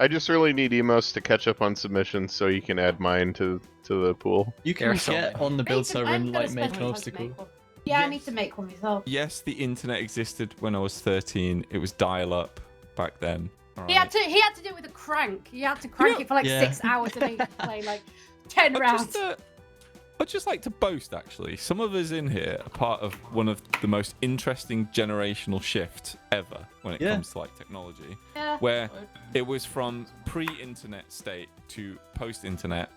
I just really need Emos to catch up on submissions so you can add mine to the pool. You There can are so get many. on the build Nathan, server I'm and gonna like make spend an my time to obstacle. make one. Yeah, I Yes. need to make one myself. Yes, the internet existed when I was 13. It was dial-up back then. He had to do it with a crank. He had to crank it for like Yeah. 6 hours and then he play like 10 rounds. I'd just like to boast, actually. Some of us in here are part of one of the most interesting generational shifts ever when it Yeah. comes to like technology. Yeah. Where it was from pre-internet state to post-internet,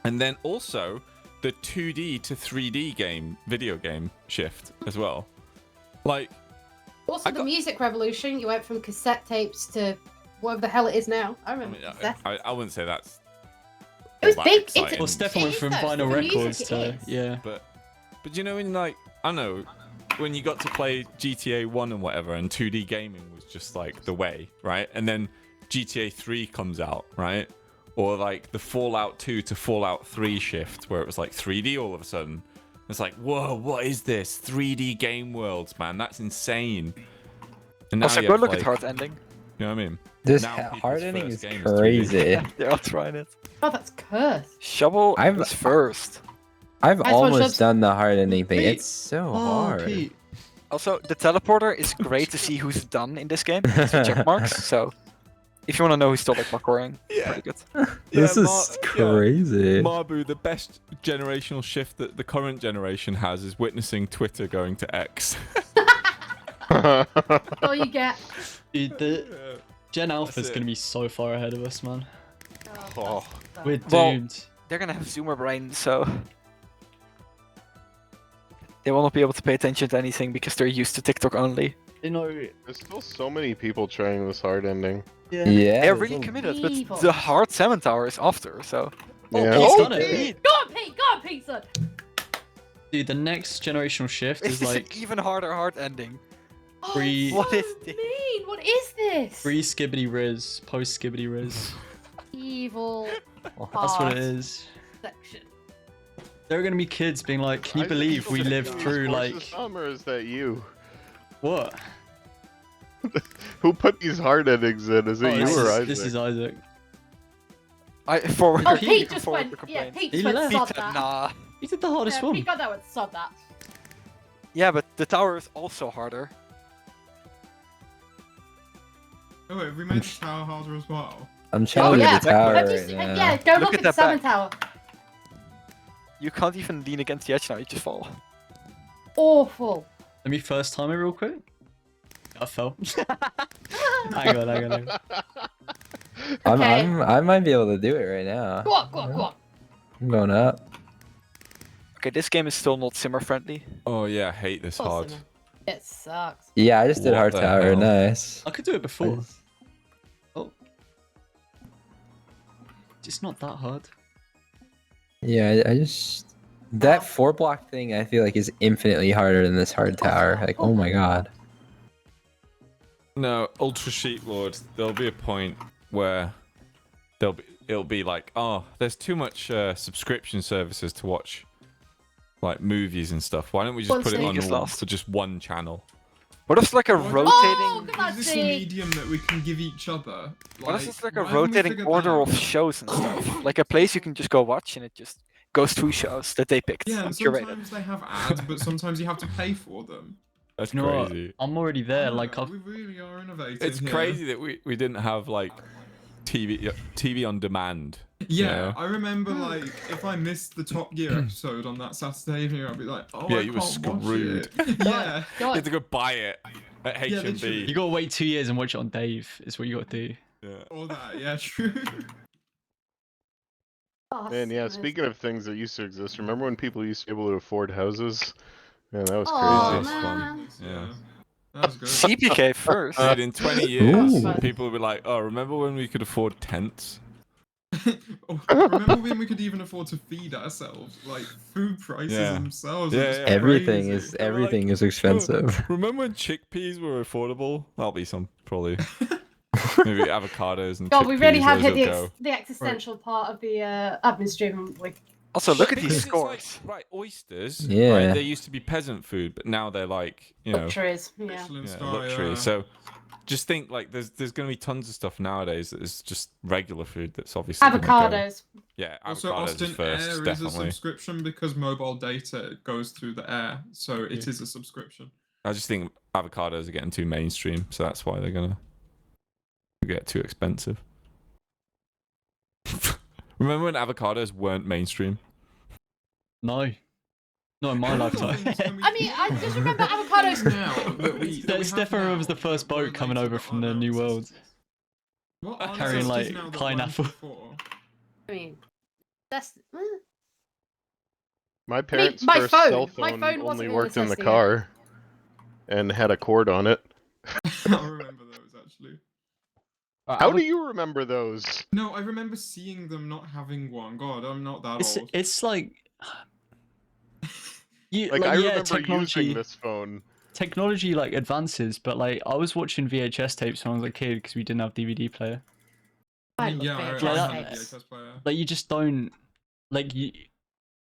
and then also the 2D to 3D video game shift as well. Like, Also, I the got- music revolution. You went from cassette tapes to whatever the hell it is now. I I remember mean, cassette. I wouldn't say that's It was all that big. exciting. Well, Stefan It went is from though, vinyl for music records it to is. yeah. But you know, in like, I don't know, when you got to play GTA 1 and whatever, and 2D gaming was just like the way, right? And then GTA 3 comes out, right? Or like the Fallout 2 to Fallout 3 shift, where it was like 3D all of a sudden. It's like, whoa, what is this? 3D game worlds, man, that's insane. And now Also, you go have, look like, at Hard Ending. You know what I mean? This Now people's hard ending first is game is 2D. crazy. They're all trying it. Oh, that's cursed. Shovel was first. I've Nice one, almost Shubs. done the hard ending thing. Pete. It's so Oh, hard. Pete. Also, the teleporter is great to see who's done in this game. It's the check marks. So, if you want to know who's still like parkouring, Yeah. pretty good. This Yeah, is crazy. Marbu, the best generational shift that the current generation has is witnessing Twitter going to X. All you get. Dude, the Yeah. Gen Alpha That's is it. going to be so far ahead of us, man. Oh. We're Well- doomed. They're gonna have zoomer brain, so they will not be able to pay attention to anything because they're used to TikTok only. You know, There's still so many people trying this hard ending. Yeah, They're there's really a- committed, but Evil. the hard salmon tower is after, so. Yeah. Pete's Oh, done it. Pete! Go on, Pete! Go on, Pete, son! Dude, the next generational shift This is is an like even harder hard ending. Oh, Free- it's What so is this? mean. What is this? pre skibbity riz, post skibbity riz. Evil That's what it is. section. There are gonna be kids being like, "Can you Isaac, believe people we think lived these through courses like dumb, or is that you? what?" Who put these hard endings in? Is it you or Isaac? This is Isaac. I forward. Oh, Pete Pete can just forward went. the Yeah, complaint. Pete He just went left. sod Pete, that. nah. He did the hardest Yeah, one. Pete got that one. Sod that. Yeah, but the tower is also harder. Oh wait, have we made the tower harder as well? I'm Oh challenging yeah, the tower Have you right seen- now. yeah. Go Look look at at the that salmon back. tower. You can't even lean against the edge now, you just fall. Awful. Let me first time it real quick. I fell. hang on. Okay. I might be able to do it right now. Go on, go on, go on. I'm going up. Okay, this game is still not simmer friendly. Oh yeah, I hate this hard. Awesome. It sucks. Yeah, I just did What hard the tower. hell? Nice. I could do it before. Nice. Oh. It's not that hard. Yeah, I just that 4-block thing I feel like is infinitely harder than this hard tower. Like, oh my god. No, Ultra Sheep Lord. There'll be a point where it'll be like, oh, there's too much subscription services to watch, like movies and stuff. Why don't we just One put it thing on is all- lost. for just one channel? What if it's like a Oh, rotating... look at Is that this a thing. medium that we can give each other? What if it's like a why haven't we rotating figured that order out? of shows and stuff? Like a place you can just go watch and it just goes through shows that they picked Yeah, and and curated. sometimes they have ads, but sometimes you have to pay for them. That's You know crazy. what? I'm already there. Like, Yeah, I've, we really are innovative. It's here. crazy that we didn't have like TV on demand. Yeah, Yeah. I remember like if I missed the Top Gear episode on that Saturday evening, I'd be like, oh, Yeah, I you were can't watch screwed. it. Yeah. go You on. had to go buy it at Yeah, H&B. literally. You gotta wait 2 years and watch it on Dave. Is what you gotta do. Yeah. All that, yeah, true. Oh, Man, yeah, salmon. speaking of things that used to exist, remember when people used to be able to afford houses? Man, that was Aw, crazy. That's fun. man. Yeah. That was good. CPK first. Dude, in 20 years, Ooh. people will be like, oh, remember when we could afford tents? Oh, remember when we could even afford to feed ourselves? Like food prices Yeah. themselves. Yeah, are just yeah. Everything crazy. is everything is expensive. Remember when chickpeas were affordable? That'll be some, probably. Maybe avocados and God, we really chickpeas, have those hit will go. the existential part of the admin stream, haven't we? Also, look at Because these it's like, scores. right, oysters. Yeah. Right, they used to be peasant food, but now they're like, you know, Luxuries, yeah. Michelin yeah, star, luxury. yeah. So just think like there's going to be tons of stuff nowadays that is just regular food that's obviously gonna go- Avocados. Yeah, Also, avocados Austin is first, Air is a definitely. subscription because mobile data goes through the air, so it is a subscription. I just think avocados are getting too mainstream, so that's why they're gonna get too expensive. Remember when avocados weren't mainstream? No. Not in my lifetime. I mean, I just remember avocados. Now that we Stefan remembers the first boat coming over from the New World. What are carrying, necessities like, now that weren't pineapple. before? I mean, that's. My parents' my first phone- cell my phone phone wasn't only a worked in the necessity. car and had a cord on it. I remember those actually. How do you remember those? No, I remember seeing them not having one. God, I'm not that old. It's like you Like, like, I yeah, remember technology using this phone. technology like advances, but like I was watching VHS tapes when I was a kid because we didn't have DVD player. I mean, yeah, I love Yeah, had that- a VHS player. Like you just don't like you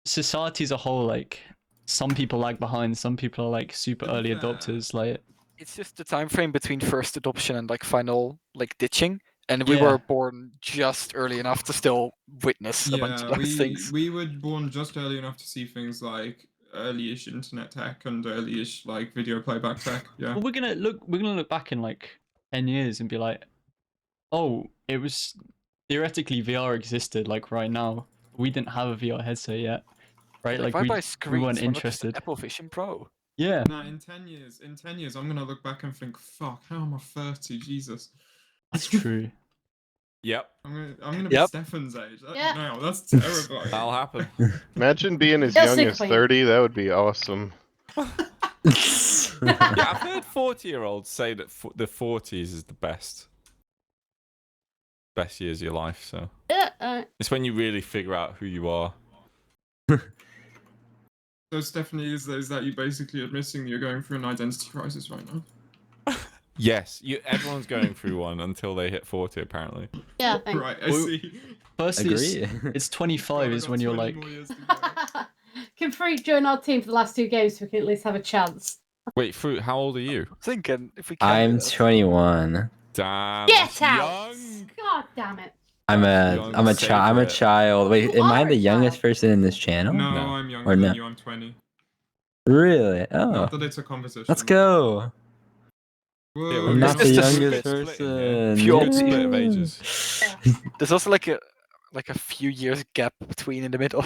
society as a whole, like some people lag behind, some people are like super To be early fair, adopters. Like it's just the time frame between first adoption and like final like ditching, and we Yeah. were born just early enough to still witness a bunch of those things. we were born just early enough to see things like early-ish internet tech and early-ish like video playback tech. Yeah. Well, we're gonna look back in like 10 years and be like, oh, it was theoretically VR existed like right now. We didn't have a VR headset yet, right? Like why buy we screens? weren't Why not just an interested. Apple Vision Pro. Yeah. No, in 10 years, I'm gonna look back and think, fuck, how am I 30? Jesus. That's true. Yep, I'm gonna be Yep. Stefan's age. Yeah. No, that's terrifying. that'll happen. Imagine being as Yeah, young as sick 30. That would be awesome. Yeah, I've heard 40-year-olds say that the 40s is the best years of your life. So it's when you really figure out who you are. So Stephanie, is that you basically admitting you're going through an identity crisis right now? Yes, everyone's going through one until they hit 40, apparently. Yeah, thanks. Right, I Well, see. Firstly, Agree. it's 25 is when you're like, Can Fruit join our team for the last 2 games so we can at least have a chance? Wait, Fruit, how old are you? Thinking if we can. I'm 21. Damn, Get that's out! young. God damn it. I'm a Save child. I'm a it. child. Wait, You am I are the a youngest child. person in this channel? No, No. I'm younger Or than no? you. I'm 20. Really? Oh, Not that it's a competition. let's go. Whoa, I'm not It's the just a youngest split in here. person. Few Good split of Yeah. ages. There's also like a few years gap between in the middle.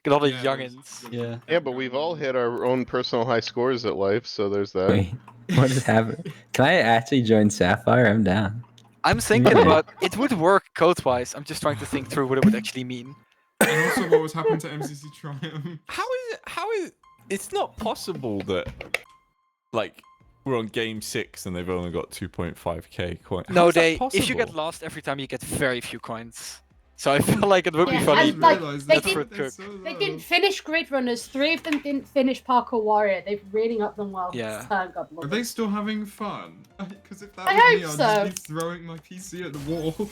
Get all the Yeah, youngins. yeah. Yeah, but we've all hit our own personal high scores at life, so there's that. Wait, what is happening? Can I actually join Sapphire? I'm down. I'm thinking Yeah. about it would work code-wise. I'm just trying to think through what it would actually mean. And also what was happening to MCC Triumph. How is it's not possible that like we're on game 6 and they've only got 2.5k coins. No, How is that if you get possible? lost every time, you get very few coins. So I feel like it would be Yeah, funny. and, like, they That's for didn't- Cook. They didn't finish Grid Runners. 3 of them didn't finish Parkour Warrior. They've really got them well. Yeah. This time, God Are love they it. still having fun? Because if that I was me, hope I'd so. just be throwing my PC at the wall.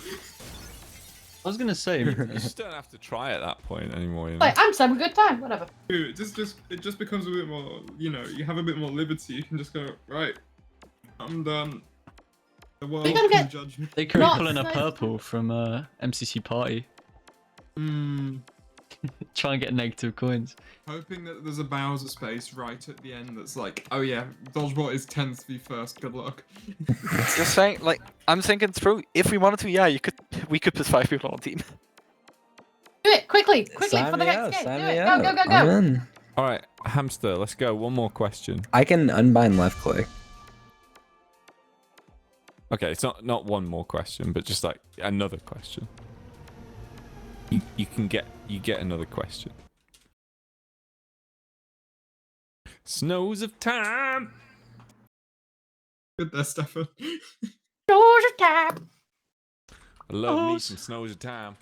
I was gonna say, You just don't have to try at that point anymore. You know? Like, I'm just having a good time. Whatever. Dude, it just becomes a bit more, you have a bit more liberty. You can just go, right, I'm done. The world gotta can get- judge me. they could be Not pulling a so- purple from MCC Party. Try and get negative coins. Hoping that there's a Bowser space right at the end that's like, oh yeah, Dodgebolt is 10th v first, good luck. Just saying, like, I'm thinking through. If we wanted to, yeah, we could put 5 people on a team. Do it quickly for Sign the me next out, game. sign Do me it. out. Go. I'm in. All right, Hamster, let's go. One more question. I can unbind left click. Okay, it's not one more question, but just like another question. You get another question. Snows of time. Good there, Stefan. Doors of time. I love me some snows of time.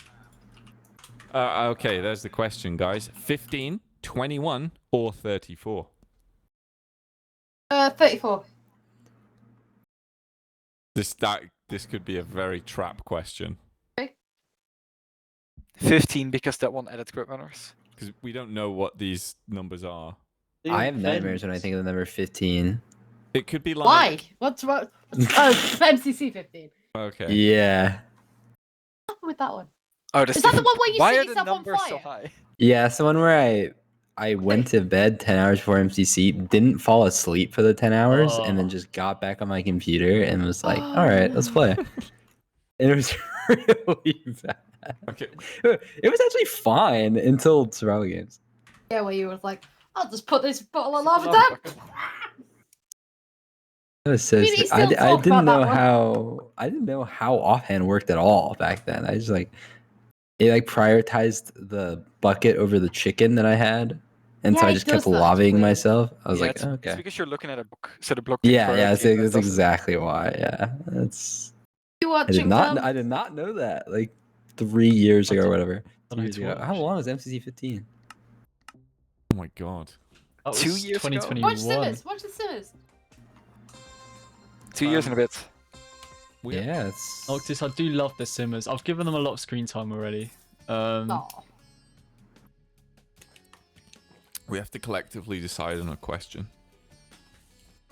Okay, there's the question, guys. 15, 21, or 34? 34. This could be a very trap question 15 because that one added Grid Runners. because we don't know what these numbers are. I have nightmares when I think of the number 15. It could be like Why? What's what? Oh, MCC 15. Okay. Yeah. What's happened with that one? Oh, Is that the one where you Why set are the yourself on numbers so fire? high? Yeah, it's the one where I went to bed 10 hours before MCC, didn't fall asleep for the 10 hours, and then just got back on my computer and was like, all right, let's play. And it was really bad. Okay. It was actually fine until survival games. Yeah, where you was like, I'll just put this bottle of lava Lava down. bucket. It was so We sick. still I talk didn't about know that one. how offhand worked at all back then. I just it prioritized the bucket over the chicken that I had, and so Yeah, I it just does kept that, it's lobbying weird. myself. I was Yeah, like, it's okay, because you're looking at a book, so the block. yeah, that's priority, that's exactly why. Yeah, that's. You I watching? did not know that. Like 3 years ago or whatever. Thought 2 I years ago. watched. How long was MCC 15? Oh my god. That 2 was years ago? 2021. Watch Simmers. Watch the Simmers. 2 years and a bit. Yeah, it's. Noctis, I do love the Simmers. I've given them a lot of screen time already. Aw. We have to collectively decide on a question.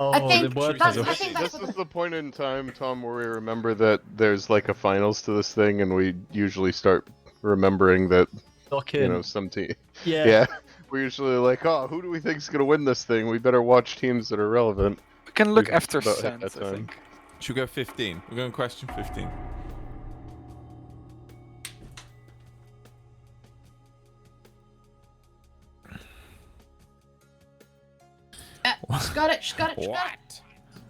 Oh, I think the word that's- puzzle. I think that's This what is the point in time, Tom, where we remember that there's like a finals to this thing, and we usually start remembering that Lock you in. know some team. Yeah. Yeah, we're usually like, oh, who do we think's gonna win this thing? We better watch teams that are relevant. We can look We've after about hit Sands, that I time. think. Should we go 15? We're going question 15. She's got it. She's got it. She's got it. What?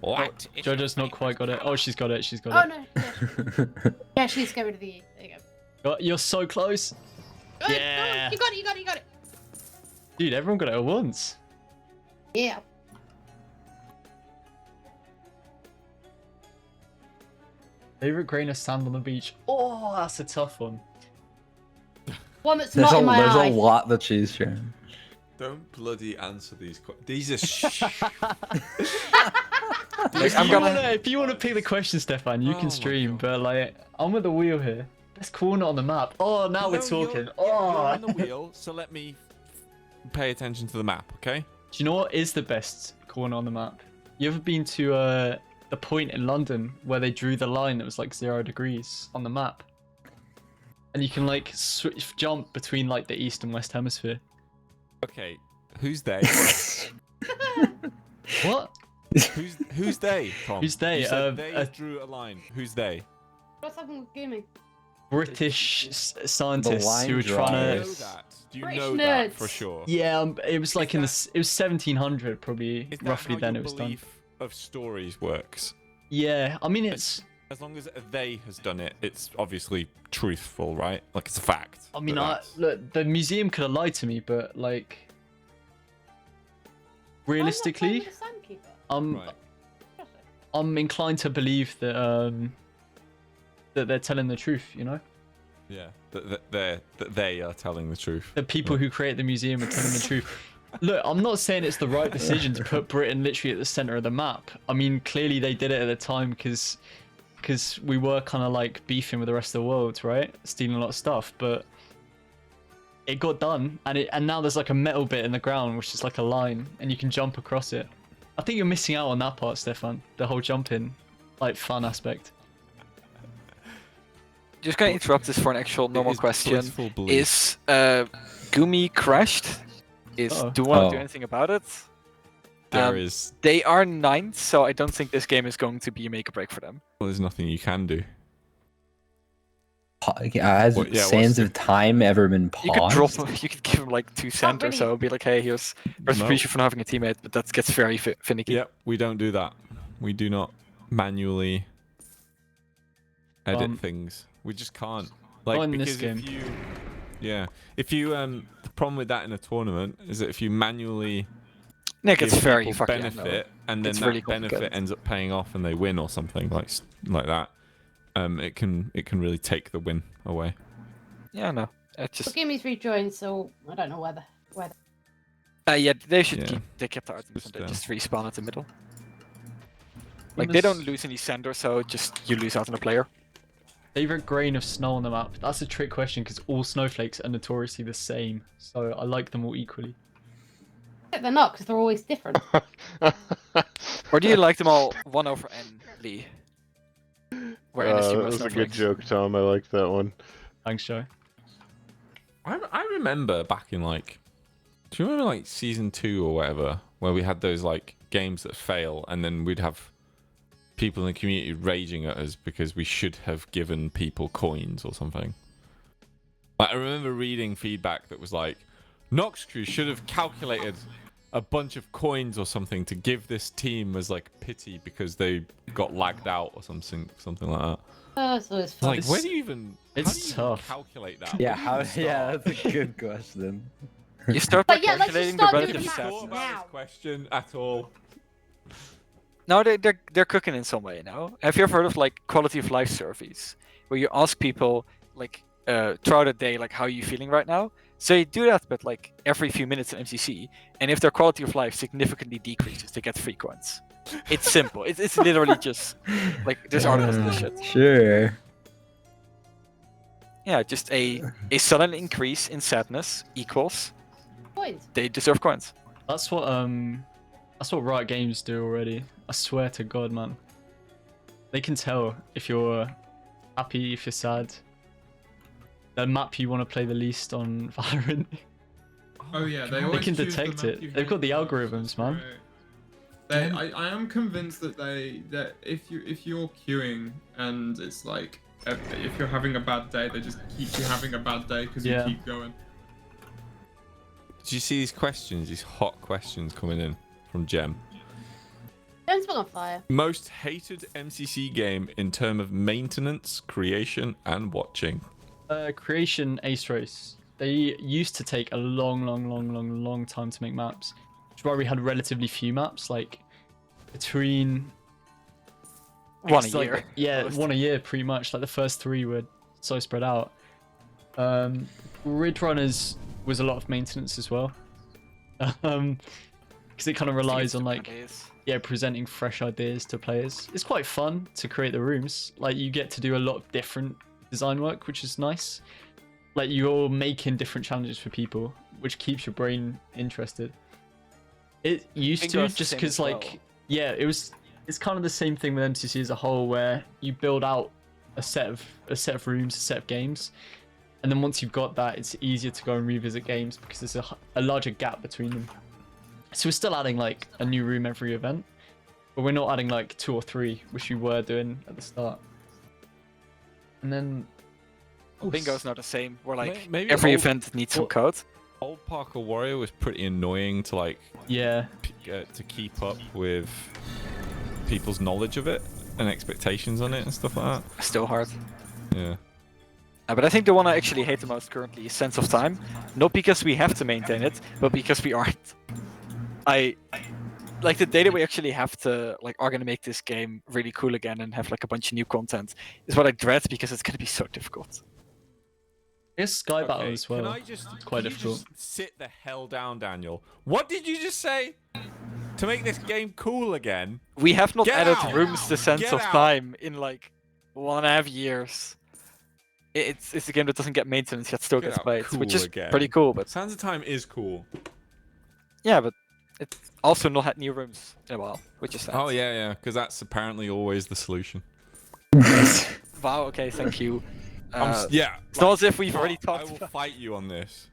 What? Jojo's not quite got it. Oh, she's got it. She's got Oh it. no. Yeah, she's get rid of the E. There you go. You're so close. Good, Yeah. You got it. You got it. You got it. Dude, everyone got it at once. Yeah. Favorite grain of sand on the beach. Oh, that's a tough one. One that's There's not in my there's eye. a lot to choose from. Don't bloody answer these questions. These are If you wanna pick the question, Stefan, you Oh can my stream. God. But like, I'm with the wheel here. Let's corner on the map. Oh, now we're talking. You're Oh, on the wheel, so let me pay attention to the map, okay? do you know what is the best corner on the map? You ever been to the point in London where they drew the line that was like 0 degrees on the map? And you can like jump between like the east and west hemisphere. Okay, who's they? What? Who's they, Tom? Who's they? You said they Uh, drew a line. Who's they? What's happening with gaming? British scientists line who were Do you trying know to. that? Do you British know that nerds. for sure? Yeah, it was like Is in the that- it was 1700 probably Is that roughly how then your it was done. belief of stories works? Yeah, I mean it's. As long as they has done it, it's obviously truthful, right? Like it's a fact. I mean, that look, the museum could have lied to me, but like realistically, Right. I'm inclined to believe that that they're telling the truth. You know, Yeah, that they are telling the truth. the people who create the museum are telling the truth. Look, I'm not saying it's the right decision to put Britain literally at the center of the map. I mean, clearly they did it at the time because we were kind of like beefing with the rest of the world, right? Stealing a lot of stuff, but it got done, and now there's like a metal bit in the ground, which is like a line, and you can jump across it. I think you're missing out on that part, Stefan. The whole jumping, like fun aspect. Just gonna interrupt this for an actual normal is question. blissful belief. Is Gumi crashed? Uh-oh. Do you want to do Oh. anything about it? There is. They are 9th, so I don't think this game is going to be a make or break for them. Well, there's nothing you can do. Has What- yeah, what's Sands the- of Time ever been You could paused? drop him, you could give him like 2 cents or really. so, be like, hey, here's appreciation for not having a teammate, but that gets very finicky. Yep, we don't do that. We do not manually edit things. We just can't. Like Not in because this if you, if you the problem with that in a tournament is that if you manually Nick, it's give very people fucking benefit and then It's that really benefit complicated. ends up paying off and they win or something like that, it can really take the win away. Yeah, no. It's just Gimmy's rejoined, so I don't know whether. yeah, they should Yeah. they kept the items and they Just, just respawn at the middle. Like they don't lose any sand or so, just you lose out on a player. Favorite grain of snow on the map? That's a trick question because all snowflakes are notoriously the same, so I like them all equally. They're not, because they're always different. Or do you like them all 1 over N, Lee? Where N is that too much was a good snowflakes. joke, Tom. I like that one. Thanks, Joe. I remember back in like, do you remember like season 2 or whatever, where we had those like games that fail, and then we'd have people in the community raging at us because we should have given people coins or something. Like, I remember reading feedback that was like, Nox Crew should have calculated a bunch of coins or something to give this team as like pity because they got lagged out or something like that. Oh, it's always It's fun. like, where do you even? It's how do you even tough. calculate that? Yeah, Where do you how? even Yeah, start? that's a good question. You start by But yeah, let's just calculating the start doing relative the Have you math thought stats. about now. this question at all? No, they're cooking in some way, you know? Have you ever heard of like quality of life surveys? Where you ask people like throughout the day, like how are you feeling right now? So you do that but like every few minutes in MCC, and if their quality of life significantly decreases, they get free coins. It's simple. It's literally just like there's articles on this shit. Sure. Yeah, just a sudden increase in sadness equals Coins. they deserve coins. That's what That's what Riot Games do already. I swear to God, man. They can tell if you're happy, if you're sad. The map you want to play the least on Valorant. Oh yeah, they They always can choose the detect map it. you They've got the hate. algorithms, man. I am convinced that if you're queuing and it's like if you're having a bad day, they just keep you having a bad day because Yeah. you keep going. Did you see these questions? These hot questions coming in from Gem. Don't spell on fire. Most hated MCC game in terms of maintenance, creation, and watching. Creation Ace Race. They used to take a long time to make maps. Which is why we had relatively few maps, like between One a it's like- year. Yeah, Most. one a year pretty much. Like the first 3 were so spread out. Grid Runners was a lot of maintenance as well. Because it kind of relies on like presenting fresh ideas to players. It's quite fun to create the rooms. Like you get to do a lot of different design work, which is nice. Like you're making different challenges for people, which keeps your brain interested. It used Bingo to is the just same because as well. like yeah, it's kind of the same thing with MCC as a whole, where you build out a set of rooms, a set of games, and then once you've got that, it's easier to go and revisit games because there's a larger gap between them. So we're still adding like a new room every event, but we're not adding like 2 or 3, which we were doing at the start. And then Bingo's not the same. We're like Maybe every old- event needs some well- code. Old Parkour Warrior was pretty annoying to like yeah, to keep up with people's knowledge of it and expectations on it and stuff like that. Still hard. Yeah. But I think the one I actually hate the most currently is Sense of Time. Not because we have to maintain it, but because we aren't. I like the day that we actually have to are gonna make this game really cool again and have like a bunch of new content is what I dread because it's gonna be so difficult. it's Sky Battle Okay, as well. Can I just It's quite can you difficult. just sit the hell down, Daniel? What did you just say? To make this game cool again? We have not Get added out! rooms to Sense Get of out! Time in like 1.5 years. It's a game that doesn't get maintenance yet still Get gets out played, which cool is again. pretty cool. But Sands of Time is cool. yeah, but it's also not had new rooms in a while, which is sad. Oh yeah, because that's apparently always the solution. Wow. Okay. Thank you. Yeah. It's not as if we've already I talked will about. fight you on this.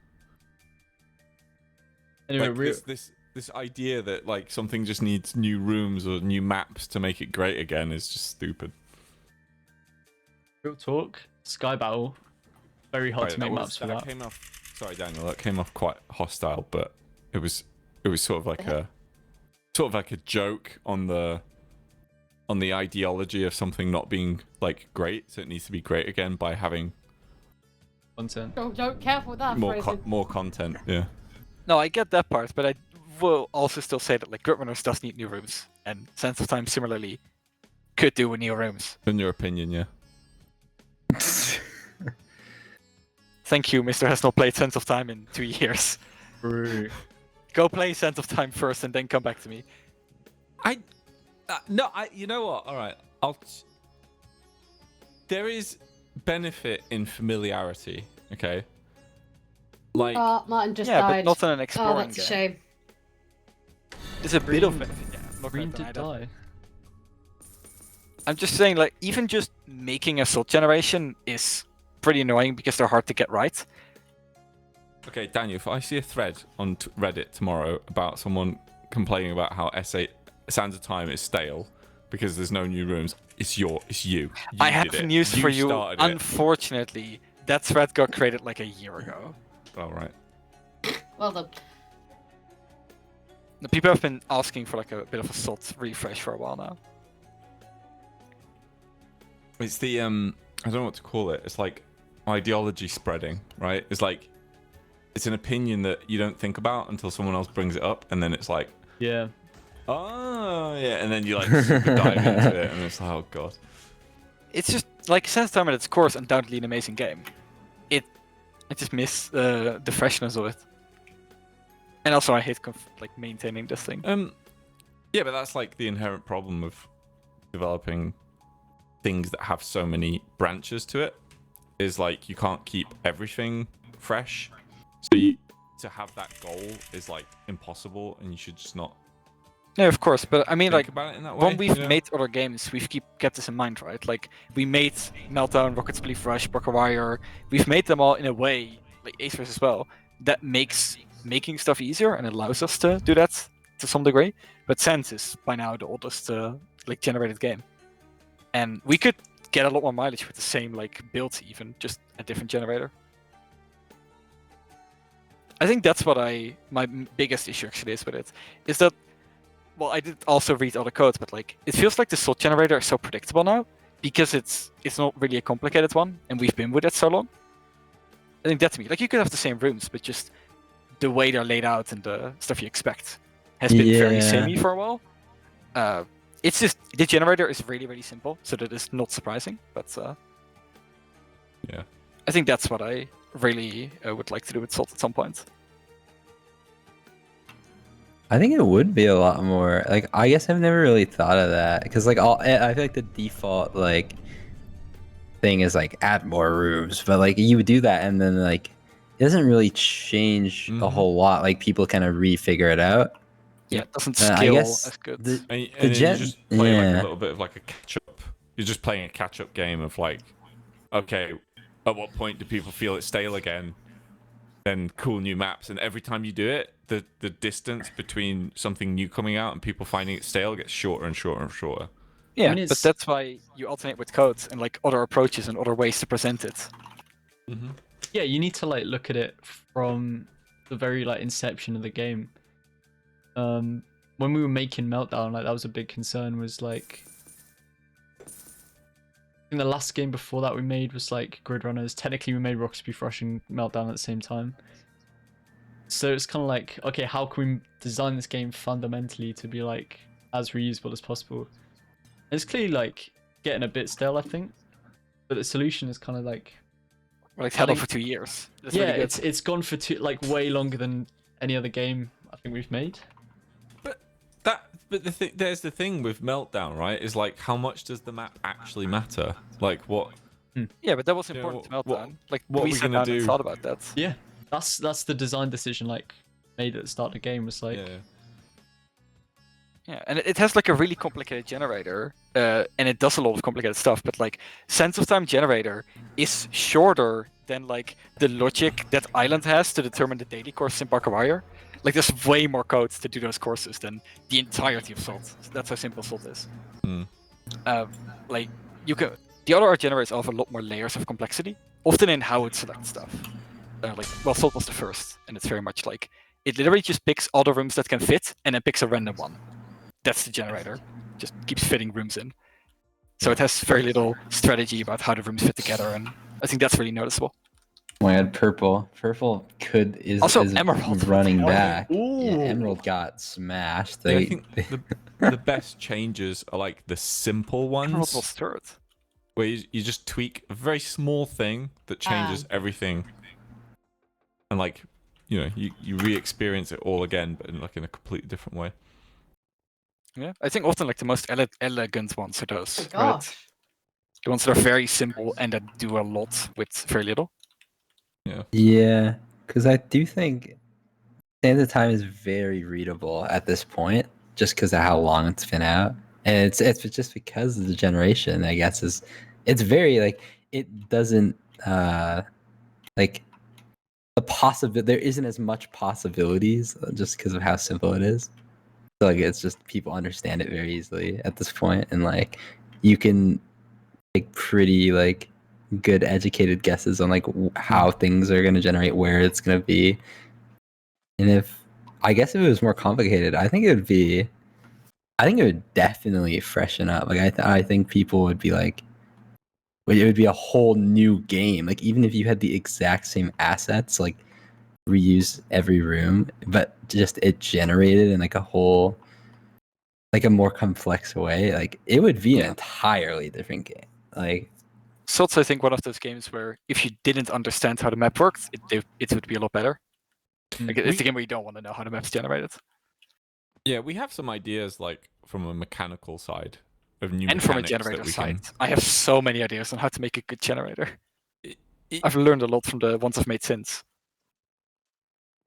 Anyway, Like, this idea that like something just needs new rooms or new maps to make it great again is just stupid. real talk. Sky Battle, very hard Right, to make maps for that. Came off, sorry, Daniel. That came off quite hostile, but it was sort of like a joke on the ideology of something not being like great, so it needs to be great again by having Content. Oh, don't careful with that phrasing. more content. Yeah. No, I get that part, but I will also still say that like Grid Runners does need new rooms, and Sense of Time similarly could do with new rooms. In your opinion, yeah. Thank you, Mr. Has not played Sense of Time in 2 years. True. Go play Sense of Time first, and then come back to me. You know what? All right, there is benefit in familiarity. Okay. Like Martin just Yeah, died. but not in an Oh, exploring that's a game. shame. There's a bit of benefit. Yeah, I'm not Green gonna did deny that. die. I'm just saying, like, even just making a salt generation is pretty annoying because they're hard to get right. okay, Daniel, if I see a thread on Reddit tomorrow about someone complaining about how S8 Sands of Time is stale because there's no new rooms, it's you. I did have it. news for you. started it. Unfortunately, that thread got created like a year ago. All right. Well done. The people have been asking for like a bit of a salt refresh for a while now. It's the I don't know what to call it. It's like ideology spreading, right? It's like it's an opinion that you don't think about until someone else brings it up, and then it's like, Yeah. oh yeah, and then you like super dive into it, and it's like, oh god. It's just like Sense of Time at its core is undoubtedly an amazing game. I just miss the freshness of it. And also, I hate like maintaining this thing. Yeah, but that's like the inherent problem of developing things that have so many branches to it. Is like you can't keep everything fresh. So to have that goal is like impossible, and you should just not Yeah, of course, but I mean, think like, about it in that way. when we've you know? made other games, we've kept this in mind, right? Like, we made Meltdown, Rocket Sleef Rush, Parkour Wire. We've made them all in a way, like Ace as well, that makes making stuff easier and allows us to do that to some degree. But Sense is by now the oldest like generated game, and we could get a lot more mileage with the same like build, even just a different generator. I think that's what my biggest issue actually is with it, is that. Well, I did also read all the codes, but like it feels like the salt generator is so predictable now because it's not really a complicated one, and we've been with it so long. I think that's me. Like you could have the same rooms, but just the way they're laid out and the stuff you expect has been very samey for a while. It's just the generator is really really simple, so that is not surprising. But yeah, I think that's what I really would like to do with salt at some point. I think it would be a lot more. Like, I guess I've never really thought of that because, like, I feel like the default like thing is like add more rooms, but like you would do that and then like it doesn't really change a whole lot. Like people kind of refigure it out. Yeah, it doesn't scale I guess as good. And then you're just playing like a little bit of like a catch up. You're just playing a catch up game of like, okay, at what point do people feel it's stale again? Then cool new maps, and every time you do it, the distance between something new coming out and people finding it stale gets shorter and shorter and shorter. Yeah, but that's why you alternate with codes and like other approaches and other ways to present it. Yeah, you need to like look at it from the very like inception of the game. When we were making Meltdown, like that was a big concern. Was like, in the last game before that we made was like Grid Runners. Technically, we made Rocket Sleef Rush and Meltdown at the same time. So it's kind of like, okay, how can we design this game fundamentally to be like as reusable as possible? It's clearly like getting a bit stale, I think, but the solution is kind of like, well, it's held off for 2 years. That's yeah, really good. it's gone for way longer than any other game I think we've made. But there's the thing with Meltdown, right? Is like, how much does the map actually matter? Like what? Yeah, but that was important to Meltdown. Like what we are we sat gonna down and do? thought about that. Yeah, that's the design decision like made at the start of the game. Was like, yeah, and it has like a really complicated generator, and it does a lot of complicated stuff. But like Sense of Time generator is shorter than like the logic that Island has to determine the daily course in Parkour Wire. Like there's way more codes to do those courses than the entirety of Salt. That's how simple Salt is. Like the other art generators offer a lot more layers of complexity, often in how it selects stuff. Like Salt was the first, and it's very much like it literally just picks all the rooms that can fit and then picks a random one. That's the generator. Just keeps fitting rooms in. So it has very little strategy about how the rooms fit together, and I think that's really noticeable. Oh my god, purple is also Emerald running back. Yeah, Emerald got smashed. Yeah, I think the best changes are like the simple ones. Emerald was third. Where you just tweak a very small thing that changes everything, and like you re-experience it all again, but in a completely different way. Yeah, I think often like the most elegant ones are those, Oh, right? gosh. The ones that are very simple and that do a lot with very little. Yeah, because I do think Sands of Time is very readable at this point, just because of how long it's been out, and it's just because of the generation. I guess it's very like it doesn't like there isn't as much possibilities just because of how simple it is. So like it's just people understand it very easily at this point, and like you can make pretty like good educated guesses on like how things are going to generate, where it's going to be. And if it was more complicated, I think it would definitely freshen up. Like I think people would be like, it would be a whole new game. Like even if you had the exact same assets, like reuse every room, but just it generated in like a whole, like a more complex way, like it would be an entirely different game. Like Salt's, I think, one of those games where if you didn't understand how the map worked, it would be a lot better. Like, it's the game where you don't want to know how the map's generated. Yeah, we have some ideas like from a mechanical side of new and from a mechanics generator that we side. can... I have so many ideas on how to make a good generator. I've learned a lot from the ones I've made since.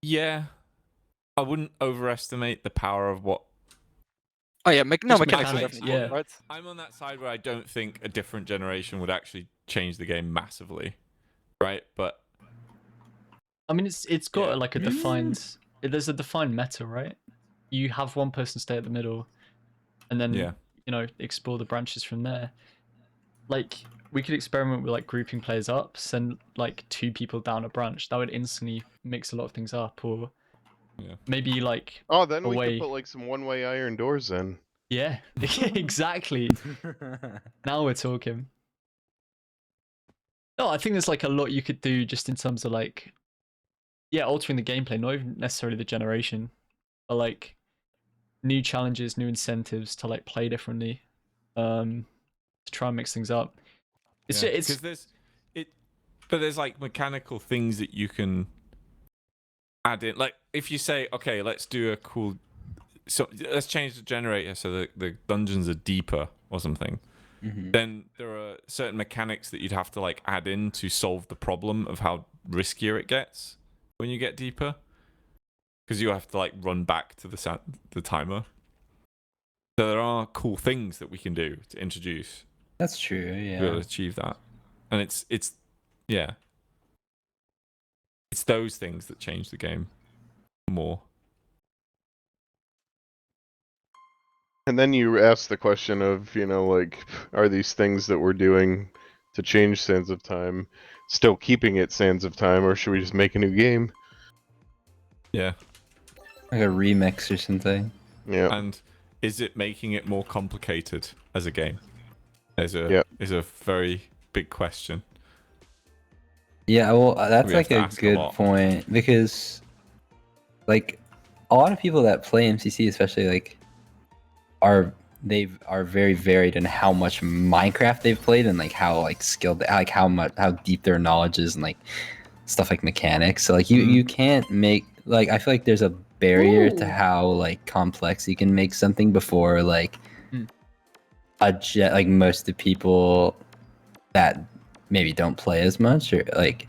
Yeah, I wouldn't overestimate the power of what Oh yeah, mechanics are mechanics, definitely yeah. important, right? I'm on that side where I don't think a different generation would actually change the game massively, right? But I mean, it's got Yeah. like a defined. There's a defined meta, right? You have one person stay at the middle, and then Yeah. you know explore the branches from there. Like we could experiment with like grouping players up, send like 2 people down a branch. That would instantly mix a lot of things up, or Yeah. maybe like Oh, then we away. could put like some one-way iron doors in. Yeah, exactly. Now we're talking. No, I think there's like a lot you could do just in terms of like, yeah, altering the gameplay, not even necessarily the generation, but like new challenges, new incentives to like play differently, to try and mix things up. It's Yeah, just, because there's like mechanical things that you can add in. Like if you say, okay, let's do a cool, so let's change the generator so that the dungeons are deeper or something. Then there are certain mechanics that you'd have to like add in to solve the problem of how riskier it gets when you get deeper, because you have to like run back to the timer. So there are cool things that we can do to introduce. That's true. To be Yeah. able to achieve that, and it's yeah, it's those things that change the game more. And then you ask the question of, like, are these things that we're doing to change Sands of Time still keeping it Sands of Time, or should we just make a new game? Yeah. Like a remix or something. Yeah. And is it making it more complicated as a game? Is a very big question. Yeah, well, that's We have like to a ask a good lot. point, because like a lot of people that play MCC, especially like are very varied in how much Minecraft they've played and like how like skilled, like how deep their knowledge is and like stuff like mechanics. So like you can't make, like, I feel like there's a barrier to Ooh. how like complex you can make something before like like most of the people that maybe don't play as much, or like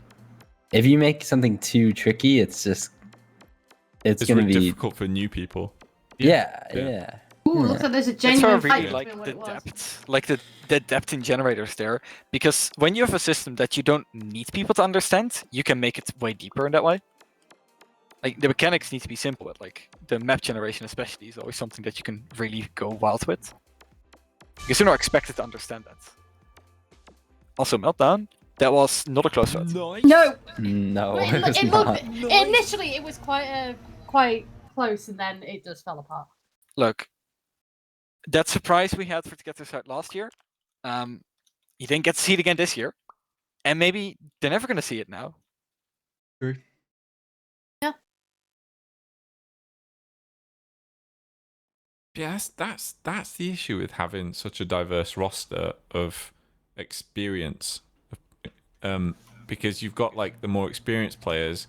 if you make something too tricky, it's It's gonna really be difficult for new people. yeah. Ooh, looks like there's a That's why I genuine really fight like between what the it was. depth, like the depth in generators there, because when you have a system that you don't need people to understand, you can make it way deeper in that way. Like the mechanics need to be simple, but like the map generation especially is always something that you can really go wild with. Because you're not expected to understand that. Also, Meltdown, that was not a close shot. Nice. No, No, Well, it's it not. looked, initially it was quite close, and then it just fell apart. Look, that surprise we had for to get this out last year, you didn't get to see it again this year, and maybe they're never gonna see it now. True. Yeah. Yeah, that's the issue with having such a diverse roster of experience, because you've got like the more experienced players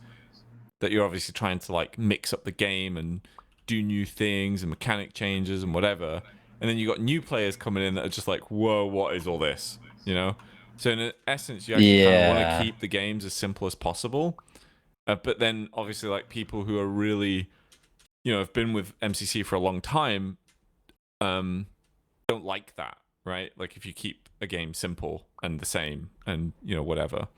that you're obviously trying to like mix up the game and do new things and mechanic changes and whatever, and then you got new players coming in that are just like, whoa, what is all this, so in essence you actually kind of want to keep the games as simple as possible, but then obviously like people who are really have been with MCC for a long time, don't like that, right? Like if you keep a game simple and the same and whatever.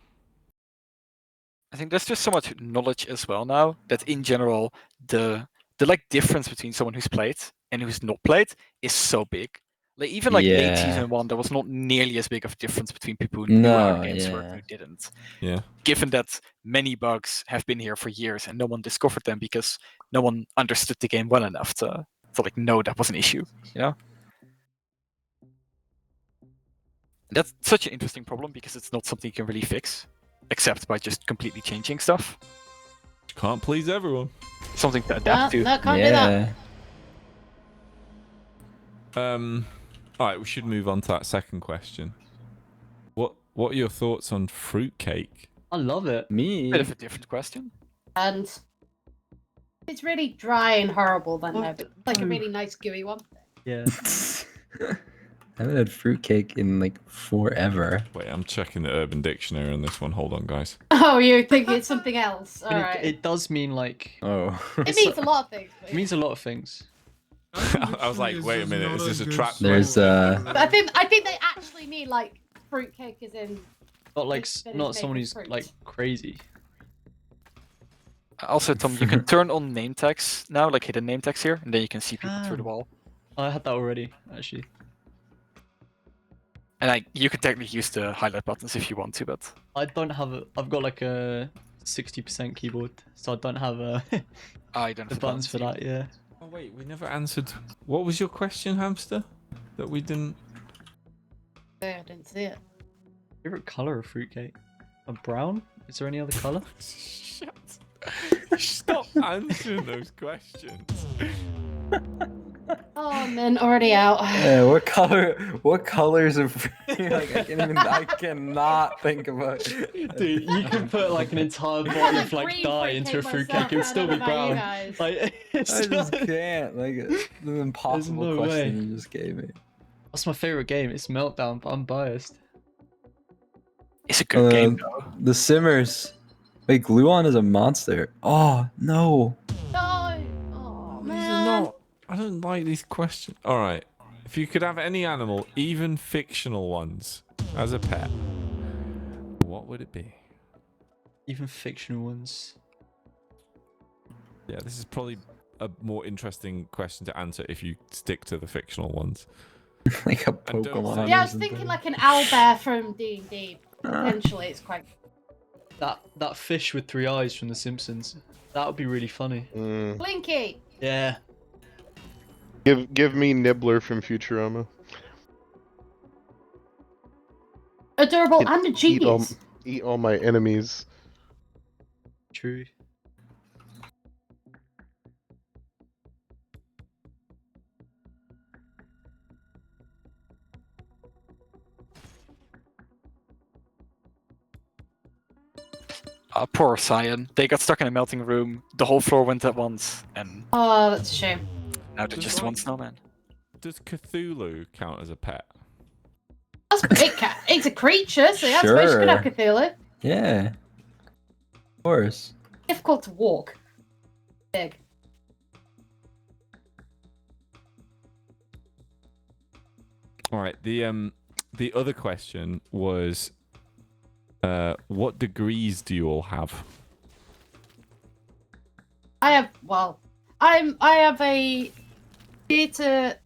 I think there's just so much knowledge as well now that in general the like difference between someone who's played and who's not played is so big. Like even like late season 1, there was not nearly as big of a difference between people who knew how the games worked and who didn't. Yeah. Given that many bugs have been here for years and no one discovered them because no one understood the game well enough to like know that was an issue. That's such an interesting problem because it's not something you can really fix, except by just completely changing stuff. You can't please everyone. Something to adapt to. No, can't do that. All right, we should move on to that second question. What are your thoughts on fruitcake? I love it. Me. Bit of a different question. And it's really dry and horrible then, though, but like a really nice gooey one. Yeah. I haven't had fruitcake in like forever. Wait, I'm checking the Urban Dictionary on this one. Hold on, guys. Oh, you think it's something else? I mean, Alright. it does mean like Oh. It means a lot of things. But it means a lot of things. I was like, wait a minute, is this a trap? There's I think they actually need like fruitcake as in Not like that is not made someone with who's fruit. like crazy. Also, Tom, you can turn on name tags now, like hidden name tags here, and then you can see people through the wall. I had that already, actually. And you could technically use the highlight buttons if you want to, but I don't have a. I've got like a 60% keyboard, so I don't have I don't the have buttons for that. Yeah. Oh wait, we never answered. What was your question, Hamster? That we didn't. I didn't see it. Favorite color of fruitcake? A brown? Is there any other color? Shut. Stop answering those questions. Oh man, already out. Yeah, what color? What colors of? Like I cannot think about. Dude, you can put like an entire bottle of like dye into a fruitcake, it would still be brown. Like, it's I just can't. Like it's an impossible no question way. you just gave me. That's my favorite game. It's Meltdown, but I'm biased. it's a good game though. The Simmers. Wait, Gluon is a monster. Oh no. No. Oh These are man. not. I don't like these questions. All right, if you could have any animal, even fictional ones, as a pet, what would it be? Even fictional ones. Yeah, this is probably a more interesting question to answer if you stick to the fictional ones. Like a And don't Pokemon. say- Yeah, I or was thinking something. like an owlbear from D&D. Potentially, it's quite. That fish with 3 eyes from The Simpsons. That would be really funny. Blinky. Yeah. Give me Nibbler from Futurama. Adorable Eat- and a Eat all, genius. eat all my enemies. True. Poor Cyan. They got stuck in a melting room. The whole floor went at once, and Oh, that's a shame. now they're just one snowman. Does Cthulhu count as a pet? It's a creature, so yeah, I suppose you could have Sure. Cthulhu. Yeah. Of course. Difficult to walk. Big. All right. The other question was, what degrees do you all have? I have a theatre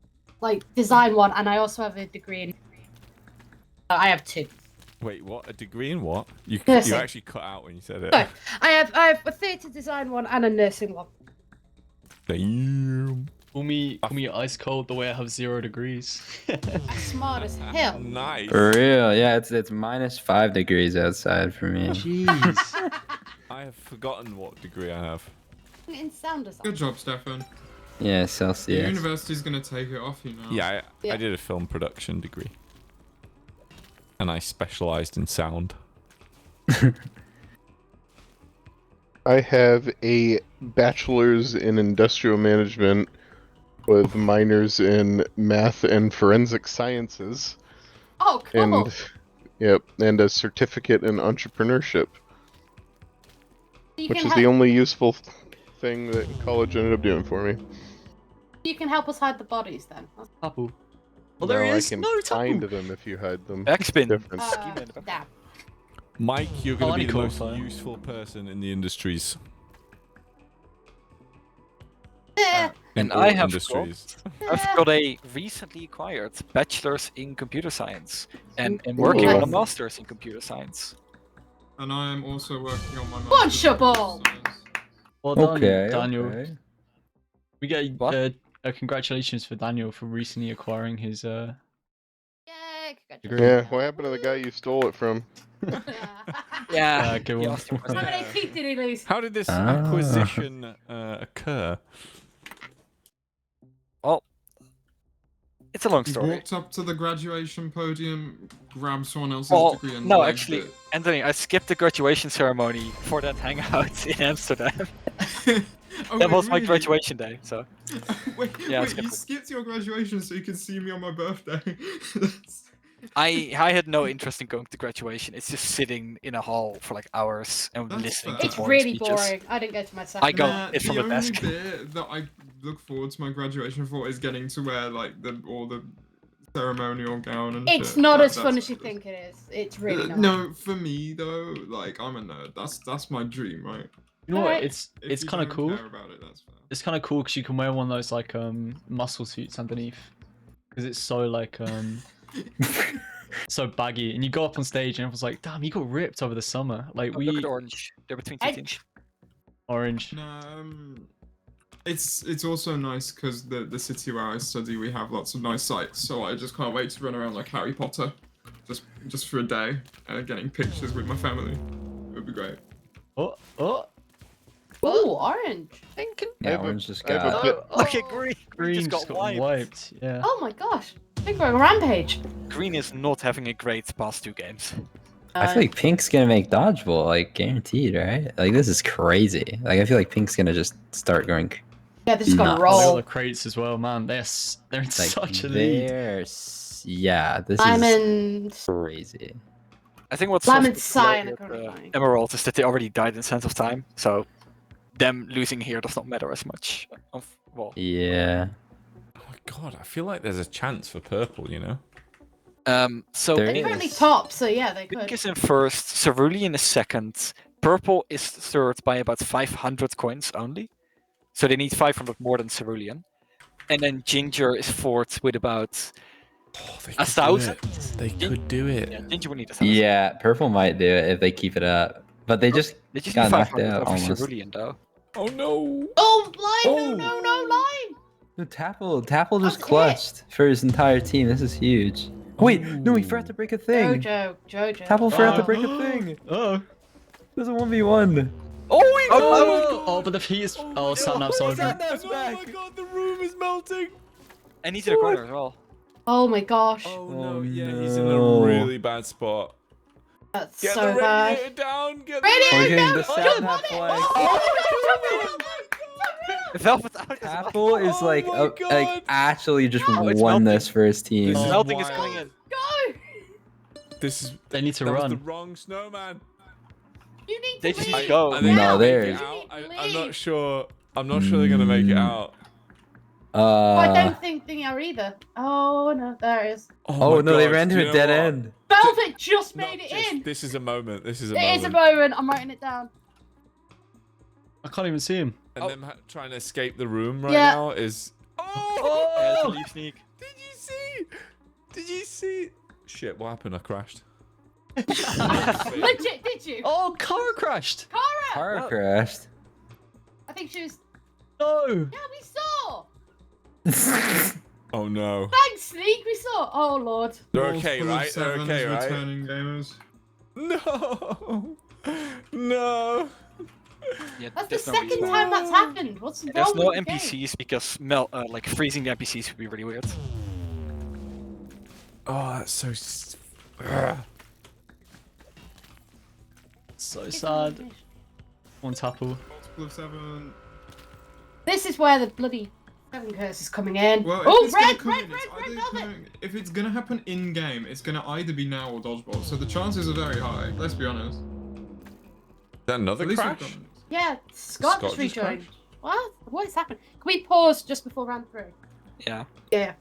design one, and I also have a degree in. I have 2. Wait, what? A degree in what? You Nursing. actually cut out when you said it. No, I have a theatre design one and a nursing one. Damn. Call me ice cold the way I have 0 degrees. Smart as hell. Nice. For real. Yeah, it's -5 degrees outside for me. Jeez. I have forgotten what degree I have. In sound design. Good job, Stefan. Yeah, Your Celsius. university's gonna take it off you now. Yeah, Yeah. I did a film production degree. And I specialized in sound. I have a bachelor's in industrial management with minors in math and forensic sciences, Oh, cool. and a certificate in entrepreneurship, You which can is the only useful thing that college ended up doing for me. You can help us hide the bodies then. Couple. Oh, there he No, is. I can No, find Tapu. them if you hide them. Backspin. Different. Damn. Mike, you're going to be the cool, most fine. useful person in the industries. Eh, And all I have industries. I've got a recently acquired bachelor's in computer science, and am working Ooh. on a master's in computer science. And I am also working on my Go on, master's in Shabal. computer science. Well done, Okay. Daniel. Okay. We get What? congratulations for Daniel for recently acquiring his Yay, Yeah, congratulations. what happened to the guy you stole it from? Yeah, good he one. asked you How many teeth did he lose? How did this Ah. acquisition occur? Well, it's a long He story. walked up to the graduation podium, grabbed someone else's Well, degree and no, legged actually, it. Anthony, I skipped the graduation ceremony for that hangout in Amsterdam. Oh, That wait, was my really? graduation day, so wait, Yeah, I wait, skipped you it. skipped your graduation so you could see me on my birthday. That's I had no interest in going to graduation. It's just sitting in a hall for like hours and That's listening fair. to It's boring really speeches. boring. I didn't go to my second. I got it from the the only desk. bit that I look forward to my graduation for is getting to wear like all the ceremonial gown and It's shit. not as That's fun what as you it is. think it is. It's really not. No, for me though, like I'm a nerd. That's my dream, right? You know what? Alright. It's If you kind of don't cool. care about it, that's fair. It's kind of cool because you can wear one of those like muscle suits underneath, because it's so like so baggy, and you go up on stage and everyone's like, "Damn, you got ripped over the summer." Like Oh, look we at orange. They're between two teams. Edge. orange. No, it's also nice because the city where I study, we have lots of nice sights. So I just can't wait to run around like Harry Potter, just for a day, getting pictures with my family. It would be great. Oh. Ooh, orange. Yeah, have a- orange just I have a got. bit- Look at green. Green just got wiped. Yeah. Oh my gosh. I think we're on a rampage. Green is not having a great past 2 games. I feel like Pink's gonna make Dodgebolt, like guaranteed, right? Like this is crazy. Like I feel like Pink's gonna just start going Yeah, this is gonna nuts. Oh, look at all roll. the crates as well, man. They're in like such a lead. yeah, this is Diamond. crazy. I think what's Diamond also Cyan with, are currently going. Emerald is that they already died in sense of time, so them losing here does not matter as much. Well, Yeah. Oh my god, I feel like there's a chance for purple, you know? so There They're is. currently top, so yeah, they Pink could. is in first, Cerulean is second, Purple is third by about 500 coins only, so they need 500 more than Cerulean, and then Ginger is fourth with about Oh, they 1,000. They could do it. Yeah, Ginger would need 1,000. Yeah, purple might do it if they keep it up. But they just They just got need knocked 500 out over almost. Cerulean though. Oh no! Oh, line! Oh. No, line! No, Tapple just That's it. clutched for his entire team. This is huge. Wait, no, he forgot to break a thing. Jojo. Tapple forgot to Oh. break a thing. Oh. There's a 1v1. Oh, but the heat is. Oh, Satnap's over. Satnap's Oh back. my god, the room is melting! And he's in the corner as well. Oh my gosh. Oh Oh, no, yeah, he's in a no. really bad spot. That's Get so the bad. radiator down! Get Radiator We're getting down! the Jump Satnap on it! flag. Oh Velvet out is Tapple is Oh like, my like God. actually just Oh, it's won melting. this for his team. This is melting is wild. coming in. Go! This is. They need to That was run. the wrong snowman. You need They to just leave. need to go. Are they No, gonna make they're- it You out? need to I'm not leave. sure. I'm not sure they're gonna make it out. I don't think they are either. Oh no, there it is. Oh my no, they God, ran do to you a know dead what? end. Velvet just Not made it just- in. This is a moment. This is a It moment. is a moment. I'm writing it down. I can't even see him. And them trying to escape the room right Yeah. now is. Yeah, Oh! it's a leaf sneak. Did you see? Did you see? Shit! What happened? I crashed. Legit, did you? Oh, car crashed. Cara! Car crashed. I think she was. No. Yeah, we saw. Oh no. Thanks, Sneak. We saw. Oh lord. They're Walls okay, full of right? They're sevens okay, right? returning gamers. No. No. Yeah, That's the there's no second reason. time that's happened. What's wrong There's no with the game? NPCs because like freezing the NPCs would be really weird. Oh, that's so. Ugh. So sad. One Tapple. Multiple of 7. This is where the bloody seven curse is coming in. Well, if Oh, it's gonna red come in, it's either velvet. coming- If it's gonna happen in game, it's gonna either be now or Dodgebolt. So the chances are very high. Let's be honest. Is that another At least we've crash? done this. Yeah, Scott Scott just just rejoined. crashed? What? What is happening? Can we pause just before round 3? Yeah. Yeah.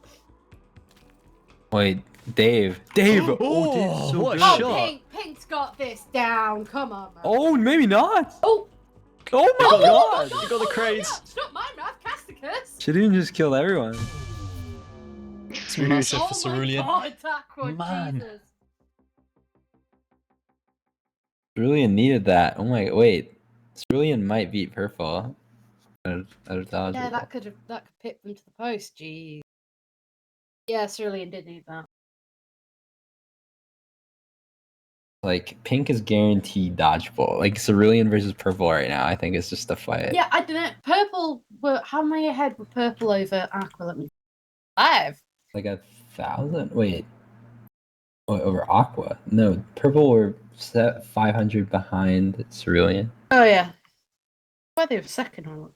Wait, Dave. Dave. Oh, Dave's so what a good. Oh, shot. Pink's got this down. Come on, man. Oh, maybe not. Oh, Oh my oh, god. oh, You got the oh, crates. yeah. It's not mine, man. I've cast the curse. Shouldn't just killed everyone. It's massive Oh for my Cerulean. god, Aqua, Man. Jesus. Cerulean needed that. Oh my, wait. Cerulean might beat purple. Out of Dodgebolt. Yeah, that could pip them to the post. Jeez. Yeah, Cerulean did need that. Like, pink is guaranteed Dodgebolt. Like, Cerulean versus purple right now, I think it's just a fight. Yeah, I don't know. Purple were how many ahead were purple over Aqua? Let me 5. Like 1,000? Wait. Oh, over Aqua? No, purple were set 500 behind Cerulean. Oh yeah. Why they were second one?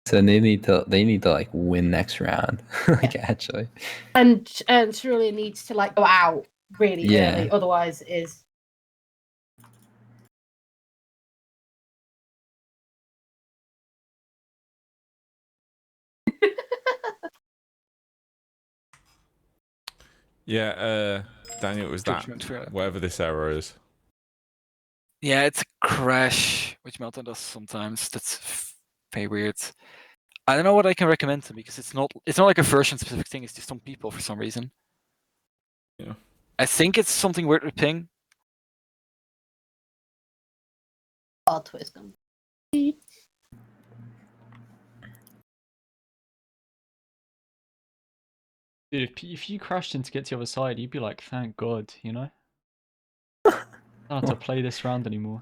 So they need to like win next round. Like actually. And Cerulean needs to like go out really early. Otherwise, it is. Yeah, Daniel, it was that whatever this error is. Yeah, it's a crash, which Meltdown does sometimes. That's very weird. I don't know what I can recommend to because it's not like a version specific thing. It's just some people for some reason. Yeah. I think it's something weird with ping. I'll twist them. Dude, if you crashed in to get to the other side, you'd be like, thank God, you know? I don't have to play this round anymore.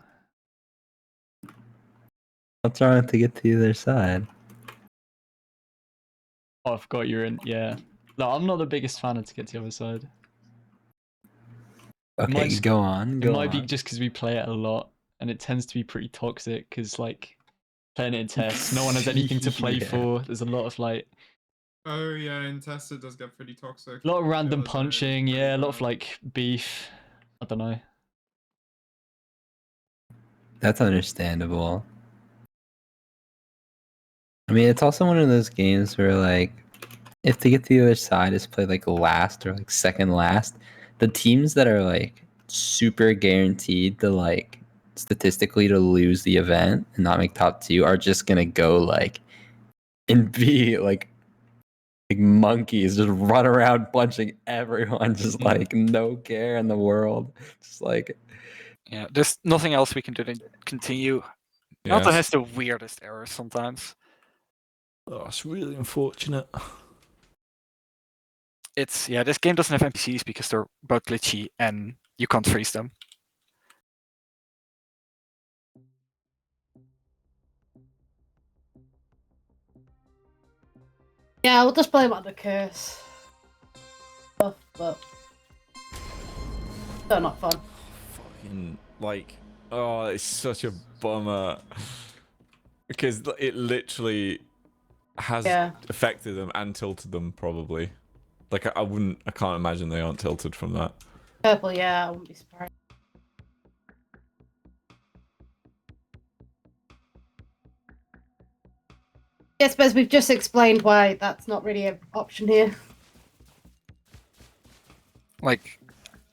What's wrong with to get to the other side? Oh, I forgot you're in. Yeah. No, I'm not the biggest fan of to get to the other side. Okay, go on. It might be just because we play it a lot, and it tends to be pretty toxic. Because like playing it in tests, no one has anything to play for. There's a lot of like. Oh yeah, in tests it does get pretty toxic. A lot of random punching, yeah. A lot of like beef. I don't know. That's understandable. I mean, it's also one of those games where, like, if to get to the other side is played like last or like second last, the teams that are like super guaranteed to like statistically to lose the event and not make top 2 are just gonna go like and be like monkeys, just run around punching everyone, just like no care in the world, just like. Yeah, there's nothing else we can do to continue. Yeah, Meltdown has the weirdest errors sometimes. Oh, it's really unfortunate. This game doesn't have NPCs because they're bug glitchy and you can't freeze them. Yeah, we'll just blame it on the curse. But they're not fun. Fucking like, oh, it's such a bummer because it literally has affected them and tilted them probably. Like I can't imagine they aren't tilted from that. Purple, yeah, I wouldn't be surprised. I suppose we've just explained why that's not really an option here. Like,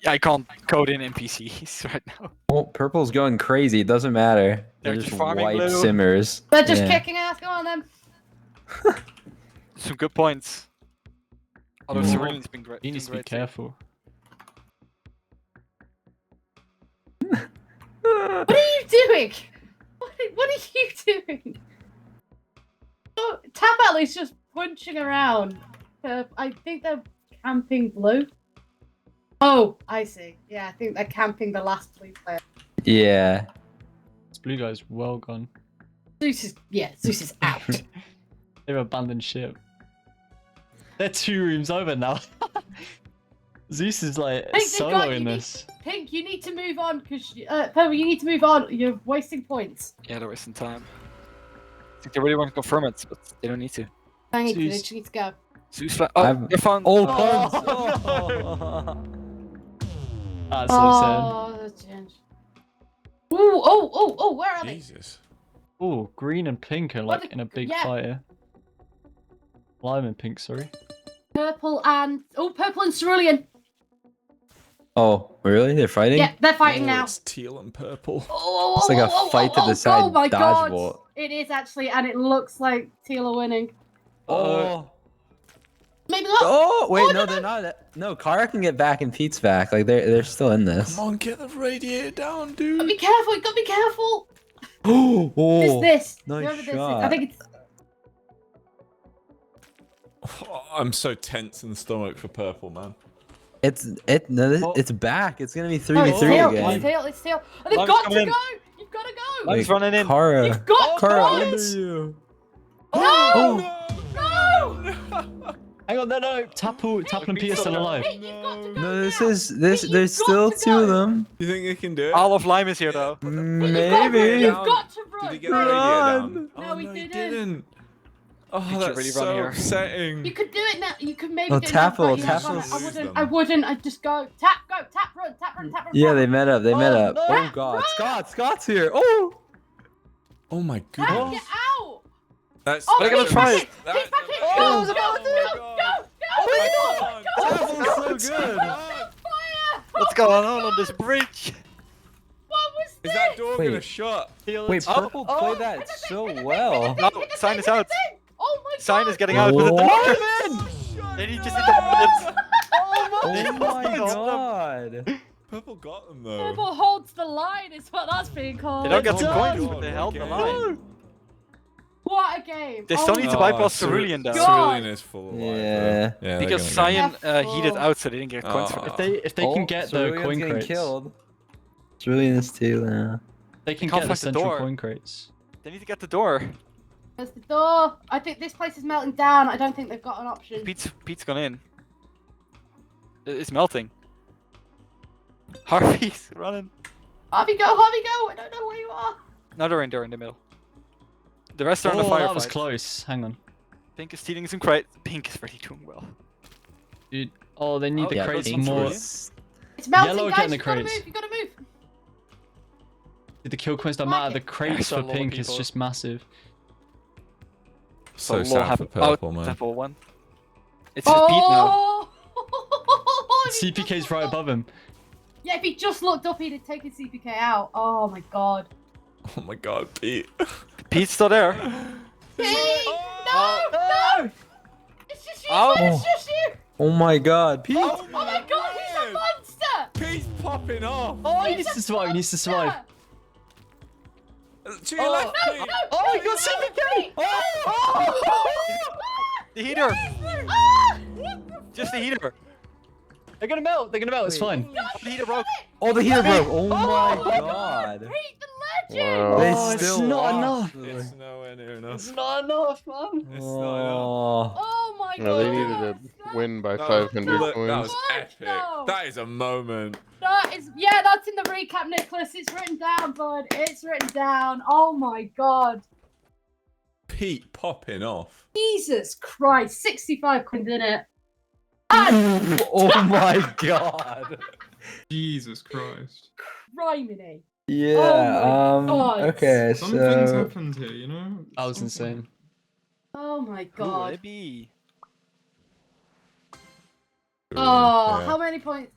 I can't code in NPCs right now. Well, purple's going crazy. It doesn't matter. They're They're just just farming white blue. simmers. They're just kicking ass. Go on then. Some good points. Although Cerulean's been great. You need to be careful. What are you doing? What are you doing? Oh, Tabel is just punching around. I think they're camping blue. Oh, I see. Yeah, I think they're camping the last blue player. Yeah. This blue guy's well gone. Zeus is out. They've abandoned ship. They're 2 rooms over now. Zeus is like soloing this. Pink, you need to move on because Purple, you need to move on. You're wasting points. Yeah, they're wasting time. I think they really want to confirm it, but they don't need to. They just need to go. Zeus, they found. Oh, That's so sad. That's changed. Oh, where are they? Jesus. Oh, green and pink are like in a big fight here. Lime and pink, sorry. Purple and Cerulean. Oh, really? They're fighting? Yeah, they're fighting now. It's teal and purple. It's like a fight to decide. Oh my Dodgebolt. God. It is actually, and it looks like teal are winning. Oh. Maybe not. Oh, wait, no, they're not. No, Kara can get back and Pete's back. Like they're still in this. Come on, get the radiator down, dude. Be careful. You gotta be careful. Oh, This. nice Whoever this is. shot. I think it's. Oh, I'm so tense in the stomach for purple, man. It's back. It's gonna be 3v3 again. It's tail. And they've got to go. You've got to go. Lime's running in. Kara. You've got Kara, to under go. you. No! Hang on, no. Tapu and Pete are still alive. Hey, you've got to go No, now. there's still 2 of them. You think they can do it? All of Lime is here though. Maybe. You've got to run. Did he get the radiator down? No, he didn't. Oh, that's really so run here. upsetting. You could do it now. You could maybe Oh, do it Taffel, now, but you Taffel. haven't. I wouldn't. I'd just go. Tap, go. run. Yeah, they met up. They met up. no. Oh god, Scott's here. Oh. Oh my Tap, goodness. get out! That's Oh, They're gonna he's try back it. in! He's back in! Oh, Go, That was so good. Fire! What's going on this bridge? What was this? Is that door Wait. gonna shut? Wait, Purple played that so well. No, Sign is out. Oh my god! Sign is getting out with the What? door. Then he just hit the bullets. Oh my god. Purple got them though. Purple holds the line is what that's being called. They don't get Oh some my coins, God, but they held the okay. line. What a game! They Oh still my need to Oh, bypass Cerulean Cerulean though. God. is full of life, Yeah. though. Yeah. Because they're gonna Cyan go. heated out, so they didn't get coins for Oh. it. If they can get the Cerulean's coin getting crates, killed. Cerulean is too now. they can Can't get the find the central door. coin crates. They need to get the door. There's the door. I think this place is melting down. I don't think they've got an option. Pete's gone in. It's melting. Harvey's running. Harvey, go! I don't know where you are. No, they're in the middle. The rest are in the Oh, firefight. that was close. Hang on. Pink is stealing some crate. Pink is really doing well. Dude. Oh, they need Oh, the yeah, crates Pink's more. really- It's melting, Yellow guys. getting the You gotta crates. move. You gotta move. The kill coins don't Like matter. The it. crates There's a for lot of pink is people. just massive. So A lot sad for happen- Purple, man. Purple one. It's just Pete now. Oh! If he CPK's just right looked- above him. Yeah, if he just looked up, he'd have taken CPK out. Oh my god. Oh my god, Pete. Pete's still there. Pete! Oh. No! It's just you! Oh. man, It's just you! Oh my god, Pete. Oh my god, he's a monster! Pete's popping off. Oh, he He's needs a to survive. He needs to survive. monster! To your left, No, Pete. no, Oh, no, he got no, CPK! Pete! Oh! The heater. Ah! Just the heater. They're gonna melt. They're gonna melt. It's fine. The heater broke. Oh, the heater broke. Oh my god. Pete the legend! Wow. They Oh, it's still not lost. It's nowhere near enough. It's not enough, man. It's not enough. Oh. Oh my god! No, they needed to win by 500 That points. was What? epic. No. That is a moment. That is, yeah, that's in the recap, Nicholas. It's written down, bud. It's written down. Oh my god. Pete popping off. Jesus Christ. 65 quid in it. Oh my god. Jesus Christ. Criminy. Yeah. Oh my God. Okay. Some things So. happened here, you know? That was Something. insane. Oh my Who will god. it be? Oh, Yeah. how many points?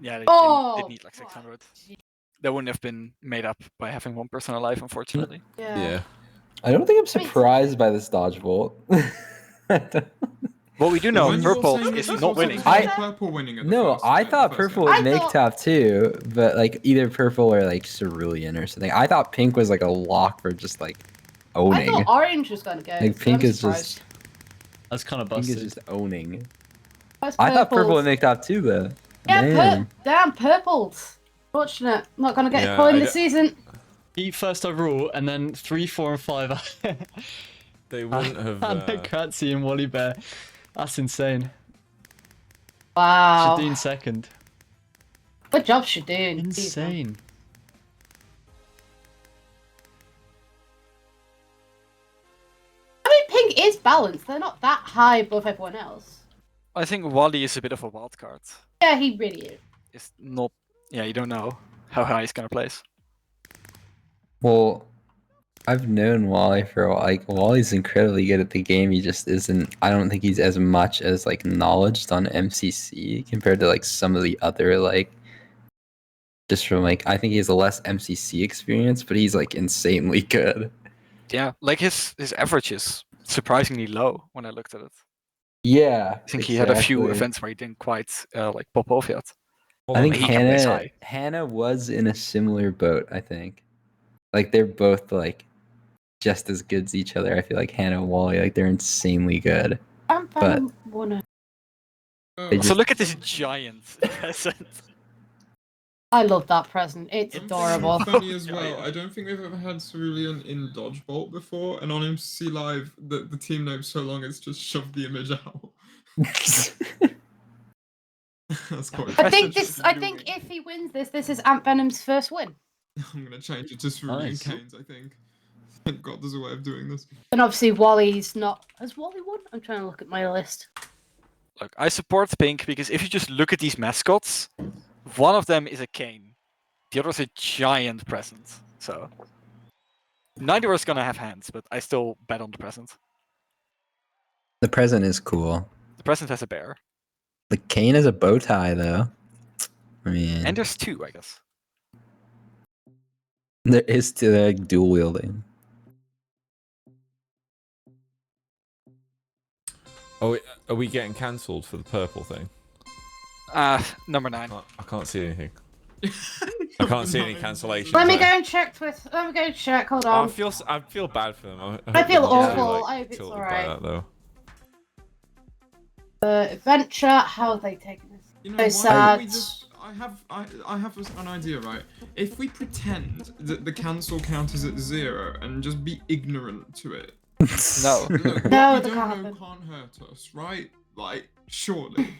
Yeah, they Oh, need like 600. That wouldn't have been made up by having one person alive, unfortunately. Yeah. I don't think I'm surprised by this Dodgebolt. What we do know, When you were Purple saying is this not was winning. also I- Purple winning at the No, first, I like, thought first Purple game. would I make thought- top two, but like either Purple or like Cerulean or something. I thought Pink was like a lock for just like I owning. thought Orange was going to go. Like so Pink I'm is surprised. just That's kind of Pink is busted. just owning. Where's I thought Purple Purple's? would make top two though. Yeah, Man. damn, Purples. Fortunate. Not going to get Yeah, a coin I this season. Heat first overall, and then 3, 4, and 5. They wouldn't have. And Kratzy and Wally Bear. That's insane. Wow. Shadeen second. Good job, Shadeen. Insane. I mean, Pink is balanced. They're not that high above everyone else. I think Wally is a bit of a wild card. Yeah, he really is. It's not. Yeah, you don't know how high he's gonna place. Well, I've known Wally for a while. Like Wally's incredibly good at the game. He just isn't. I don't think he's as much as like knowledged on MCC compared to like some of the other like. Just from like, I think he has a less MCC experience, but he's like insanely good. Yeah, like his average is surprisingly low when I looked at it. Yeah, I think he had a few exactly. events where he didn't quite like pop off yet. I think He can place Hannah high. Hannah was in a similar boat. I think, like they're both like just as good as each other. I feel like Hannah and Wally, like they're insanely good. But- Wanna... They So just- look at this giant present. I love that present. It's It's adorable. Funny as well. Yeah. I don't think we've ever had Cerulean in Dodgebolt before, and on MC Live, the team name so long it's just shoved the image out. That's quite. I think Present's this. I think looming. if he wins this, this is Ant Venom's first win. I'm gonna change it to Cerulean Nice. Canes. I think. Thank God, there's a way of doing this. And obviously, Wally's not. Has Wally won? I'm trying to look at my list. Look, I support Pink because if you just look at these mascots, One of them is a cane. The other is a giant present. So neither is gonna have hands, but I still bet on the present. The present is cool. The present has a bear. The cane is a bow tie, though. I mean, And there's two, I guess. there is still like dual wielding. Oh, are we getting cancelled for the purple thing? Number 9. I can't see anything. I can't see any cancellations. Let me go and check with. Let me go and check. Hold on. I feel bad for them. I feel hope they're awful. not I hope it's tilted by alright. that, though. Adventure. How have they taken this? You know, So why sad. don't we just? I have an idea, right? If we pretend that the cancel count is at 0 and just be ignorant to it. No. Look, what No, we that don't can't know happen. can't hurt us, right? Like, surely.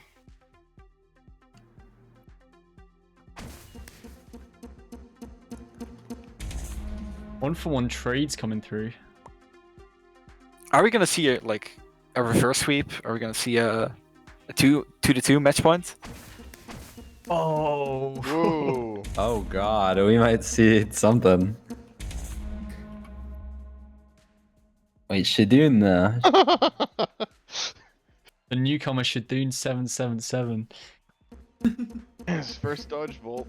One-for-one trades coming through. Are we gonna see a reverse sweep? Are we gonna see a 2-2 match point? Oh. Whoa. Oh god, we might see something. Wait, Shadoon The newcomer Shadoon 777. His first Dodgebolt.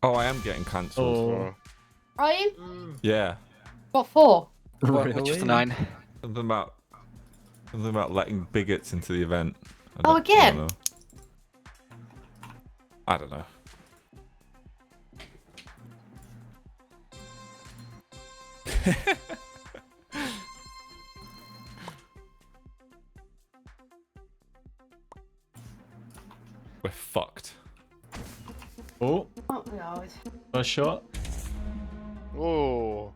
Oh, I am getting cancelled. Oh. Are you? Yeah. What for? Which is the 9? Something about letting bigots into the event. Oh, again? I don't know. We're fucked. Oh, Oh my god. first shot. Whoa.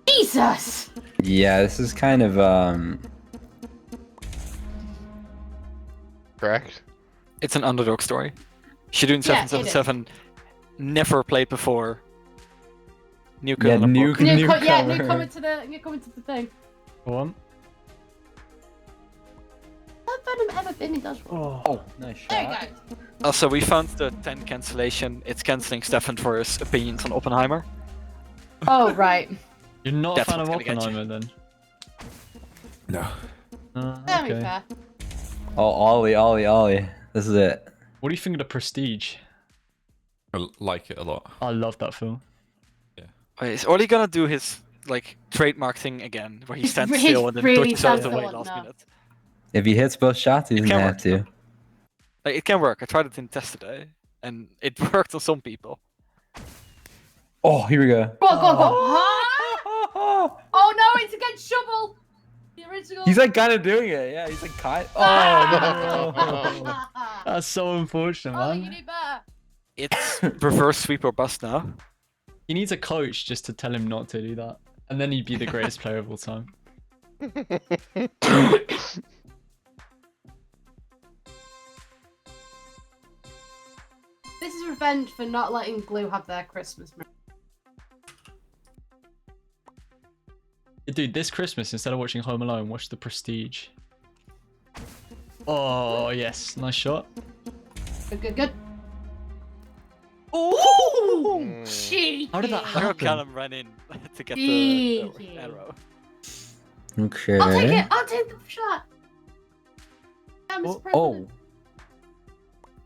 Jesus! Yeah, this is kind of Correct. It's an underdog story. Shadoon Yeah, it 777 never played before. Newcomer. Yeah, in a book. Newcomer to the thing. Go on. Has Venom ever been in Dodgebolt? oh, nice shot. There you go. Also, we found the 10 cancellation. It's cancelling Stefan for his opinions on Oppenheimer. Oh right. You're not That's a fan of what's gonna get you. Oppenheimer then? No. Very Okay. fair. Oh, Ollie. This is it. What do you think of the Prestige? I like it a lot. I love that film. Wait, is Oli gonna do his trademark thing again, where he stands He's still and then really dodges out of the stands way still, last no. minute? If he hits both shots, he's It gonna can have work, to. It can work. I tried it in test today, and it worked on some people. Oh, here we go. Go on, go on, go on. Oh no, it's against Shovel. The original. He's like kind of doing it. Yeah, he's like kind. Oh no. That's so unfortunate, Oh, you man. do better. It's reverse sweep or bust now. He needs a coach just to tell him not to do that. And then he'd be the greatest player of all time. This is revenge for not letting Blue have their Christmas. Dude, this Christmas, instead of watching Home Alone, watch The Prestige. Oh, yes. Nice shot. Good. Oh! Cheeky. How did that Look how happen? Callum ran in to get the Cheeky. arrow. Okay. I'll take it. I'll take the shot. Oh.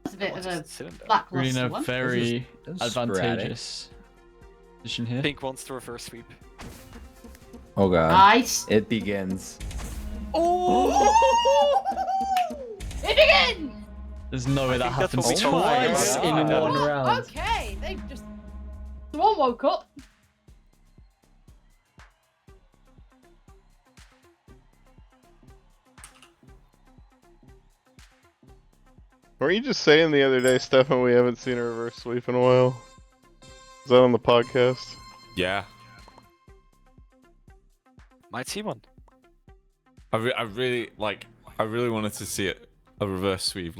That's a bit What's of a this cylinder? We're in lackluster a one. very This is sporadic. advantageous position here. Pink wants to reverse sweep. Oh god. Nice. It begins. Oh! It begins. There's no way that think that's happens what we told twice you. in Oh, one Oh, round. okay, they've just. Someone woke up. Were you just saying the other day, Stefan, we haven't seen a reverse sweep in a while? Is that on the podcast? Yeah. Might see one. I really wanted to see it a reverse sweep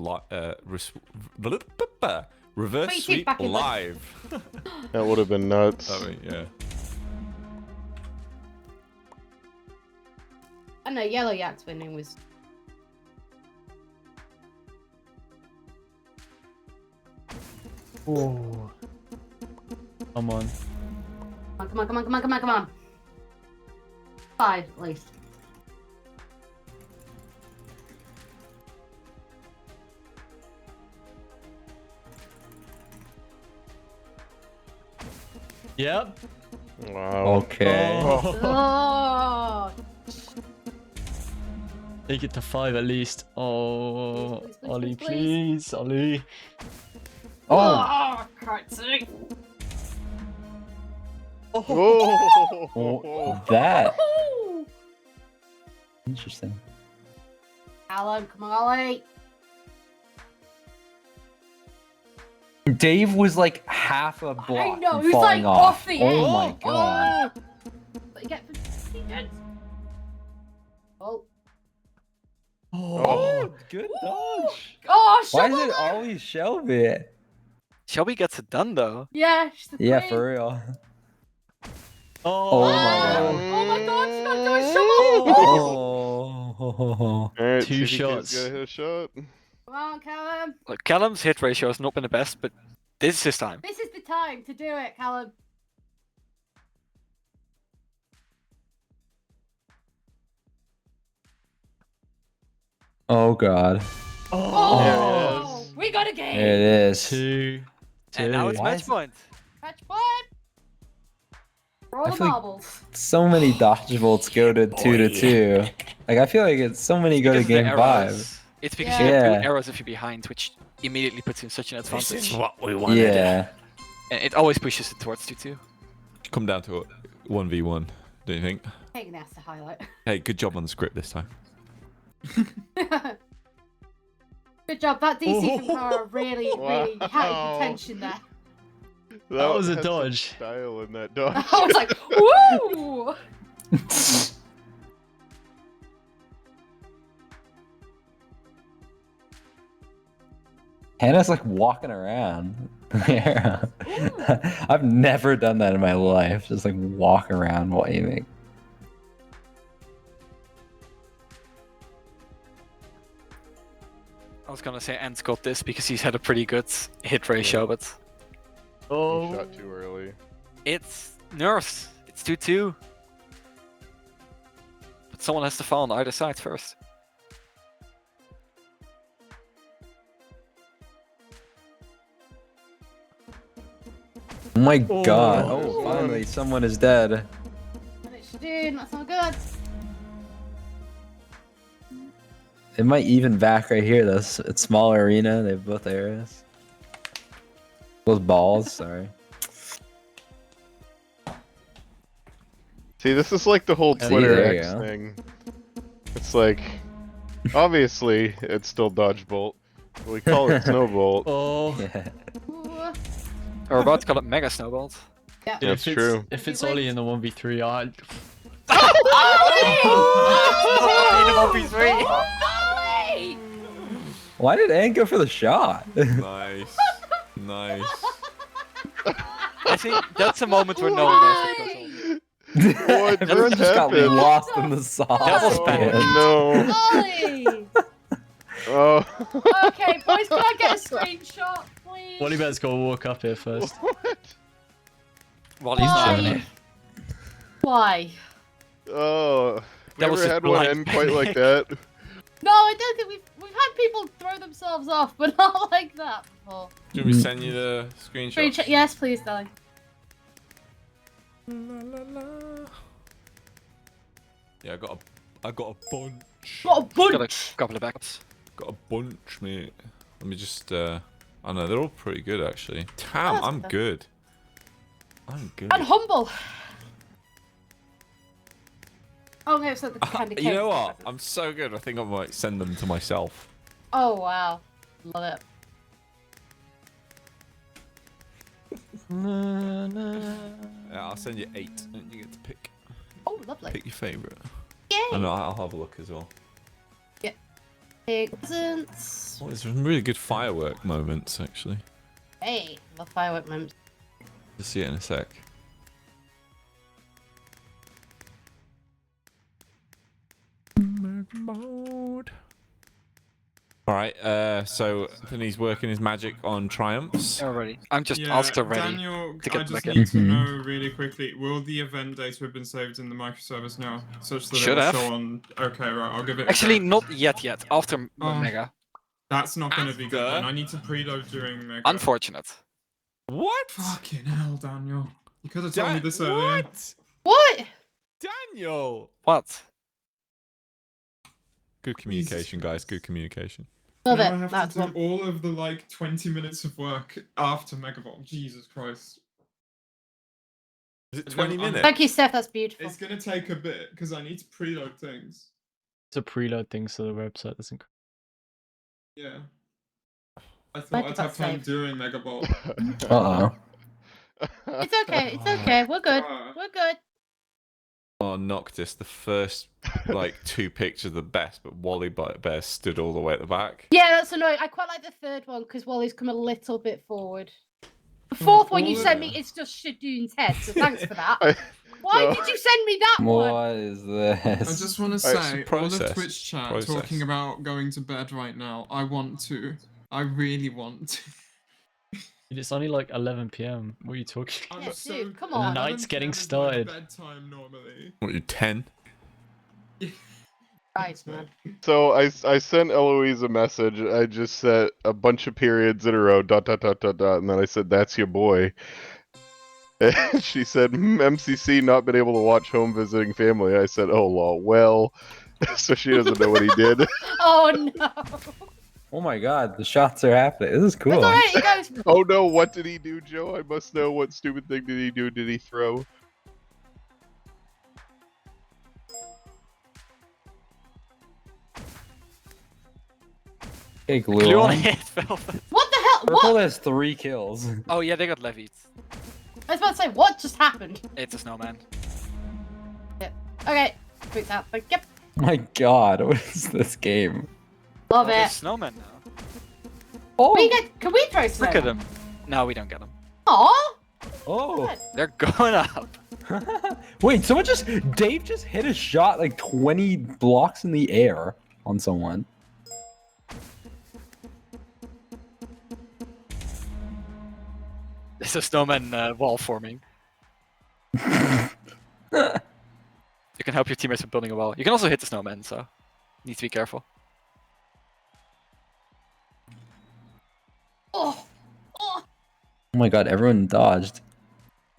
reverse Wait, sweep back in the- live. That would have been nuts. I mean, yeah. I know Yellow Yak's winning was. Oh. Come on. Come on. 5 at least. Yep. Wow. Okay. Oh. Take it to 5 at least. Oh, Please, Ollie, please. please, Ollie. Oh, Christ's sake. Oh. That Woohoo! interesting. Callum, come on, Ollie. Dave was like half a block I know, from he was falling like off. off the Oh edge. my god. What you get for defense? Oh. Oh. Good dodge. Oh, Why Shelby. is it always Shelby? Shelby gets it done though. Yeah, she's the Yeah, queen. for real. Oh, Oh my god. Oh my god, she's gonna do a shovel. Oh. Alright, 2 TDK's shots. gotta hit a shot. Come on, Callum. Look, Callum's hit ratio has not been the best, but this is his time. This is the time to do it, Callum. Oh god. Oh, we got a game. There it is. 2. And now it's Why match is- point. Match point. Roll I the feel like- marbles. So many dodgebolts go to 2-2. Like I feel like it's so many go to Because of the game 5. arrows. It's because Yeah. you get 2 Yeah. arrows if you're behind, which immediately puts you in such an advantage. what we wanted. Yeah. And it always pushes it towards 2-2. Come down to a 1v1, don't you think? Taking that's the highlight. Hey, good job on the script this time. Good job. That DC from Kara really had Wow. the tension there. That was a had some dodge. Style in that dodge. I was like, woo! Hannah's like walking around. I've never done that in my life. Just like walk around while aiming. I was gonna say Ant's got this because he's had a pretty good hit ratio, but You Oh. shot too early. it's nerfs. It's 2-2. But someone has to fall on either side first. Oh my god. Oh. Oh, finally someone is dead. And it's dude, that's not good. It might even back right here though. It's small arena. They have both areas. Both balls, sorry. See, this is like the whole See, Twitter there you X go. thing. It's like, obviously, it's still Dodgebolt. But we call it Snowbolt. Oh. Yeah. Ooh. Or about to call it Mega Snowballs. Yeah. Dude, That's if it's, true. If it's Ollie in the 1v3, I'd... Ollie! Why did Ann go for the shot? Nice. Nice. I think that's a moment where no one knows what goes on. What Everyone just got happened? lost in the sauce. That was Oh bad. no. Ollie! Oh. Okay, boys, can I get a screenshot, please? Ollie better go walk up here first. What? Wally's not having Why? it. Why? Oh. That was Never just had one blind end quite like panic. that. No, I don't think we've had people throw themselves off, but not like that before. Do you want me to send you the screenshot? Screenshot, yes, please, darling. Yeah, I got a bunch. What a Got bunch! a couple of backups. Got a bunch, mate. Let me just I know they're all pretty good actually. Damn, that's I'm good. good. I'm good. And humble. Oh no, so the candy cane. You know what? I'm so good. I think I might send them to myself. Oh wow, love it. Yeah, I'll send you 8, and you get to pick Oh, lovely. your favorite. Yay! I know. I'll have a look as well. Big presents. Oh, there's some really good firework moments actually. Hey, love firework moments. You'll see it in a sec. Dark mode. All right. So Anthony's working his magic on triumphs. Already. I'm just Yeah, also ready. Daniel, to I get just back need in. to know really quickly, will the event data have been saved in the microservice now? Such that Should it'll have. show on... Okay, right, I'll give it a Actually, go. not yet. After Oh. Mega. That's not going to be good After? then. I need to preload during Mega. Unfortunate. What? Fucking hell, Daniel. You could have told me this earlier. What? What? Daniel. What? Good communication, guys. Good communication. Love Now I it. have That's to do one. all of the, like, 20 minutes of work after Megavolt. Jesus Christ. Is it 20 minutes? Thank you, Steph. That's beautiful. It's going to take a bit, because I need to preload things. It's a preload thing, so the website doesn't. Yeah. I Where thought did I'd that have time save? during Megavolt. Uh-oh. It's okay. It's okay. We're good. We're good. Oh, Noctis, the first, like, 2 pictures are the best, but Wally Bear stood all the way at the back. Yeah, that's annoying. I quite like the third one because Wally's come a little bit forward. The fourth one you all sent of- me, it's just Shadoon's head, so thanks for that. I- Why no. did you send me that one? What is I this? just want to Alright, say, all process. of Twitch chat Process. talking about going to bed right now, I want to. I really want to. It's only like 11 p.m. What are you talking? I'm Yeah, so dude, come cold. on. Night's 11 getting PM is my started. bedtime normally. What, you 10? Right, man. So I sent Eloise a message. I just said a bunch of periods in a row, ... and then I said, "That's your boy." And she said, "MCC not been able to watch home visiting family." I said, "Oh lol, well," so she doesn't know what he did. Oh no. Oh my god, the shots are happening. This is cool. It's alright, he goes. Oh no, what did he do, Joe? I must know. What stupid thing did he do? Did he throw? Okay, Glue glue on on. hit, Velvet. What the hell? Purple What? has 3 kills. Oh yeah, they got levied. I was about to say, what just happened? It's a snowman. Okay. Freaked out. Like, yep. My god, what is this game? Love Oh, there's it. snowman now. Oh! Can we throw snow? Look at them. No, we don't get them. Aw. Oh! They're going up. Wait, Dave just hit a shot like 20 blocks in the air on someone. There's a snowman wall forming. You can help your teammates with building a wall. You can also hit the snowman, so need to be careful. Oh. Oh. Oh my god, everyone dodged.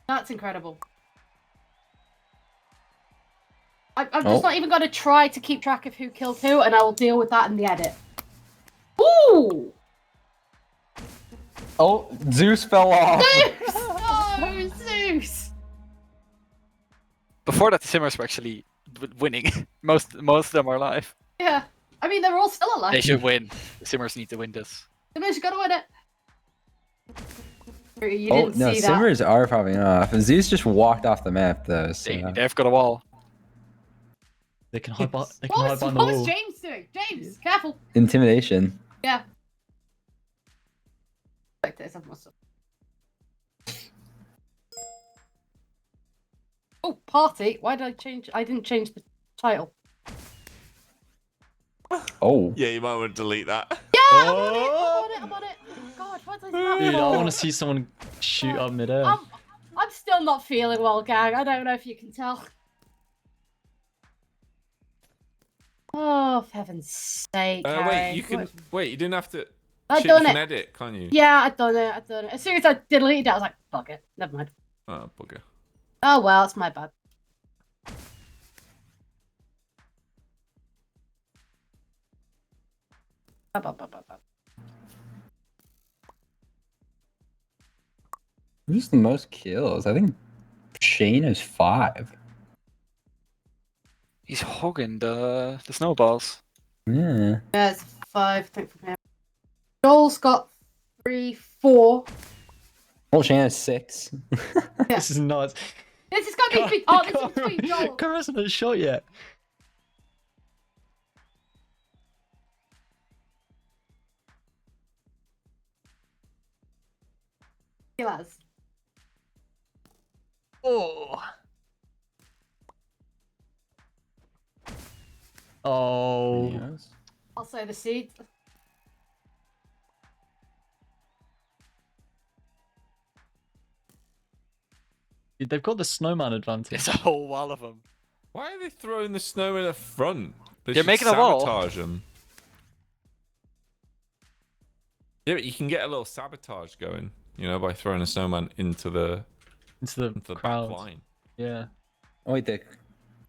That's incredible. I've just not even got to try to keep track of who killed who, and I will deal with that in the edit. Ooh! Oh, Zeus fell off. Zeus! Oh, Zeus! Before that, the Simmers were actually winning. most of them are alive. Yeah. I mean, they're all still alive. They should win. The Simmers need to win this. Simmers gotta win it. You Oh didn't no, see that. Simmers are popping off. Zeus just walked off the map though. So. They've got a wall. They can hide behind the What was wall. James doing? James, careful. Intimidation. Yeah. Like this, I've must have. Oh, party. Why did I change? I didn't change the title. Oh. Yeah, you might want to delete that. Yeah, I'm on it. I'm on it. Oh, God, what did I do that Dude, I for? want to see someone shoot up midair. I'm still not feeling well, gang. I don't know if you can tell. Oh, for heaven's sake! Wait, Harry. you can wait. You didn't have to. I've Shit, done you can it. edit, can't you? Yeah, I've done it. As soon as I deleted it, I was like, fuck it. Never mind. Oh, bugger. Oh well, it's my bad. Who's the most kills? I think Shane has 5. He's hogging the snowballs. Yeah. Yeah, it's 5. Think from him. Joel's got 3, 4. Well, Shane has 6. This is nuts. This is gonna be. Oh, this is between Joel. Car hasn't had a shot yet. Lads. Oh. Oh. Yes. I'll sow the seeds. Dude, they've got the snowman advantage. It's a whole wall of them. Why are they throwing the snow in the front? They They're should making a wall. sabotage them. Yeah, but you can get a little sabotage going, you know, by throwing a snowman into the Into the crowd. back line. Yeah. Oh, wait,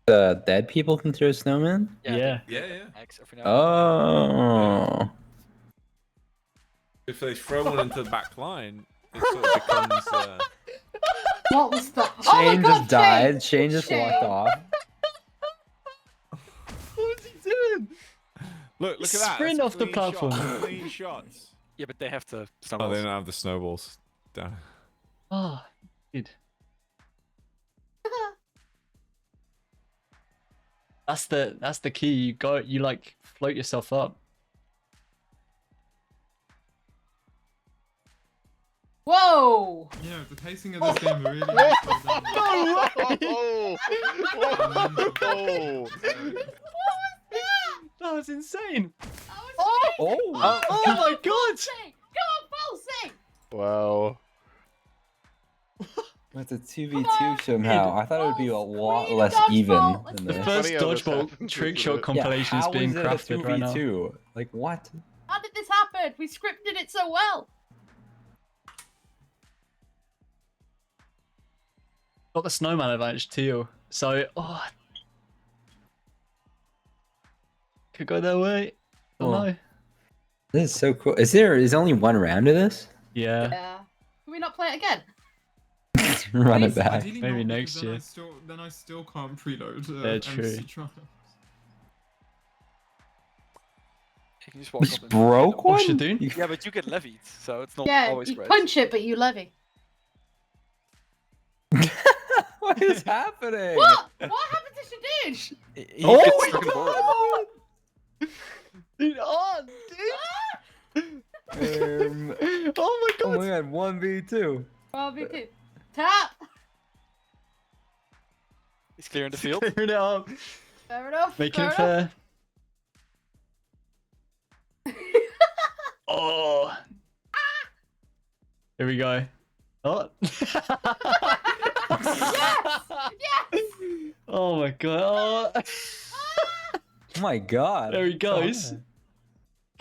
the dead people can throw snowmen? Yeah. Yeah. Eggs every now and then. Oh. If they throw one into the back line, it sort of becomes. What was that? Shane just died. Shane just Shane. walked off. What's he doing? Look at that. Sprint that's off the clean platform. shots, clean shots. Yeah, but they have to Oh, snowballs. they don't have the snowballs. Damn. Oh, dude. That's the key. You like float yourself up. Whoa! Yeah, the pacing of this game really. Is Oh! Whoa! That was insane. Oh. Oh my god. Come on, Falsey! Wow. It's a Come 2v2 on, somehow. I thought it would be a lot less even than The this. first Funny how this Dodgebolt happens, trick isn't shot it? compilation is how being is it a crafted right now. 2v2? Like what? How did this happen? We scripted it so well. Got the snowman advantage too. So, could go their way. Don't Oh. know. This is so cool. Is only one round of this? Yeah. Yeah. Can we not play it again? Run it Please. back. Ideally Maybe not, next because year. then I still can't preload. Yeah, MC true. trials. You can just walk Just up and... broke What one? should do? Yeah, but you get levied, so it's not Yeah, always you great. punch it, but you levy. What is happening? What? What happened to Shadid? He Oh gets my stuck in the border. Dude, dude. Oh my Oh god. my god, 1v2. Well, me too. Tap! He's clearing the field. Clearing it up. Fair enough. Making it fair fair. Oh. Here we go. Oh. Yes! Yes! Oh my god. Oh. Oh my god. There he goes. Oh.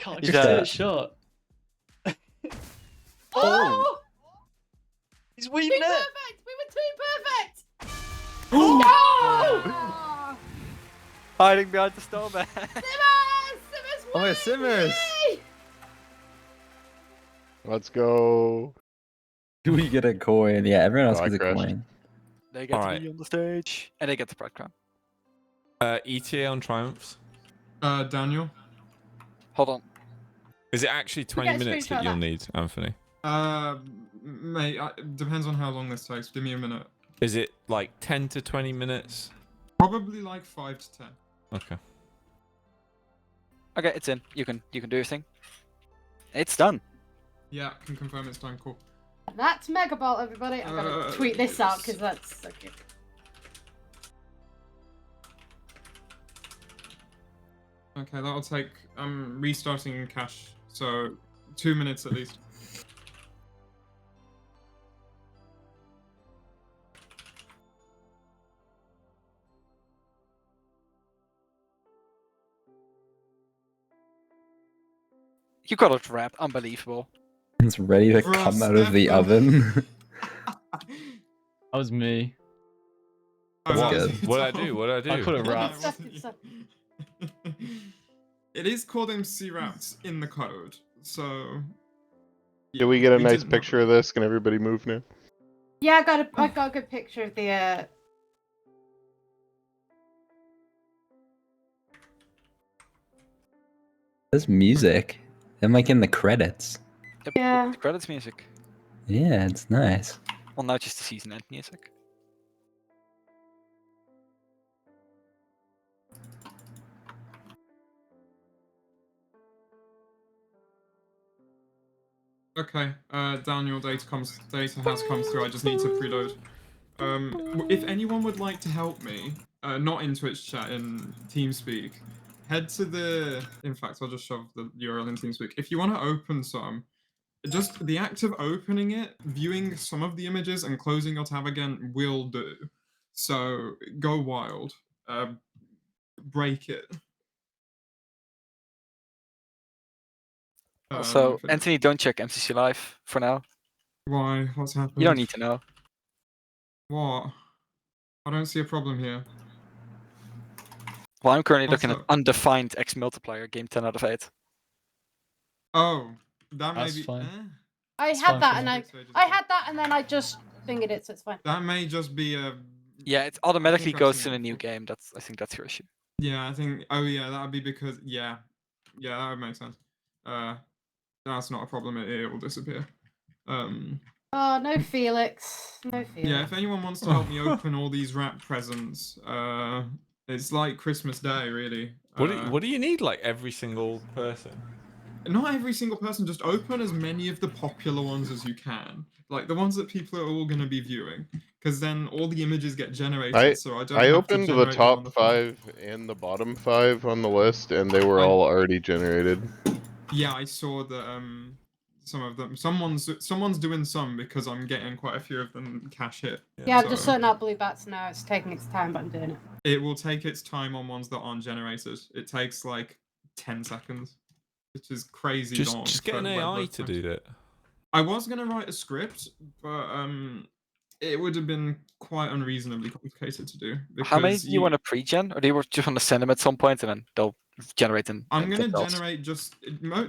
God, He's just dead. a shot. Oh! He's Too weaving it. perfect! We were too perfect! No! Hiding behind the snowman. Simmers! Simmers! Oh, yeah, Simmers! win! Let's go. Do we get a coin? Yeah, everyone else Oh, I gets a crashed. coin. They get Alright. to be on the stage, and they get the breadcrumb. ETA on triumphs. Daniel. Hold on. Is it actually 20 get a minutes screenshot that of you'll that. need, Anthony? Mate, depends on how long this takes. Give me a minute. Is it like 10 to 20 minutes? Probably like 5 to 10. Okay. Okay, it's in. You can do your thing. It's done. Yeah, can confirm it's done. Cool. That's Megabolt, everybody. I'm gonna tweet this out because that's so cute. Okay, that'll take. I'm restarting in cache, so 2 minutes at least. You got it wrapped. Unbelievable. It's ready to come out of the oven. That was me. That's that good. was you, What'd I Tom. do? What'd I I do? call it No, wrap. it wasn't you. It is called MC wrapped in the code, so. Did we get a nice did- picture of this? Can everybody move now? Yeah, I got a good picture of the There's music. I'm like in the credits. Yep, Yeah. the credits music. Yeah, it's nice. Well, now just the season end music. Okay, Daniel, data has come through. I just need to preload. If anyone would like to help me, not in Twitch chat, in TeamSpeak, head to the. In fact, I'll just shove the URL in TeamSpeak. If you want to open some, just the act of opening it, viewing some of the images, and closing your tab again will do. So go wild. Break it. Also, Anthony, don't check MCC Live for now. Why? What's happened? You don't need to know. What? I don't see a problem here. Well, I'm currently What's looking up? at undefined X multiplier game 10 out of 8. Oh, that may That's be. fine. I It's had fine that for and me. I had that and then I just fingered it, so it's fine. That may just be a. Yeah, it automatically I've goes seen to that the new before. game. I think that's your issue. Yeah, I think. Oh yeah, that would be because. Yeah, that would make sense. That's not a problem. It will disappear. Oh, no Felix. No Felix. Yeah, if anyone wants to help me open all these wrap presents, it's like Christmas Day, really. What do you need? Like every single person? Not every single person, just open as many of the popular ones as you can. Like the ones that people are all going to be viewing. Because then all the images get generated, so I don't I have opened to the generate them on top the fly. 5 and the bottom 5 on the list, and they were all already generated. Yeah, I saw that some of them. Someone's doing some because I'm getting quite a few of them cash hit. Yeah, I'm just sorting out blue bats now. It's taking its time, but I'm doing it. It will take its time on ones that aren't generated. It takes like 10 seconds, which is crazy long. Just get for an web AI load to times. do that. I was gonna write a script, but it would have been quite unreasonably complicated to do. How many because do you want to pre-gen? Or do you just want to send them at some point and then they'll generate them? I'm gonna themselves? generate just.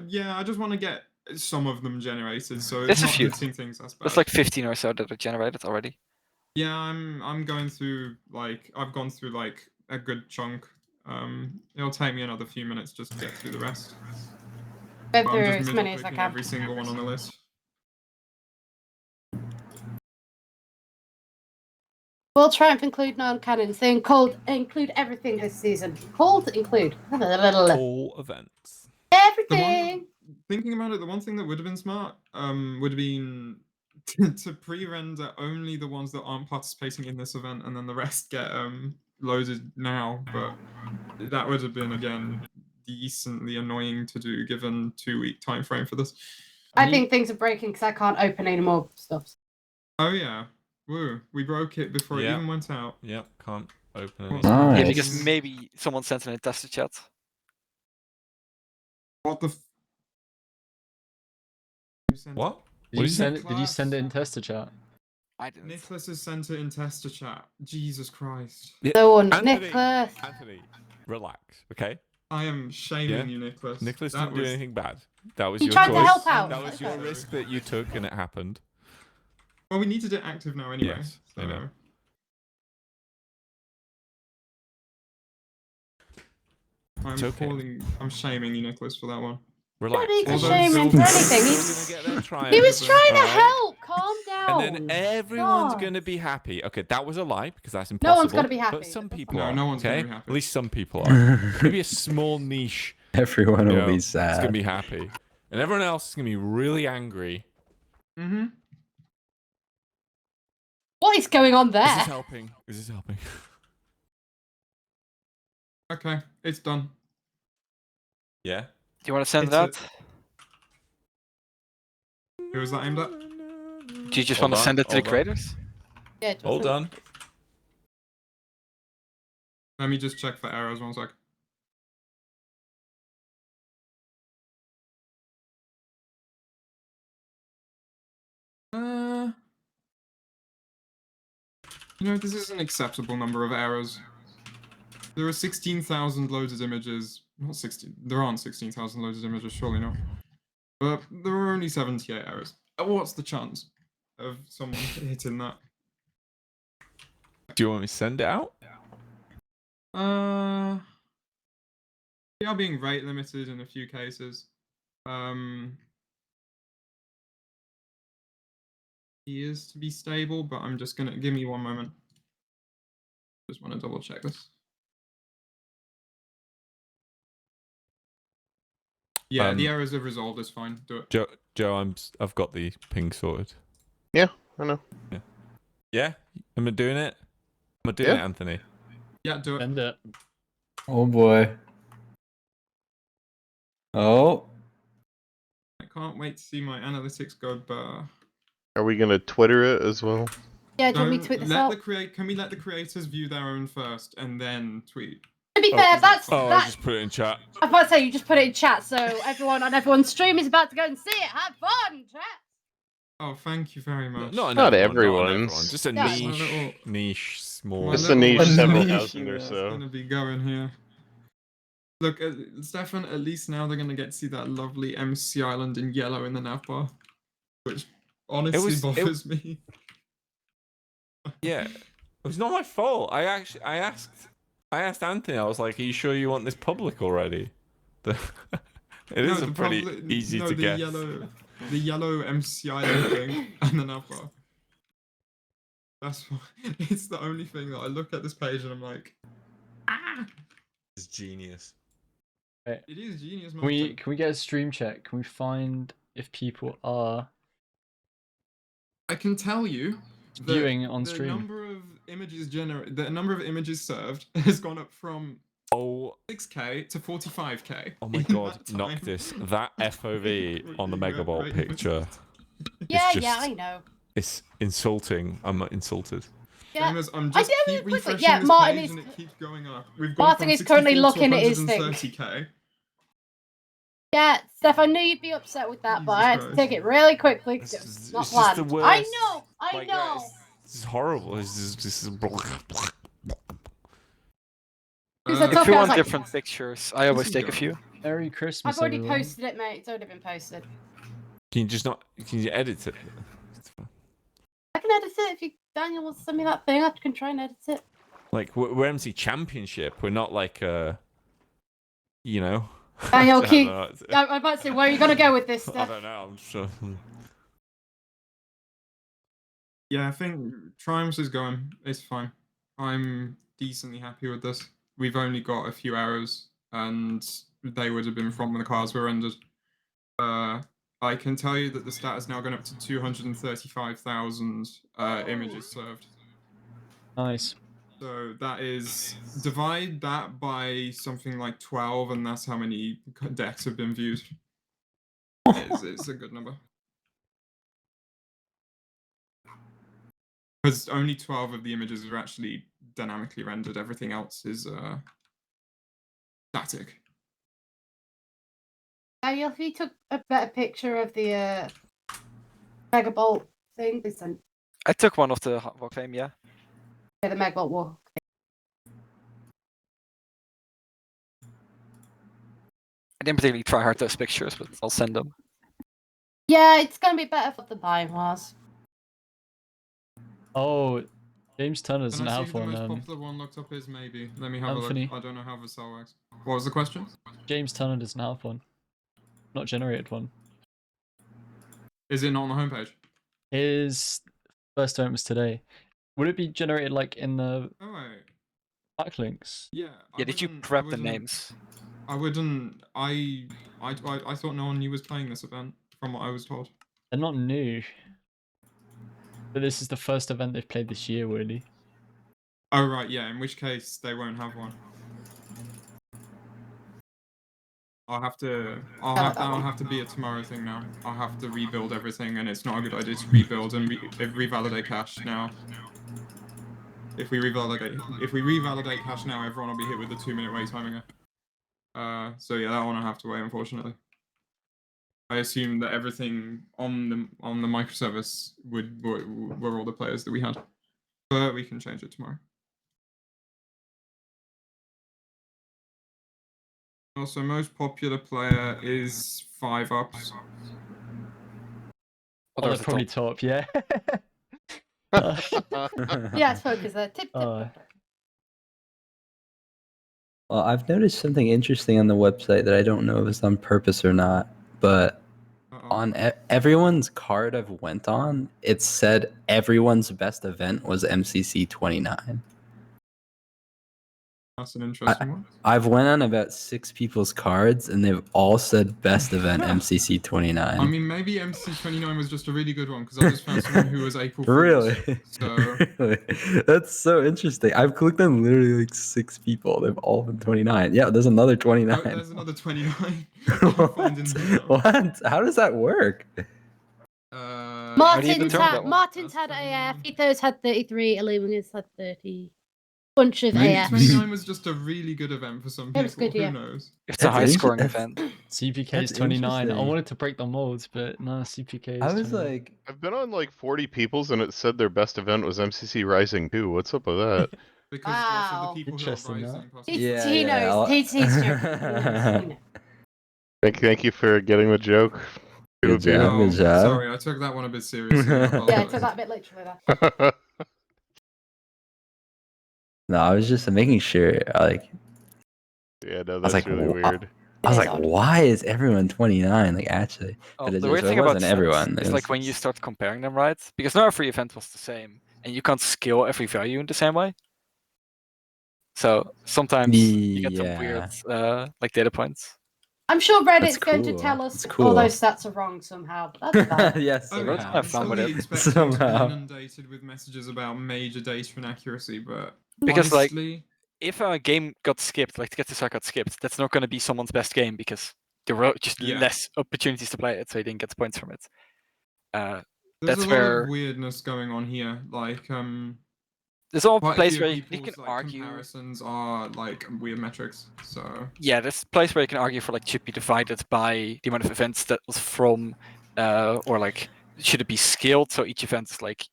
Yeah, I just want to get some of them generated, so There's it's a not few. hitting things as bad. There's like 15 or so that are generated already. Yeah, I'm going through like I've gone through like a good chunk. It'll take me another few minutes just to get through the rest. Go But through I'm just as middle many as I clicking can. every single one on the list. Will Triumph include non-canons? They include everything this season. Called include. All events. Everything! Thinking about it, the one thing that would have been smart would have been to pre-render only the ones that aren't participating in this event, and then the rest get loaded now. But that would have been again decently annoying to do given 2-week time frame for this. I think things are breaking because I can't open any more stuff. Oh yeah, woo! We broke it before it Yeah. even went out. Yep, can't open it. What's Yeah, Nice. because maybe someone sent in a tester chat. What the? What? Did you send it? it? Did you send it in tester chat? I didn't. Nicholas has sent it in tester chat. Jesus Christ! No one. Anthony, Nicholas. Anthony, relax, okay? I am shaming Yeah. you, Nicholas. Nicholas That didn't do was- anything bad. That was He your tried to choice. help out. That was your Okay. risk that you took, and it happened. Well, we needed it active now anyway. Yes, so. I know. It's okay. I'm shaming you, Nicholas, for that one. Relax. Don't need to Although shame him for Silver- anything. Everyone's gonna get their triumph, He was trying to alright? help. Calm down. And then everyone's God. gonna be happy. Okay, that was a lie because that's No impossible. one's gonna be happy. But some That's people No, are. no one's gonna okay? be happy. At least some people are. Maybe a small niche. Everyone you will know, be is sad. gonna be happy, and everyone else is gonna be really angry. Mm-hmm. What is going on Is there? this helping? Is this helping? Okay, it's done. Yeah. Do you want to send It's that? Who was that aimed at? Do you just Hold want to on, send it to the hold on. creators? Yeah, just Hold on. Let me just check for errors 1 sec. This is an acceptable number of errors. There are 16,000 loaded images. Not 16. There aren't 16,000 loaded images, surely not. But there are only 78 errors. What's the chance of someone hitting that? Do you want me to send it out? They are being rate limited in a few cases. He is to be stable, but I'm just gonna give me 1 moment. Just want to double check this. Yeah, the errors have resolved. It's fine. Do it. Joe, I've got the ping sorted. Yeah, I know. Yeah, am I doing it? Am I doing Yeah. it, Anthony? Yeah, do it. Send it. Oh boy. Oh. I can't wait to see my analytics go better. Are we gonna Twitter it as well? Yeah, do you want me to tweet this out? Can we let the creators view their own first and then tweet? To be fair, that's Oh, I just put it in chat. I was about to say you just put it in chat, so everyone on everyone's stream is about to go and see it. Have fun, chat. Oh, thank you very much. Not everyone's. Just a Yeah. niche, small. Just a niche, several niche, thousand or It's so. gonna be going here. Look, Stefan, at least now they're gonna get to see that lovely MC Island in yellow in the nav bar, which honestly bothers me. Yeah, it was not my fault. I asked Anthony. I was like, "Are you sure you want this public already?" It is pretty easy to guess. The yellow MC Island thing and the nav bar. That's why it's the only thing that I look at this page and I'm like, ah. It's genius. It is genius. Can we get a stream check? Can we find if people are I can tell you viewing on stream? The number of images served has gone up from 6K to 45K. Oh my god, knock this. That FOV on the Megabolt picture. Yeah, I know. It's insulting. I'm insulted. Yeah. I'm just keep refreshing this Martin page is. and it keeps going up. We've gone Martin from is currently 64 looking to at his thing. 130K. Yeah, Steph, I knew you'd be upset with that, but I had to take it really quickly because it's not planned. The worst. I know. This is horrible. This is If you want different pictures, I always take a few. Merry Christmas. I've already everyone. posted it, mate. It's already been posted. Can you just not? Can you edit it? I can edit it if you. Daniel wants to send me that thing. I can try and edit it. Like we're MC Championship. We're not like you know. Daniel, I'm about to say, where are you gonna go with this I stuff? don't know. I'm sure. Yeah, I think Triumphs is going. It's fine. I'm decently happy with this. We've only got a few errors, and they would have been from when the cars were rendered. I can tell you that the stat has now gone up to 235,000 images served. Nice. So that is, divide that by something like 12, and that's how many decks have been viewed. It's a good number. Because only 12 of the images are actually dynamically rendered. Everything else is static. Daniel, if you took a better picture of the Megabolt thing, I took one of the Warclaim, yeah. the Megabolt war. I didn't particularly try hard those pictures, but I'll send them. Yeah, it's gonna be better for the buying was. Oh, James Turner doesn't Can I have see the one. most popular one looked up is maybe. Let me have Anthony. a look. I don't know how Vassal works. What was the question? James Turner doesn't have one. Not generated one. Is it not on the homepage? His first event was today. Would it be generated like in the backlinks? Yeah. Yeah, did you prep the names? I wouldn't. I thought no one knew was playing this event, from what I was told. They're not new. But this is the first event they've played this year, really. Oh right, yeah. In which case they won't have one. I'll have to be a tomorrow thing now. I'll have to rebuild everything, and it's not a good idea to rebuild and revalidate cache now. If we revalidate cache now, everyone will be hit with the 2-minute wait timer. So yeah, that one I have to wait, unfortunately. I assume that everything on the microservice were all the players that we had, but we can change it tomorrow. Also, most popular player is 5ups. Oh, they're probably top, yeah. Yeah, it's focus there. Tip. Well, I've noticed something interesting on the website that I don't know if it's on purpose or not, but on everyone's card I've went on, it said everyone's best event was MCC 29. That's an interesting one. I've went on about 6 people's cards, and they've all said best event MCC 29. I mean, maybe MCC 29 was just a really good one because I just found someone who was April Fool's. Really? So Really? That's so interesting. I've clicked on literally like 6 people. They've all been 29. Yeah, there's another 29. oh, there's another 29. What? How does that work? Martin's had AF, Ethos had 33, Illuminus had 30. Bunch of Maybe AFs. 29 was just a really good event for some people. It was good, yeah. Who knows? It's a high-scoring event. CPK is 29. I wanted to break the molds, but no, CPK is I was 29. like, I've been on like 40 people's and it said their best event was MCC Rising 2. What's up with that? Because lots of the people who are Interesting, rising possibly. He knows. He's joking. Thank you for getting the joke. Good job. Oh, Good job. sorry, I took that one a bit seriously. I Yeah, I apologize. took that a bit literally there. No, I was just making sure. Like, Yeah, no, was that's like, really "Wow." weird. I was It is like, odd. why is everyone 29? Like, actually, Oh, but the it weird thing wasn't about everyone. sets It is like was- when you start comparing them, right? Because not every event was the same, and you can't scale every value in the same way. So sometimes you get some weird like data points. I'm sure Reddit's That's going to cool. tell us That's all cool. those stats are wrong somehow. But that's fine. Yes, Oh, Let's yeah, have I'm fun with fully it. expecting to Somehow. be inundated with messages about major data inaccuracy, but Because, like, honestly, If a game got skipped, like Get to Start got skipped, that's not going to be someone's best game because there were just Yeah. less opportunities to play it, so he didn't get points from it. there's That's a lot where of weirdness going on here. Like, there's all quite a place few where of you people's can like, argue. comparisons are like weird metrics. So Yeah, there's a place where you can argue for like should be divided by the amount of events that was from, or like should it be scaled so each event is like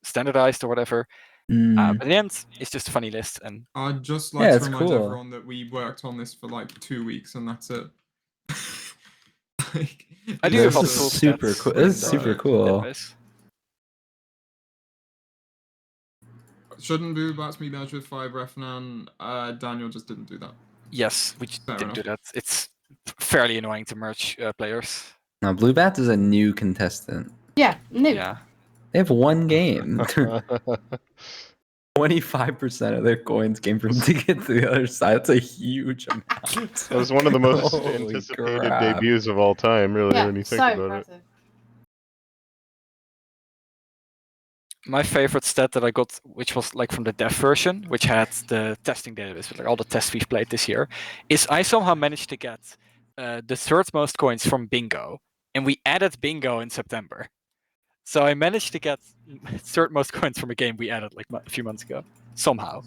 standardized or whatever. Mm. But in the end, it's just a funny list, and I'd just Yeah, like to it's remind cool. everyone that we worked on this for like 2 weeks and that's it. Like, I do this have This all is full super stats cool. written This is down super in the cool. database. Shouldn't Boo Bats be merged with 5 Refnan? Daniel just didn't do that. Yes, we just Fair didn't do enough. that. It's fairly annoying to merge players. Now, Blue Bat is a new contestant. Yeah, new. Yeah. They have one game. 25% of their coins came from tickets to the other side. That's a huge amount. That was one of the most Holy anticipated crap. debuts of all time, really, Yeah, when you think so about it. impressive. My favorite stat that I got, which was like from the dev version, which had the testing database with like all the tests we've played this year, is I somehow managed to get the third most coins from Bingo, and we added Bingo in September. So I managed to get third most coins from a game we added like a few months ago, somehow.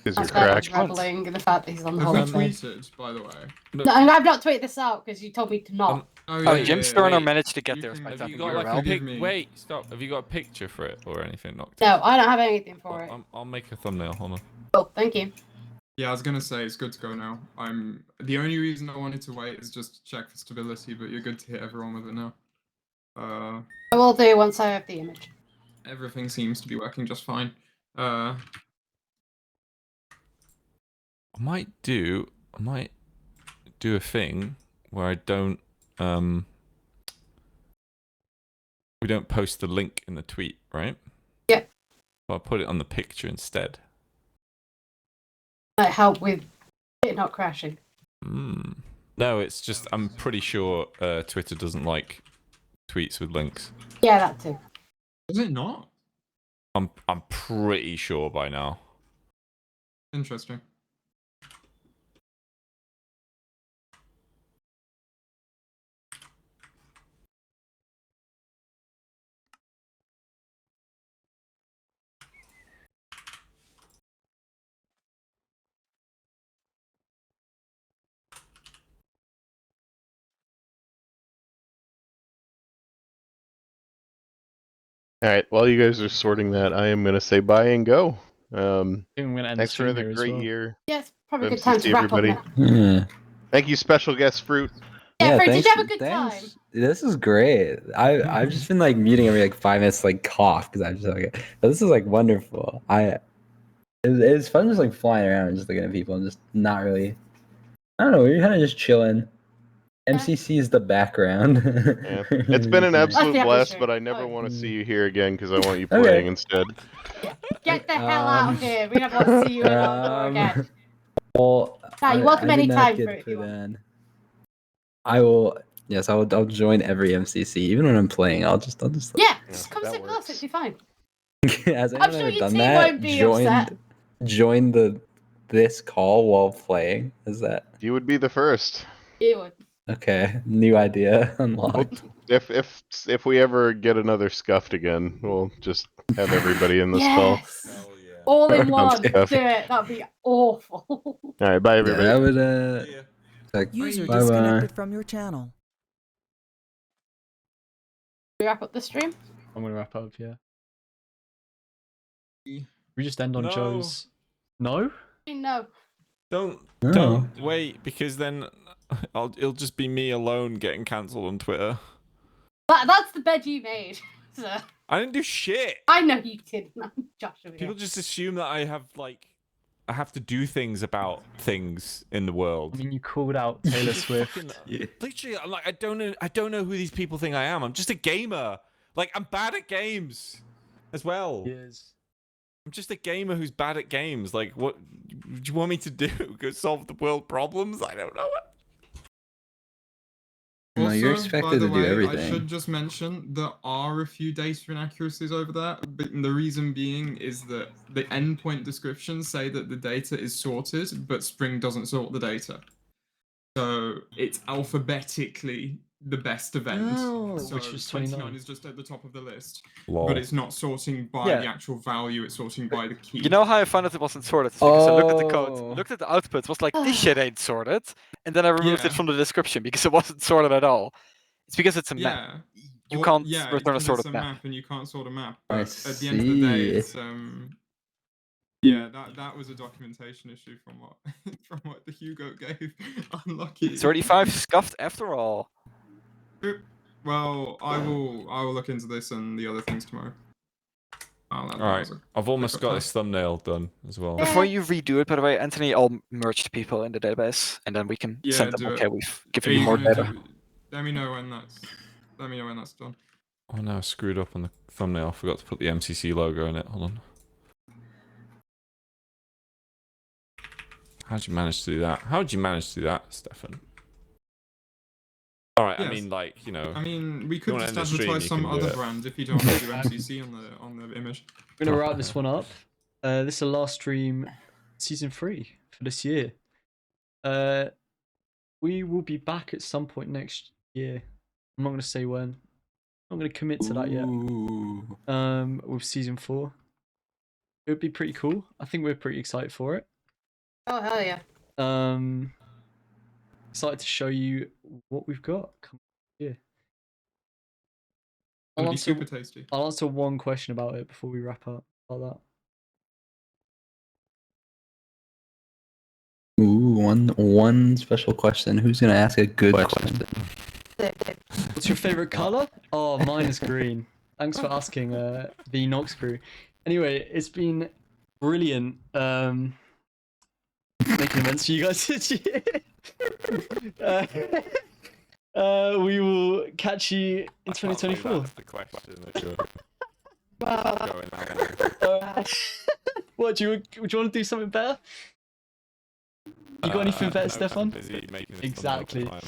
Because you're That's better cracked. reveling in the fact that he's on the Have we holiday. tweeted, by the way? No, and I've not tweeted this out because you told me to not. Oh, Jim Sterner Wait, managed to get You theirs can- by have typing you got got like a Forgive URL. me. Wait, stop. Have you got a picture for it or anything, Noctis? No, I don't have anything for it. I'll make a thumbnail. Hold on. Oh, thank you. Yeah, I was gonna say it's good to go now. The only reason I wanted to wait is just to check for stability, but you're good to hit everyone with it now. I will do once I have the image. Everything seems to be working just fine. I might do a thing where I don't we don't post the link in the tweet, right? Yep. But I'll put it on the picture instead. Might help with it not crashing. No, it's just I'm pretty sure Twitter doesn't like tweets with links. Yeah, that too. Is it not? I'm pretty sure by now. Interesting. Alright, while you guys are sorting that, I am going to say bye and go. I'm gonna end the Thanks for stream another here as great well. year. Yes, probably a good MCC, time to wrap everybody. up now. Yeah. Thank you, special guest Fruit. Yeah, Fred, did thanks- you have a good thanks. time? This is great. I've just been like muting every like 5 minutes to like cough because I'm just like, but this is like wonderful. It's fun just like flying around and just looking at people and just not really. I don't know. We're kind of just chilling. MCC is the background. Yeah. It's been an That's absolute the blast, atmosphere. but I never Oh. want to see you here again because I want you Okay. playing instead. Get the hell out of here. We don't want to see you in our door again. Well, Nah, you're welcome I did not anytime get for it if put you want. in. I will. Yes, I'll join every MCC, even when I'm playing. I'll just. Yeah, just come that sit with us. works. It'll be fine. Has I'm anyone sure ever your done team that? won't be upset. Joined this call while playing. Is that You would be the first. You would. okay? New idea unlocked. If we ever get another scuffed again, we'll just have everybody in this call. Yes. All in one. Do Scuffed. it. That'd be awful. All right, bye Yeah, everybody. that would. Like, User bye disconnected from your channel. We wrap up the stream. I'm gonna wrap up. Yeah. We just end on No. Joe's. No. No. Don't No. wait, because then it'll just be me alone getting cancelled on Twitter. That's the bed you made, sir. I didn't do shit. I know you didn't. I'm Joshua. People just assume that I have to do things about things in the world. I mean, you called out Taylor Swift. Literally, I'm like, I don't know who these people think I am. I'm just a gamer. Like, I'm bad at games as well. Yes. I'm just a gamer who's bad at games. Like, what do you want me to do? Go solve the world problems? I don't know. No, you're Also, expected by the to do way, everything. I should just mention there are a few data inaccuracies over there, but the reason being is that the endpoint descriptions say that the data is sorted, but Spring doesn't sort the data. So it's alphabetically the best event. Oh, so which was 29 is just at the top of the list, Lol. but it's not sorting by Yeah. the actual value, it's sorting by the key. You know how I found out it wasn't sorted? It's because I looked at the Oh. code, looked at the outputs, was like, this shit ain't sorted. And then I removed it Yeah. from the description because it wasn't sorted at all. It's because it's a map. Yeah. You Or- can't yeah, return a because sorted it's map. and you can't sort a map. I But at the end of the day, see. it's yeah, that was a documentation issue from what from what the Hugo gave. Unlucky. 35 scuffed after all. Well, I will look into this and the other things tomorrow. All right, I've almost got this thumbnail done as well. Before you redo it, by the way, Anthony, I'll merge the people in the database, and then we can Yeah, send them. do it. Okay, we've given Are you you more gonna data. let me know when that's done. Oh no, I screwed up on the thumbnail. I forgot to put the MCC logo in it. Hold on. How'd you manage to do that? How'd you manage to do that, Stefan? Alright, Yes. I mean, like, you know. I mean, we could wanna just end the stream, advertise you some can do other it. brand if you don't want to do MCC on the image. We're gonna wrap this one up. This is the last stream, season 3 for this year. We will be back at some point next year. I'm not gonna say when. I'm not gonna commit to that yet. Ooh. With season 4, it would be pretty cool. I think we're pretty excited for it. Oh hell yeah. Excited to show you what we've got. Come here. It'll be super tasty. I'll answer one question about it before we wrap up. About that. Ooh, one special question. Who's gonna ask a good question? What's your favorite color? Oh, mine is green. Thanks for asking, the Nox crew. Anyway, it's been brilliant making events for you guys this year. We will catch you in 2024. That's the question that you're going out. What do you want to do something better? You got anything better, no, Stefan? I'm busy making this thumbnail Exactly. tonight.